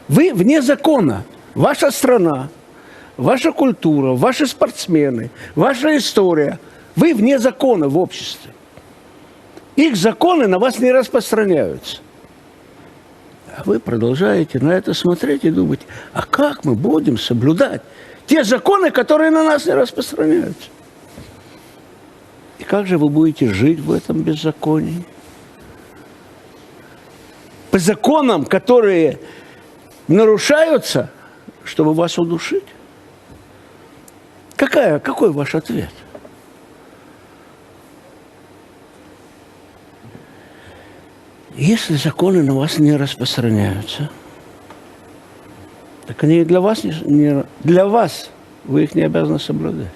Вы вне закона. Ваша страна, ваша культура, ваши спортсмены, ваша история. Вы вне закона в обществе. Их законы на вас не распространяются. А вы продолжаете на это смотреть и думать, а как мы будем соблюдать те законы, которые на нас не распространяются? И как же вы будете жить в этом беззаконии? По законам, которые нарушаются, чтобы вас удушить? Какой ваш ответ? Если законы на вас не распространяются, так они и для вас, для вас вы их не обязаны соблюдать.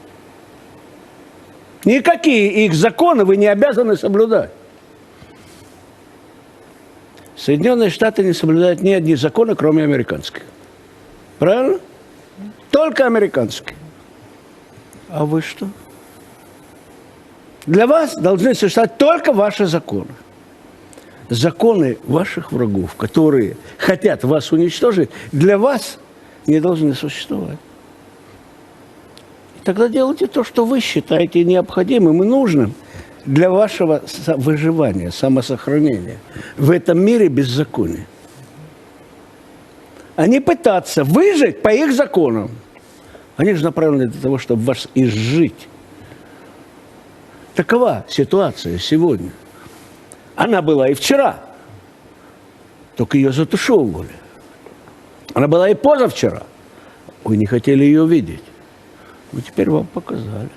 Никакие их законы вы не обязаны соблюдать. Соединенные Штаты не соблюдают ни одни законы, кроме американских. Правильно? Только американские. А вы что? Для вас должны существовать только ваши законы. Законы ваших врагов, которые хотят вас уничтожить, для вас не должны существовать. И тогда делайте то, что вы считаете необходимым и нужным для вашего выживания, самосохранения в этом мире беззакония. А не пытаться выжить по их законам. Они же направлены для того, чтобы вас изжить. Такова ситуация сегодня. Она была и вчера, только ее затушевывали. Она была и позавчера. Вы не хотели ее видеть. Но теперь вам показали.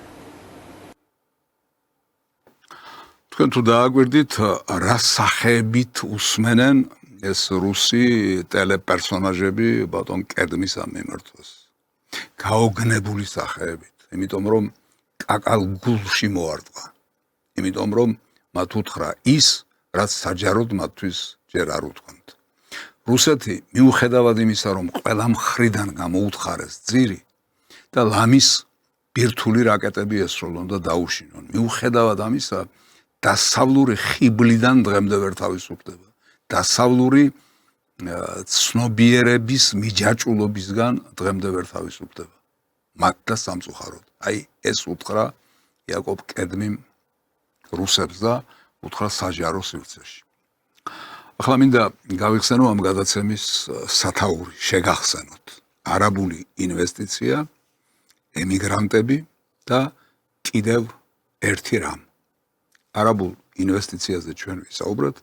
თქვენ თუ დააგვირდით, რა სახეებით უსმენენ ეს რუსი ტელეპერსონაჟები ბატონ კედმის ამ მიმართვას. გაოგნებული სახეებით, იმიტომ რომ კაკალ გულში მოარტყა. იმიტომ რომ მათ უთხრა ის, რაც საჯაროდ მათთვის ჯერ არ უთქვამთ. რუსეთი მიუხედავად იმისა, რომ ყველა მხრიდან გამოუთხარეს ძირი და ლამის ბირთვული რაკეტები ესროლონ და დაუშინონ. მიუხედავად ამისა, დასავლური ხიბლიდან დღემდე ვერ თავისუფლდება. დასავლური ცნობიერების მიჯაჭულობისგან დღემდე ვერ თავისუფლდება. მათ და სამწუხაროდ. აი ეს უთხრა იაკობ კედმიმ რუსებს და უთხრა საჯარო სივრცეში. ახლა მინდა გავიხსენო ამ გადაცემის სათაური, შეგახსენოთ. არაბული ინვესტიცია, ემიგრანტები და კიდევ ერთი რამ. არაბულ ინვესტიციაზე ჩვენ ვისაუბრეთ,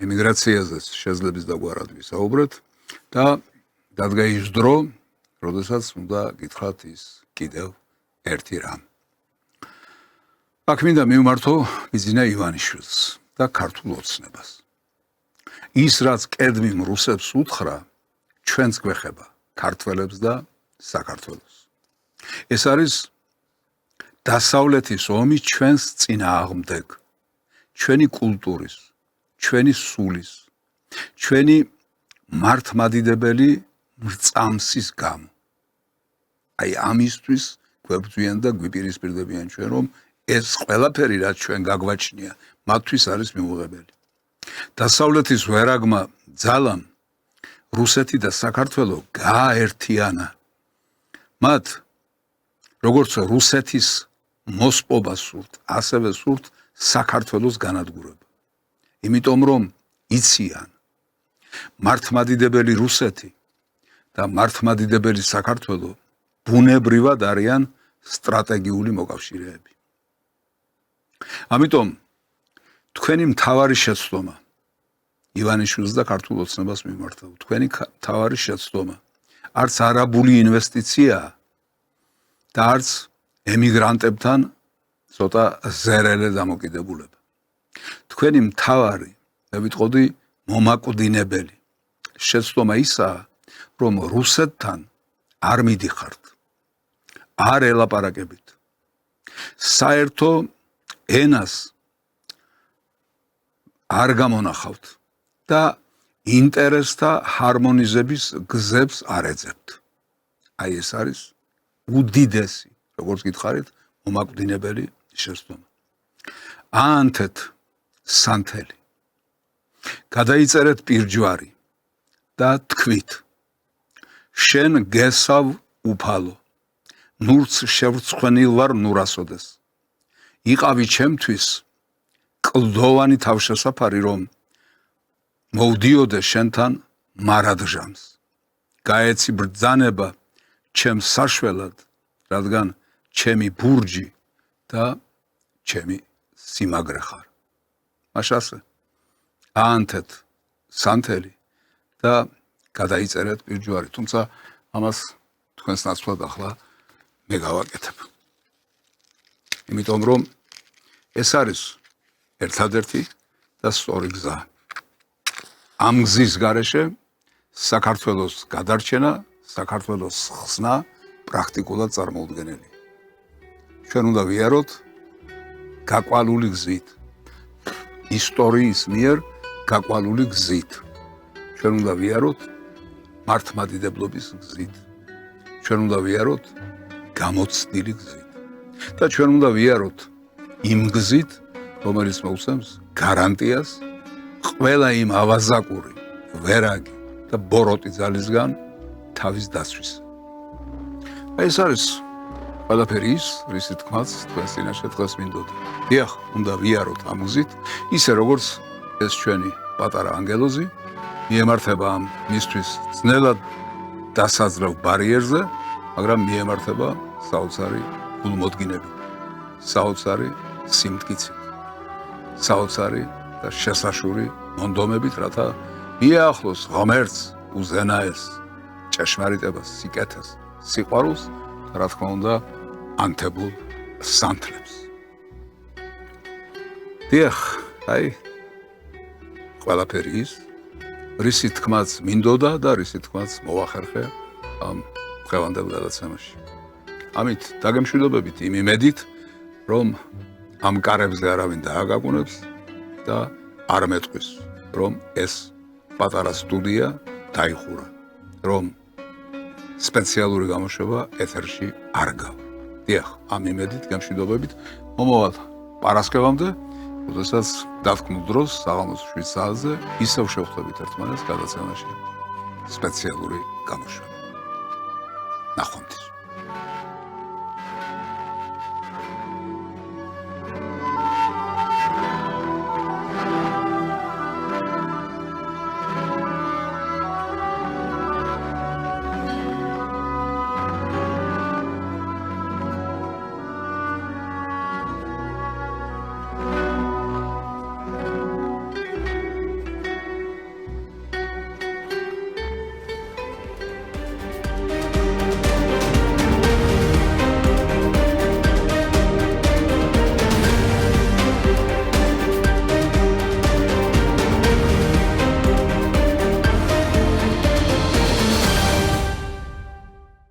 ემიგრაციაზე შეძლებს დაგვარად ვისაუბრეთ და დადგა ის დრო, როდესაც უნდა გითხრათ ის კიდევ ერთი რამ. აქ მინდა მივმართო ბიზინა ივანიშვილს და ქართულ ოცნებას. ის რაც კედმიმ რუსებს უთხრა, ჩვენს გვეხება, ქართველებს და საქართველოს. ეს არის დასავლეთის ომი ჩვენს წინააღმდეგ, ჩვენი კულტურის, ჩვენი სულის, ჩვენი მართლმადიდებელი მრწამსის გამო. აი ამისთვის გვებრძვიან და გვიპირისპირდებიან ჩვენ, რომ ეს ყველაფერი, რაც ჩვენ გაგვაჩნია, მათთვის არის მიუღებელი. დასავლეთის ვერაგმა ძალამ რუსეთი და საქართველო გააერთიანა. მათ როგორც რუსეთის მოსპობა სურთ, ასევე სურთ საქართველოს განადგურება. იმიტომ რომ იციან მართლმადიდებელი რუსეთი და მართლმადიდებელი საქართველო ბუნებრივად არიან სტრატეგიული მოკავშირეები. ამიტომ თქვენი მთავარი შეცდომა ივანიშვილს და ქართულ ოცნებას მიმართავ. თქვენი მთავარი შეცდომა არც არაბული ინვესტიციაა და არც ემიგრანტებთან ცოტა ზერელე დამოკიდებულება. თქვენი მთავარი, მე ვიტყოდი, მომაკვდინებელი შეცდომა ისაა, რომ რუსეთთან არ მიდიხართ, არ ელაპარაკებით. საერთო ენას არ გამონახავთ და ინტერესთა ჰარმონიზების გზებს არ ეძებთ. აი ეს არის უდიდესი, როგორც გითხარით, მომაკვდინებელი შეცდომა. აანთეთ სანთელი. გადაიწერეთ პირჯვარი და თქვით. შენ გესავ უფალო. ნურც შევრცხვენილ ვარ ნურასოდეს. იყავი ჩემთვის კლდოვანი თავშესაფარი, რომ მოვდიოდე შენთან მარადჟამს. გაეცი ბრძანება ჩემ საშველად, რადგან ჩემი ბურჯი და ჩემი სიმაგრე ხარ. მაშასე აანთეთ სანთელი და გადაიწერეთ პირჯვარი, თუმცა ამას თქვენს ნაცვლად ახლა მე გავაკეთებ. იმიტომ რომ ეს არის ერთადერთი და სწორი გზა. ამ გზის გარეშე საქართველოს გადარჩენა, საქართველოს ხსნა პრაქტიკულად წარმოუდგენელია. ჩვენ უნდა ვიაროთ გაკვალული გზით, ისტორიის მიერ გაკვალული გზით. ჩვენ უნდა ვიაროთ მართლმადიდებლობის გზით. ჩვენ უნდა ვიაროთ გამოცდილი გზით. და ჩვენ უნდა ვიაროთ იმ გზით, რომელიც მოგვცემს გარანტიას ყველა იმ ავაზაკური, ვერაგი და ბოროტი ძალისგან თავის დაცვის. ეს არის ყველაფერი ის, რისი თქმაც თქვენს წინაშე დღეს მინდოდა. დიახ, უნდა ვიაროთ ამ გზით, ისე როგორც ეს ჩვენი პატარა ანგელოზი მიემართება ამ მისთვის ძნელად დასაძლევ ბარიერზე, მაგრამ მიემართება საოცარი გულმოდგინებით, საოცარი სიმტკიცით, საოცარი და შესაშური მონდომებით, რათა მიაახლოს ღმერთს, უზენაეს, ჭეშმარიტებას, სიკეთეს, სიყვარულს და რა თქმა უნდა ანთებულ სანთლებს. დიახ, აი ყველაფერი ის, რისი თქმაც მინდოდა და რისი თქმაც მოახერხე ამ დღევანდელ გადაცემაში. ამით დაგემშვიდობებით იმ იმედით, რომ ამ კარებზე არავინ დააგაგუნებს და არ მეტყვის, რომ ეს პატარა სტუდია დაიხურა, რომ სპეციალური გამოშვება ეთერში არ გავა. დიახ, ამ იმედით გემშვიდობებით მომავალ პარასკევამდე, როდესაც დათქმულ დროს საღამოს 7 საათზე ისევ შევხვდებით ერთმანეთს გადაცემაში სპეციალური გამოშვება. ნახვამდის.